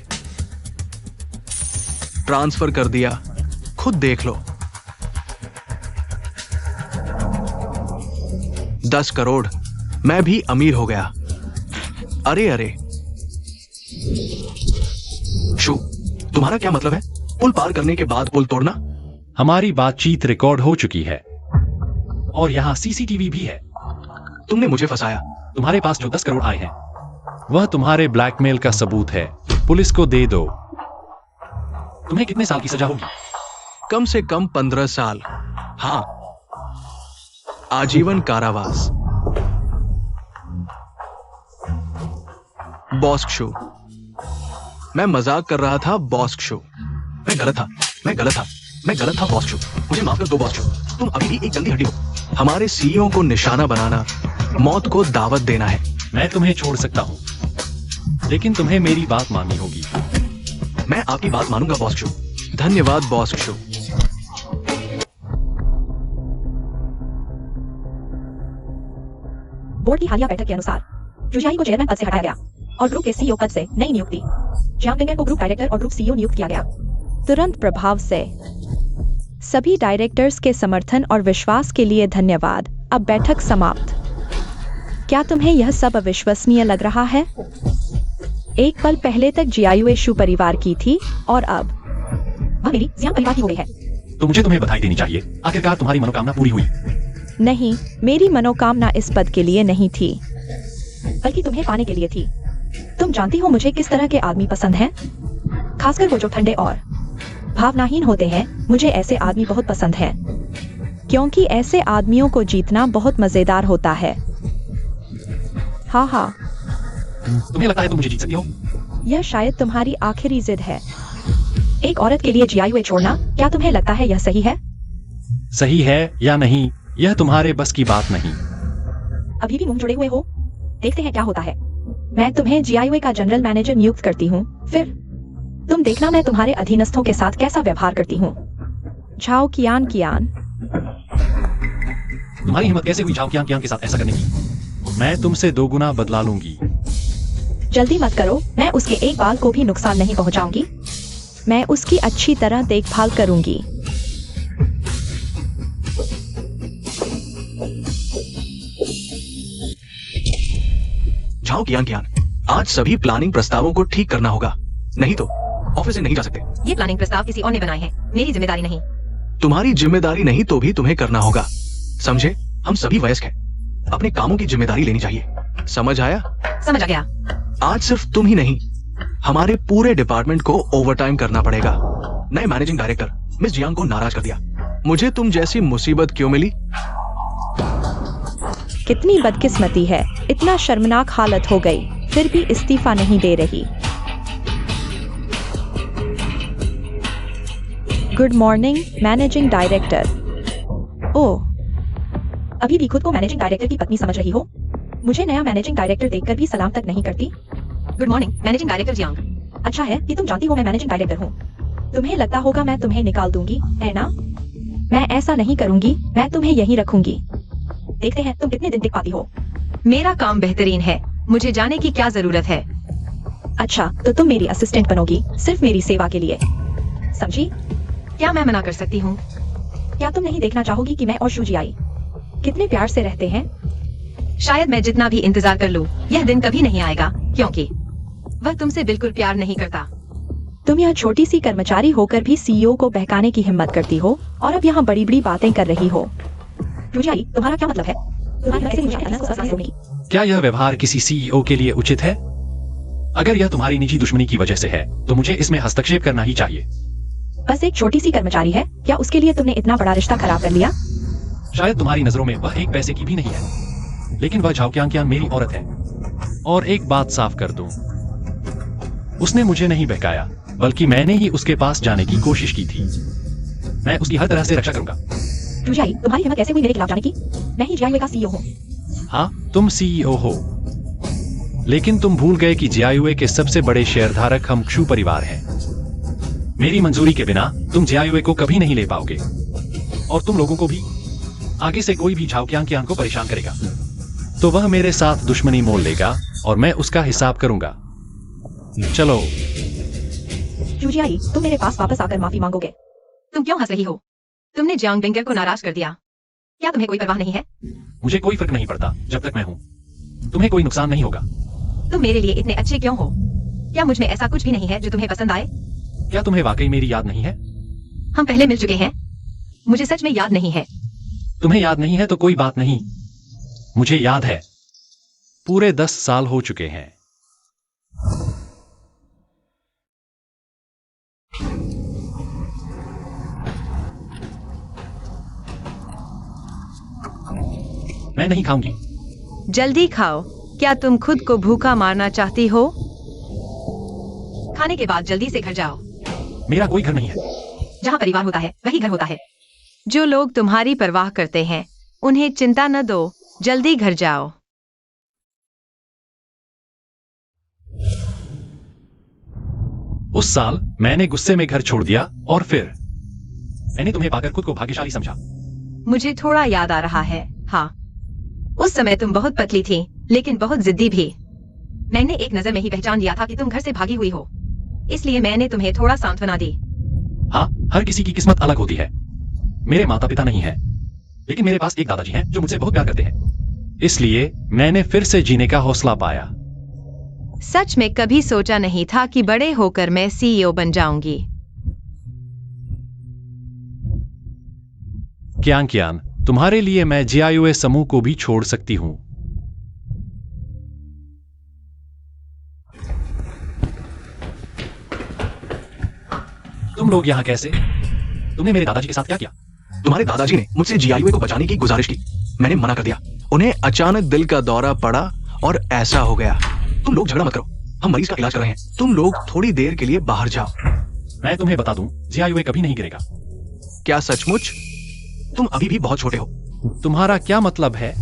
ट्रांसफर कर दिया, खुद देख लो। 10 करोड़, मैं भी अमीर हो गया। अरे शू, तुम्हारा क्या मतलब है? पुल पार करने के बाद पुल तोड़ना? हमारी बातचीत रिकॉर्ड हो चुकी है और यहां सीसीटीवी भी है। तुमने मुझे फंसाया। तुम्हारे पास जो 10 करोड़ आए हैं वह तुम्हारे ब्लैकमेल का सबूत है। पुलिस को दे दो। तुम्हें कितने साल की सजा होगी? कम से कम 15 साल। हाँ, आजीवन कारावास। बॉस शो, मैं मजाक कर रहा था बॉस शो। मैं गलत था बॉस शो। मुझे माफ कर दो बॉस शो। तुम अभी भी एक जल्दी हड्डी हो। हमारे सीईओ को निशाना बनाना मौत को दावत देना है। मैं तुम्हें छोड़ सकता हूं, लेकिन तुम्हें मेरी बात माननी होगी। मैं आपकी बात मानूंगा बॉस शो। धन्यवाद बॉस शो। बोर्ड की हालिया बैठक के अनुसार जुजियाई को चेयरमैन पद से हटाया गया और ग्रुप के सीईओ पद से नई नियुक्ति। जियांग बिंगर को ग्रुप डायरेक्टर और ग्रुप सीईओ नियुक्त किया गया। तुरंत प्रभाव से। सभी डायरेक्टर्स के समर्थन और विश्वास के लिए धन्यवाद। अब बैठक समाप्त। क्या तुम्हें यह सब अविश्वसनीय लग रहा है? एक पल पहले तक जियायुए शू परिवार की थी और अब वह मेरी जियांग परिवार की हो गई है। तो मुझे तुम्हें बधाई देनी चाहिए। आखिरकार तुम्हारी मनोकामना पूरी हुई। नहीं, मेरी मनोकामना इस पद के लिए नहीं थी, बल्कि तुम्हें पाने के लिए थी। तुम जानती हो मुझे किस तरह के आदमी पसंद हैं? खासकर वो जो ठंडे और भावनाहीन होते हैं। मुझे ऐसे आदमी बहुत पसंद हैं, क्योंकि ऐसे आदमियों को जीतना बहुत मजेदार होता है। हाँ, तुम्हें लगता है तुम मुझे जीत सकती हो? यह शायद तुम्हारी आखिरी जिद है। एक औरत के लिए जियायुए छोड़ना, क्या तुम्हें लगता है यह सही है? सही है या नहीं, यह तुम्हारे बस की बात नहीं। अभी भी मुंह जुड़े हुए हो? देखते हैं क्या होता है। मैं तुम्हें जियायुए का जनरल मैनेजर नियुक्त करती हूँ, फिर तुम देखना मैं तुम्हारे अधीनस्थों के साथ कैसा व्यवहार करती हूँ। Zhao qiang। तुम्हारी हिम्मत कैसे हुई झाओ qiang के साथ ऐसा करने की? मैं तुमसे 2 गुना बदला लूंगी। जल्दी मत करो, मैं उसके एक बाल को भी नुकसान नहीं पहुंचाऊंगी। मैं उसकी अच्छी तरह देखभाल करूंगी। झाओ qiang, आज सभी प्लानिंग प्रस्तावों को ठीक करना होगा, नहीं तो ऑफिस से नहीं जा सकते। ये प्लानिंग प्रस्ताव किसी और ने बनाए हैं, मेरी जिम्मेदारी नहीं। तुम्हारी जिम्मेदारी नहीं तो भी तुम्हें करना होगा, समझे? हम सभी वयस्क हैं, अपने कामों की जिम्मेदारी लेनी चाहिए। समझ आया? समझ आ गया। आज सिर्फ तुम ही नहीं, हमारे पूरे डिपार्टमेंट को ओवरटाइम करना पड़ेगा। नए मैनेजिंग डायरेक्टर मिस जियांग को नाराज कर दिया। मुझे तुम जैसी मुसीबत क्यों मिली? कितनी बदकिस्मती है, इतना शर्मनाक हालत हो गई, फिर भी इस्तीफा नहीं दे रही। Good morning managing director. Oh, अभी भी खुद को मैनेजिंग डायरेक्टर की पत्नी समझ रही हो? मुझे नया मैनेजिंग डायरेक्टर देखकर भी सलाम तक नहीं करती। Good morning managing director Jiang. अच्छा है कि तुम जानती हो मैं मैनेजिंग डायरेक्टर हूँ। तुम्हें लगता होगा मैं तुम्हें निकाल दूंगी, है ना? मैं ऐसा नहीं करूंगी, मैं तुम्हें यहीं रखूंगी। देखते हैं तुम कितने दिन टिक पाती हो। मेरा काम बेहतरीन है, मुझे जाने की क्या जरूरत है? अच्छा, तो तुम मेरी असिस्टेंट बनोगी, सिर्फ मेरी सेवा के लिए, समझी? क्या मैं मना कर सकती हूँ? क्या तुम नहीं देखना चाहोगी कि मैं और शूजी आई कितने प्यार से रहते हैं। शायद मैं जितना भी इंतजार कर लूं, यह दिन कभी नहीं आएगा, क्योंकि वह तुमसे बिल्कुल प्यार नहीं करता। तुम यह छोटी सी कर्मचारी होकर भी सीईओ को बहकाने की हिम्मत करती हो और अब यहाँ बड़ी बड़ी बातें कर रही हो। रुजाई, तुम्हारा क्या मतलब है? तुम्हारी वजह से मुझे अचानक से सांस रोकी। क्या यह व्यवहार किसी सीईओ के लिए उचित है? अगर यह तुम्हारी निजी दुश्मनी की वजह से है तो मुझे इसमें हस्तक्षेप करना ही चाहिए। बस एक छोटी सी कर्मचारी है, क्या उसके लिए तुमने इतना बड़ा रिश्ता खराब कर लिया? शायद तुम्हारी नजरों में वह एक पैसे की भी नहीं है, लेकिन वह झाओकियांग मेरी औरत है। और एक बात साफ कर दूं, उसने मुझे नहीं बहकाया, बल्कि मैंने ही उसके पास जाने की कोशिश की थी। मैं उसकी हर तरह से रक्षा करूंगा। रुजाई, तुम्हारी हिम्मत कैसे हुई मेरे खिलाफ जाने की? मैं ही जियायुए का सीईओ हूँ। हाँ, तुम सीईओ हो, लेकिन तुम भूल गए कि जियायुए के सबसे बड़े शेयरधारक हम क्षु परिवार हैं। मेरी मंजूरी के बिना तुम जियायुए को कभी नहीं ले पाओगे, और तुम लोगों को भी। आगे से कोई भी झाओकियांग को परेशान करेगा तो वह मेरे साथ दुश्मनी मोल लेगा और मैं उसका हिसाब करूंगा। चलो। रुजाई, तुम मेरे पास वापस आकर माफी मांगोगे? तुम क्यों हंस रही हो? तुमने जियांग बिंगर को नाराज कर दिया। क्या तुम्हें कोई परवाह नहीं है? मुझे कोई फर्क नहीं पड़ता जब तक मैं हूं। तुम्हें कोई नुकसान नहीं होगा। तुम मेरे लिए इतने अच्छे क्यों हो? क्या मुझ में ऐसा कुछ भी नहीं है जो तुम्हें पसंद आए? क्या तुम्हें वाकई मेरी याद नहीं है? हम पहले मिल चुके हैं। मुझे सच में याद नहीं है। तुम्हें याद नहीं है तो कोई बात नहीं, मुझे याद है। पूरे 10 साल हो चुके हैं। मैं नहीं खाऊंगी। जल्दी खाओ। क्या तुम खुद को भूखा मारना चाहती हो? खाने के बाद जल्दी से घर जाओ। मेरा कोई घर नहीं है। जहाँ परिवार होता है वही घर होता है। जो लोग तुम्हारी परवाह करते हैं उन्हें चिंता न दो, जल्दी घर जाओ। उस साल मैंने गुस्से में घर छोड़ दिया और फिर मैंने तुम्हें पाकर खुद को भाग्यशाली समझा। मुझे थोड़ा याद आ रहा है। हाँ, उस समय तुम बहुत पतली थी, लेकिन बहुत जिद्दी भी। मैंने एक नजर में ही पहचान लिया था कि तुम घर से भागी हुई हो, इसलिए मैंने तुम्हें थोड़ा सांत्वना दी। हाँ, हर किसी की किस्मत अलग होती है। मेरे माता पिता नहीं हैं, लेकिन मेरे पास एक दादाजी हैं जो मुझसे बहुत प्यार करते हैं। इसलिए मैंने फिर से जीने का हौसला पाया। सच में कभी सोचा नहीं था कि बड़े होकर मैं सीईओ बन जाऊंगी। कियांग, तुम्हारे लिए मैं जियायुए समूह को भी छोड़ सकती हूं। तुम लोग यहां कैसे? तुमने मेरे दादाजी के साथ क्या किया? तुम्हारे दादाजी ने मुझसे जियायुए को बचाने की गुजारिश की। मैंने मना कर दिया। उन्हें अचानक दिल का दौरा पड़ा और ऐसा हो गया। तुम लोग झगड़ा मत करो, हम मरीज का इलाज कर रहे हैं। तुम लोग थोड़ी देर के लिए बाहर जाओ। मैं तुम्हें बता दूं, जियायुए कभी नहीं गिरेगा। क्या सचमुच? तुम अभी भी बहुत छोटे हो। तुम्हारा क्या मतलब है?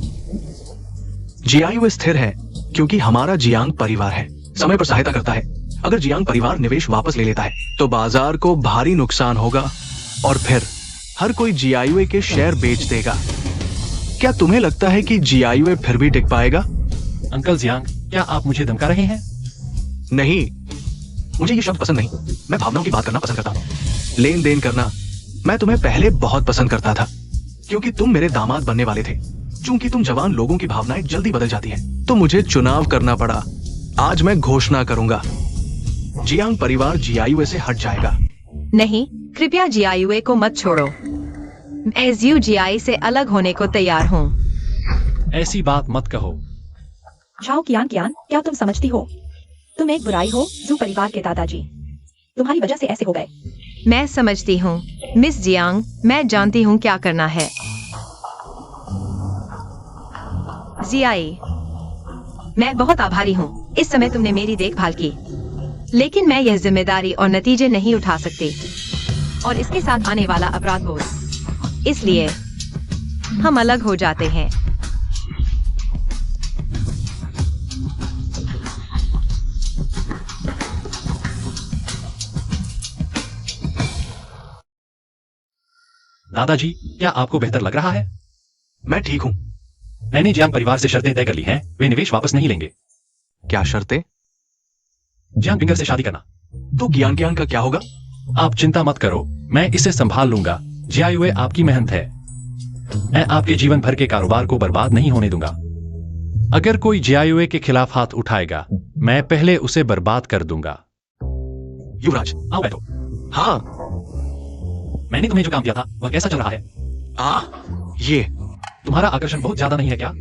जियायुए स्थिर है क्योंकि हमारा जियांग परिवार है, समय पर सहायता करता है। अगर जियांग परिवार निवेश वापस ले लेता है तो बाजार को भारी नुकसान होगा और फिर हर कोई जियायुए के शेयर बेच देगा। क्या तुम्हें लगता है कि जियायुए फिर भी टिक पाएगा? अंकल जियांग, क्या आप मुझे धमका रहे हैं? नहीं, मुझे ये शब्द पसंद नहीं। मैं भावनाओं की बात करना पसंद करता हूँ। लेन देन करना। मैं तुम्हें पहले बहुत पसंद करता था क्योंकि तुम मेरे दामाद बनने वाले थे। चूंकि तुम जवान लोगों की भावनाएं जल्दी बदल जाती हैं, तो मुझे चुनाव करना पड़ा। आज मैं घोषणा करूंगा, जियांग परिवार जियायुए से हट जाएगा। नहीं, कृपया जियायुए को मत छोड़ो। मैं जियायुए से अलग होने को तैयार हूँ। ऐसी बात मत कहो। झाओ कियान, क्या तुम समझती हो? तुम एक बुराई हो, जू परिवार के दादाजी तुम्हारी वजह से ऐसे हो गए। मैं समझती हूँ मिस जियांग, मैं जानती हूँ क्या करना है। जियाई, मैं बहुत आभारी हूँ। इस समय तुमने मेरी देखभाल की, लेकिन मैं यह जिम्मेदारी और नतीजे नहीं उठा सकती, और इसके साथ आने वाला अपराध बोझ। इसलिए हम अलग हो जाते हैं। दादाजी, क्या आपको बेहतर लग रहा है? मैं ठीक हूँ। मैंने जियांग परिवार से शर्तें तय कर ली हैं। वे निवेश वापस नहीं लेंगे। क्या शर्तें? जियांग बिंगर से शादी करना। तो कियान का क्या होगा? आप चिंता मत करो, मैं इसे संभाल लूंगा। जियायुए आपकी मेहनत है। मैं आपके जीवन भर के कारोबार को बर्बाद नहीं होने दूंगा। अगर कोई जियायुए के खिलाफ हाथ उठाएगा, मैं पहले उसे बर्बाद कर दूंगा। युवराज, आओ बैठो। हाँ, मैंने तुम्हें जो काम दिया था वह कैसा चल रहा है? ये, तुम्हारा आकर्षण बहुत ज्यादा नहीं है क्या?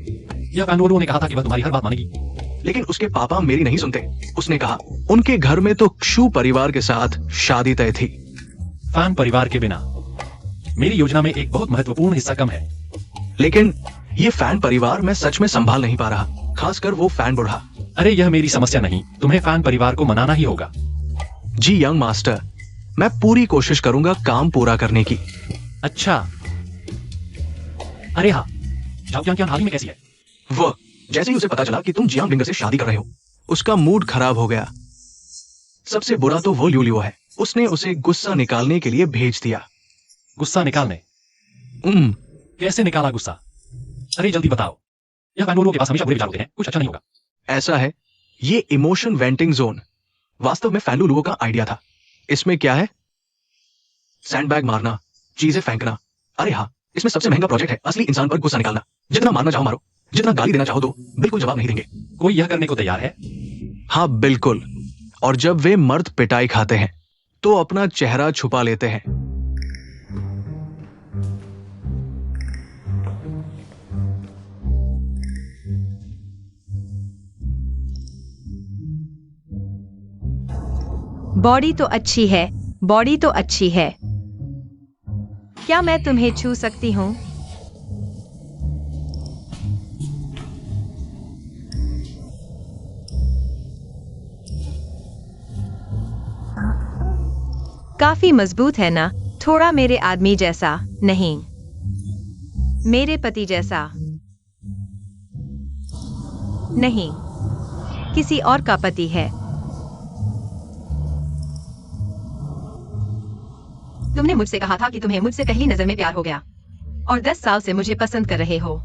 यह फैनवोलुओ ने कहा था कि वह तुम्हारी हर बात मानेगी। लेकिन उसके पापा मेरी नहीं सुनते। उसने कहा उनके घर में तो क्षु परिवार के साथ शादी तय थी। फैन परिवार के बिना मेरी योजना में एक बहुत महत्वपूर्ण हिस्सा कम है। लेकिन ये फैन परिवार मैं सच में संभाल नहीं पा रहा, खासकर वो फैन बूढ़ा। अरे यह मेरी समस्या नहीं, तुम्हें फैन परिवार को मनाना ही होगा। जी यंग मास्टर, मैं पूरी कोशिश करूंगा काम पूरा करने की। अच्छा। अरे हाँ, झाओ क्या हाल ही में कैसी है? वो जैसे ही उसे पता चला कि तुम जियांग बिंगर से शादी कर रहे हो, उसका मूड खराब हो गया। सबसे बुरा तो वो ल्यूलियो है, उसने उसे गुस्सा निकालने के लिए भेज दिया। गुस्सा निकालने? कैसे निकाला गुस्सा? अरे जल्दी बताओ। यह फैनवोलुओ के पास हमेशा बुरे विचार होते हैं, कुछ अच्छा नहीं होगा। ऐसा है, ये इमोशन वेंटिंग जोन वास्तव में फैनलुलुओ का आइडिया था। इसमें क्या है? सैंडबैग मारना, चीजें फेंकना। अरे हाँ, इसमें सबसे महंगा प्रोजेक्ट है असली इंसान पर गुस्सा निकालना। जितना मारना चाहो मारो, जितना गाली देना चाहो दो, बिल्कुल जवाब नहीं देंगे। कोई यह करने को तैयार है? हाँ बिल्कुल। और जब वे मर्द पिटाई खाते हैं तो अपना चेहरा छुपा लेते हैं। बॉडी तो अच्छी है, बॉडी तो अच्छी है। क्या मैं तुम्हें छू सकती हूँ? काफी मजबूत है ना? थोड़ा मेरे आदमी जैसा नहीं, मेरे पति जैसा नहीं, किसी और का पति है। तुमने मुझसे कहा था कि तुम्हें मुझसे पहली नजर में प्यार हो गया और 10 साल से मुझे पसंद कर रहे हो।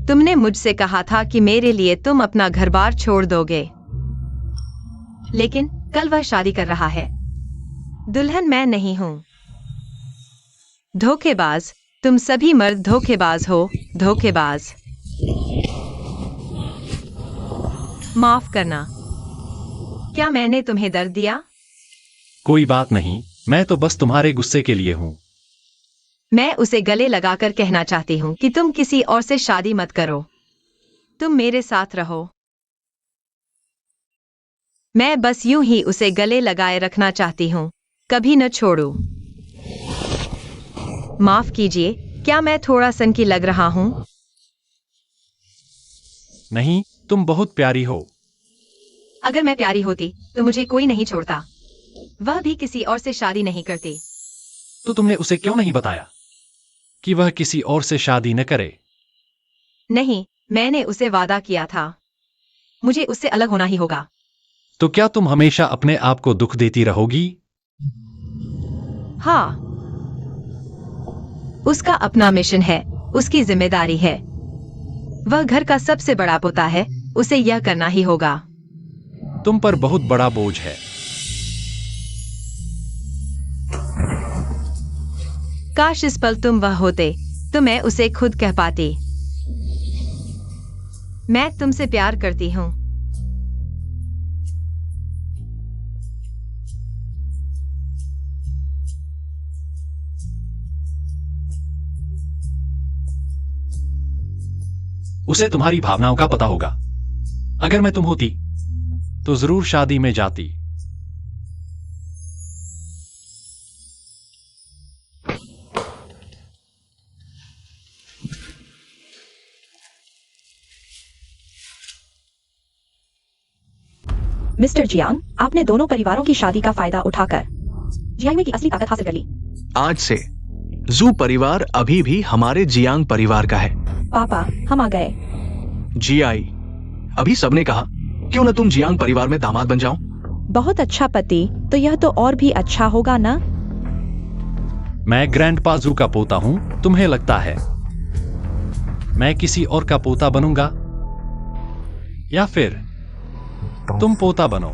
तुमने मुझसे कहा था कि मेरे लिए तुम अपना घर-बार छोड़ दोगे, लेकिन कल वह शादी कर रहा है। दुल्हन मैं नहीं हूं। धोखेबाज, तुम सभी मर्द धोखेबाज हो, धोखेबाज। माफ करना, क्या मैंने तुम्हें दर्द दिया? कोई बात नहीं, मैं तो बस तुम्हारे गुस्से के लिए हूँ। मैं उसे गले लगाकर कहना चाहती हूँ कि तुम किसी और से शादी मत करो। तुम मेरे साथ रहो। मैं बस यूं ही उसे गले लगाए रखना चाहती हूँ, कभी न छोड़ूं। माफ कीजिए, क्या मैं थोड़ा सनकी लग रहा हूँ? नहीं, तुम बहुत प्यारी हो। अगर मैं प्यारी होती तो मुझे कोई नहीं छोड़ता। वह भी किसी और से शादी नहीं करती। तो तुमने उसे क्यों नहीं बताया कि वह किसी और से शादी न करे? नहीं, मैंने उसे वादा किया था। मुझे उससे अलग होना ही होगा। तो क्या तुम हमेशा अपने आप को दुख देती रहोगी? हाँ, उसका अपना मिशन है, उसकी जिम्मेदारी है। वह घर का सबसे बड़ा पोता है, उसे यह करना ही होगा। तुम पर बहुत बड़ा बोझ है। काश इस पल तुम वह होते तो मैं उसे खुद कह पाती, मैं तुमसे प्यार करती हूँ। उसे तुम्हारी भावनाओं का पता होगा। अगर मैं तुम होती तो जरूर शादी में जाती। मिस्टर जियांग, आपने दोनों परिवारों की शादी का फायदा उठाकर जियांग की असली ताकत हासिल कर ली। आज से जू परिवार अभी भी हमारे जियांग परिवार का है। पापा, हम आ गए। जी आई, अभी सबने कहा क्यों न तुम जियांग परिवार में दामाद बन जाओ। बहुत अच्छा पति, तो यह तो और भी अच्छा होगा ना? मैं ग्रैंडपा जू का पोता हूं, तुम्हें लगता है मैं किसी और का पोता बनूंगा? या फिर तुम पोता बनो?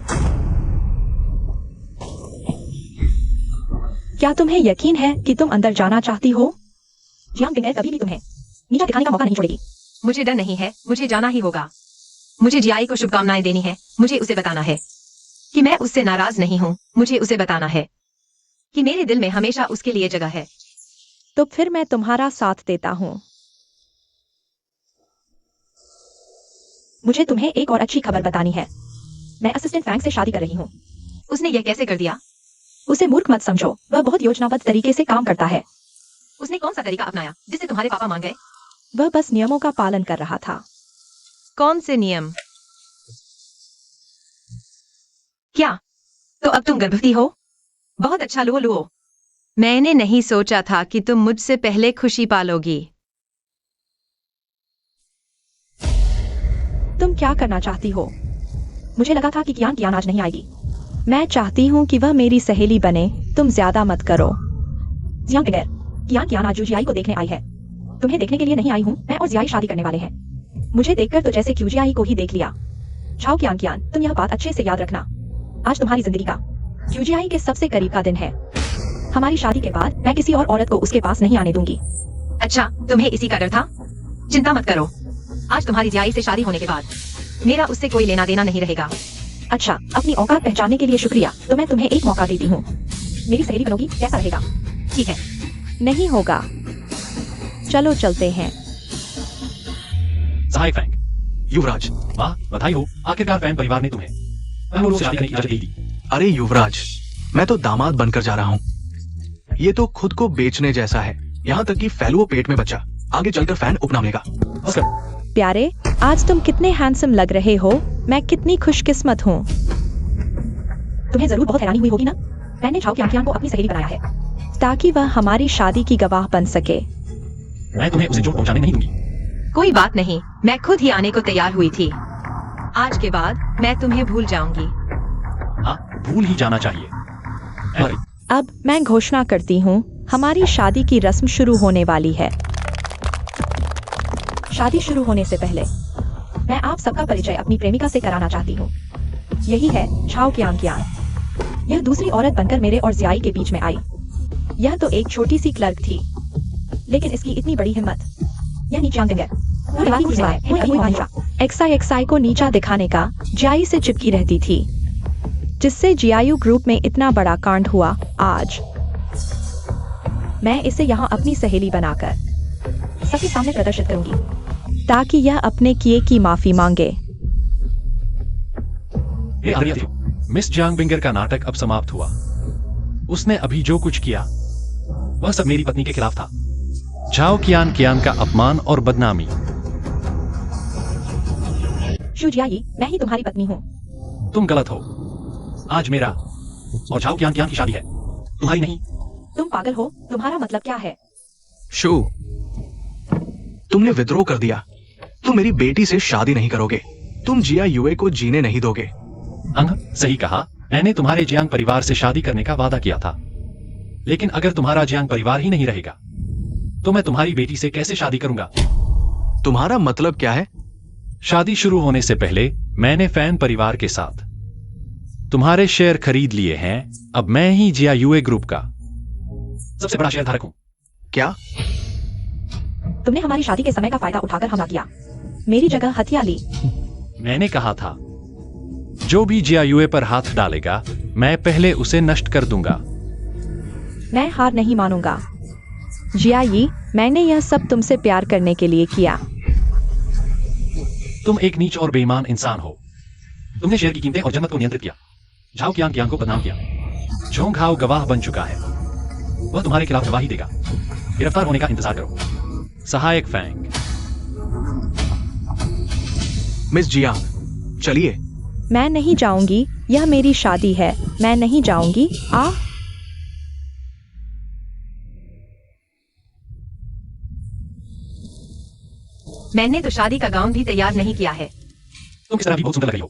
क्या तुम्हें यकीन है कि तुम अंदर जाना चाहती हो? जियांग बिंगर कभी भी तुम्हें नीचा दिखाने का मौका नहीं छोड़ेगी। मुझे डर नहीं है, मुझे जाना ही होगा। मुझे जियाई को शुभकामनाएं देनी है। मुझे उसे बताना है कि मैं उससे नाराज नहीं हूँ। मुझे उसे बताना है कि मेरे दिल में हमेशा उसके लिए जगह है। तो फिर मैं तुम्हारा साथ देता हूँ। मुझे तुम्हें एक और अच्छी खबर बतानी है। मैं असिस्टेंट फैंग से शादी कर रही हूँ। उसने यह कैसे कर दिया? उसे मूर्ख मत समझो, वह बहुत योजनाबद्ध तरीके से काम करता है। उसने कौन सा तरीका अपनाया जिससे तुम्हारे पापा मान गए? वह बस नियमों का पालन कर रहा था। कौन से नियम? क्या? तो अब तुम गर्भवती हो? बहुत अच्छा, लो लो। मैंने नहीं सोचा था कि तुम मुझसे पहले खुशी पालोगी। तुम क्या करना चाहती हो? मुझे लगा था कि कियान आज नहीं आएगी। मैं चाहती हूँ कि वह मेरी सहेली बने। तुम ज्यादा मत करो। जियांग बिंगर, कियान आज जियाई को देखने आई है। तुम्हें देखने के लिए नहीं आई हूँ। मैं और जियाई शादी करने वाले हैं। मुझे देखकर तो जैसे क्यूजियाई को ही देख लिया। छाओ कियान, तुम यह बात अच्छे से याद रखना। आज तुम्हारी जिंदगी का क्यूजियाई के सबसे करीब का दिन है। हमारी शादी के बाद मैं किसी और औरत को उसके पास नहीं आने दूंगी। अच्छा, तुम्हें इसी का डर था? चिंता मत करो। आज तुम्हारी जियाई से शादी होने के बाद मेरा उससे कोई लेना देना नहीं रहेगा। अच्छा, अपनी औकात पहचानने के लिए शुक्रिया। तो मैं तुम्हें एक मौका देती हूँ। मेरी सहेली बनोगी, कैसा रहेगा? ठीक है। नहीं होगा। चलो चलते हैं। सहायक फैंग। युवराज, वाह, बधाई हो। आखिरकार फैंग परिवार ने तुम्हें फैंग से शादी करने की इजाजत दे दी। अरे युवराज, मैं तो दामाद बनकर जा रहा हूँ। ये तो खुद को बेचने जैसा है। यहाँ तक कि फैलुओ पेट में बच्चा। आगे चलकर फैन उपनाम लेगा। प्यारे, आज तुम कितने हैंडसम लग रहे हो। मैं कितनी खुशकिस्मत हूँ। तुम्हें जरूर बहुत हैरानी हुई होगी ना। मैंने छाओ कियान को अपनी सहेली बनाया है ताकि वह हमारी शादी की गवाह बन सके। मैं तुम्हें उसे चोट पहुंचाने नहीं दूंगी। कोई बात नहीं, मैं खुद ही आने को तैयार हुई थी। आज के बाद मैं तुम्हें भूल जाऊंगी। हाँ, भूल ही जाना चाहिए। अरे, अब मैं घोषणा करती हूँ, हमारी शादी की रस्म शुरू होने वाली है। शादी शुरू होने से पहले मैं आप सबका परिचय अपनी प्रेमिका से कराना चाहती हूँ। यही है छाओ कियान। यह दूसरी औरत बनकर मेरे और जियाई के बीच में आई। यह तो एक छोटी सी क्लर्क थी, लेकिन इसकी इतनी बड़ी हिम्मत। यह नीचा एक्साई को नीचा दिखाने का जियाई से चिपकी रहती थी, जिससे जियायू ग्रुप में इतना बड़ा कांड हुआ। आज मैं इसे यहाँ अपनी सहेली बनाकर सबके सामने प्रदर्शित करूंगी ताकि यह अपने किए की माफी मांगे। हे आर्या, मिस जियांग बिंगर का नाटक अब समाप्त हुआ। उसने अभी जो कुछ किया वह सब मेरी पत्नी के खिलाफ था। झाओ कियान का अपमान और बदनामी। शू जियाई, मैं ही तुम्हारी पत्नी हूँ। तुम गलत हो। आज मेरा और झाओ कियान की शादी है, तुम्हारी नहीं। तुम पागल हो? तुम्हारा मतलब क्या है? शू, तुमने विद्रोह कर दिया। तुम मेरी बेटी से शादी नहीं करोगे। तुम जिया युए को जीने नहीं दोगे। सही कहा। मैंने तुम्हारे जियांग परिवार से शादी करने का वादा किया था, लेकिन अगर तुम्हारा जियांग परिवार ही नहीं रहेगा तो मैं तुम्हारी बेटी से कैसे शादी करूंगा? तुम्हारा मतलब क्या है? शादी शुरू होने से पहले मैंने फैन परिवार के साथ तुम्हारे शेयर खरीद लिए हैं। अब मैं ही जिया यूए ग्रुप का सबसे बड़ा शेयर धारक हूं। क्या? तुमने हमारी शादी के समय का फायदा उठाकर हमला किया, मेरी जगह हथिया ली। मैंने कहा था, जो भी जिया यूए पर हाथ डालेगा मैं पहले उसे नष्ट कर दूंगा। मैं हार नहीं मानूंगा। जियाई, मैंने यह सब तुमसे प्यार करने के लिए किया। तुम एक नीच और बेईमान इंसान हो। तुमने शेयर की कीमतें और जनमत को नियंत्रित किया। झाओ कियान को बदनाम किया। झोंग हाओ गवाह बन चुका है, वह तुम्हारे खिलाफ गवाही देगा। गिरफ्तार होने का इंतजार करो। सहायक फैंग। मिस जियांग, चलिए। मैं नहीं जाऊंगी, यह मेरी शादी है। मैं नहीं जाऊंगी। मैंने तो शादी का गाउन भी तैयार नहीं किया है। तुम किस तरह भी बहुत सुंदर लग रही हो।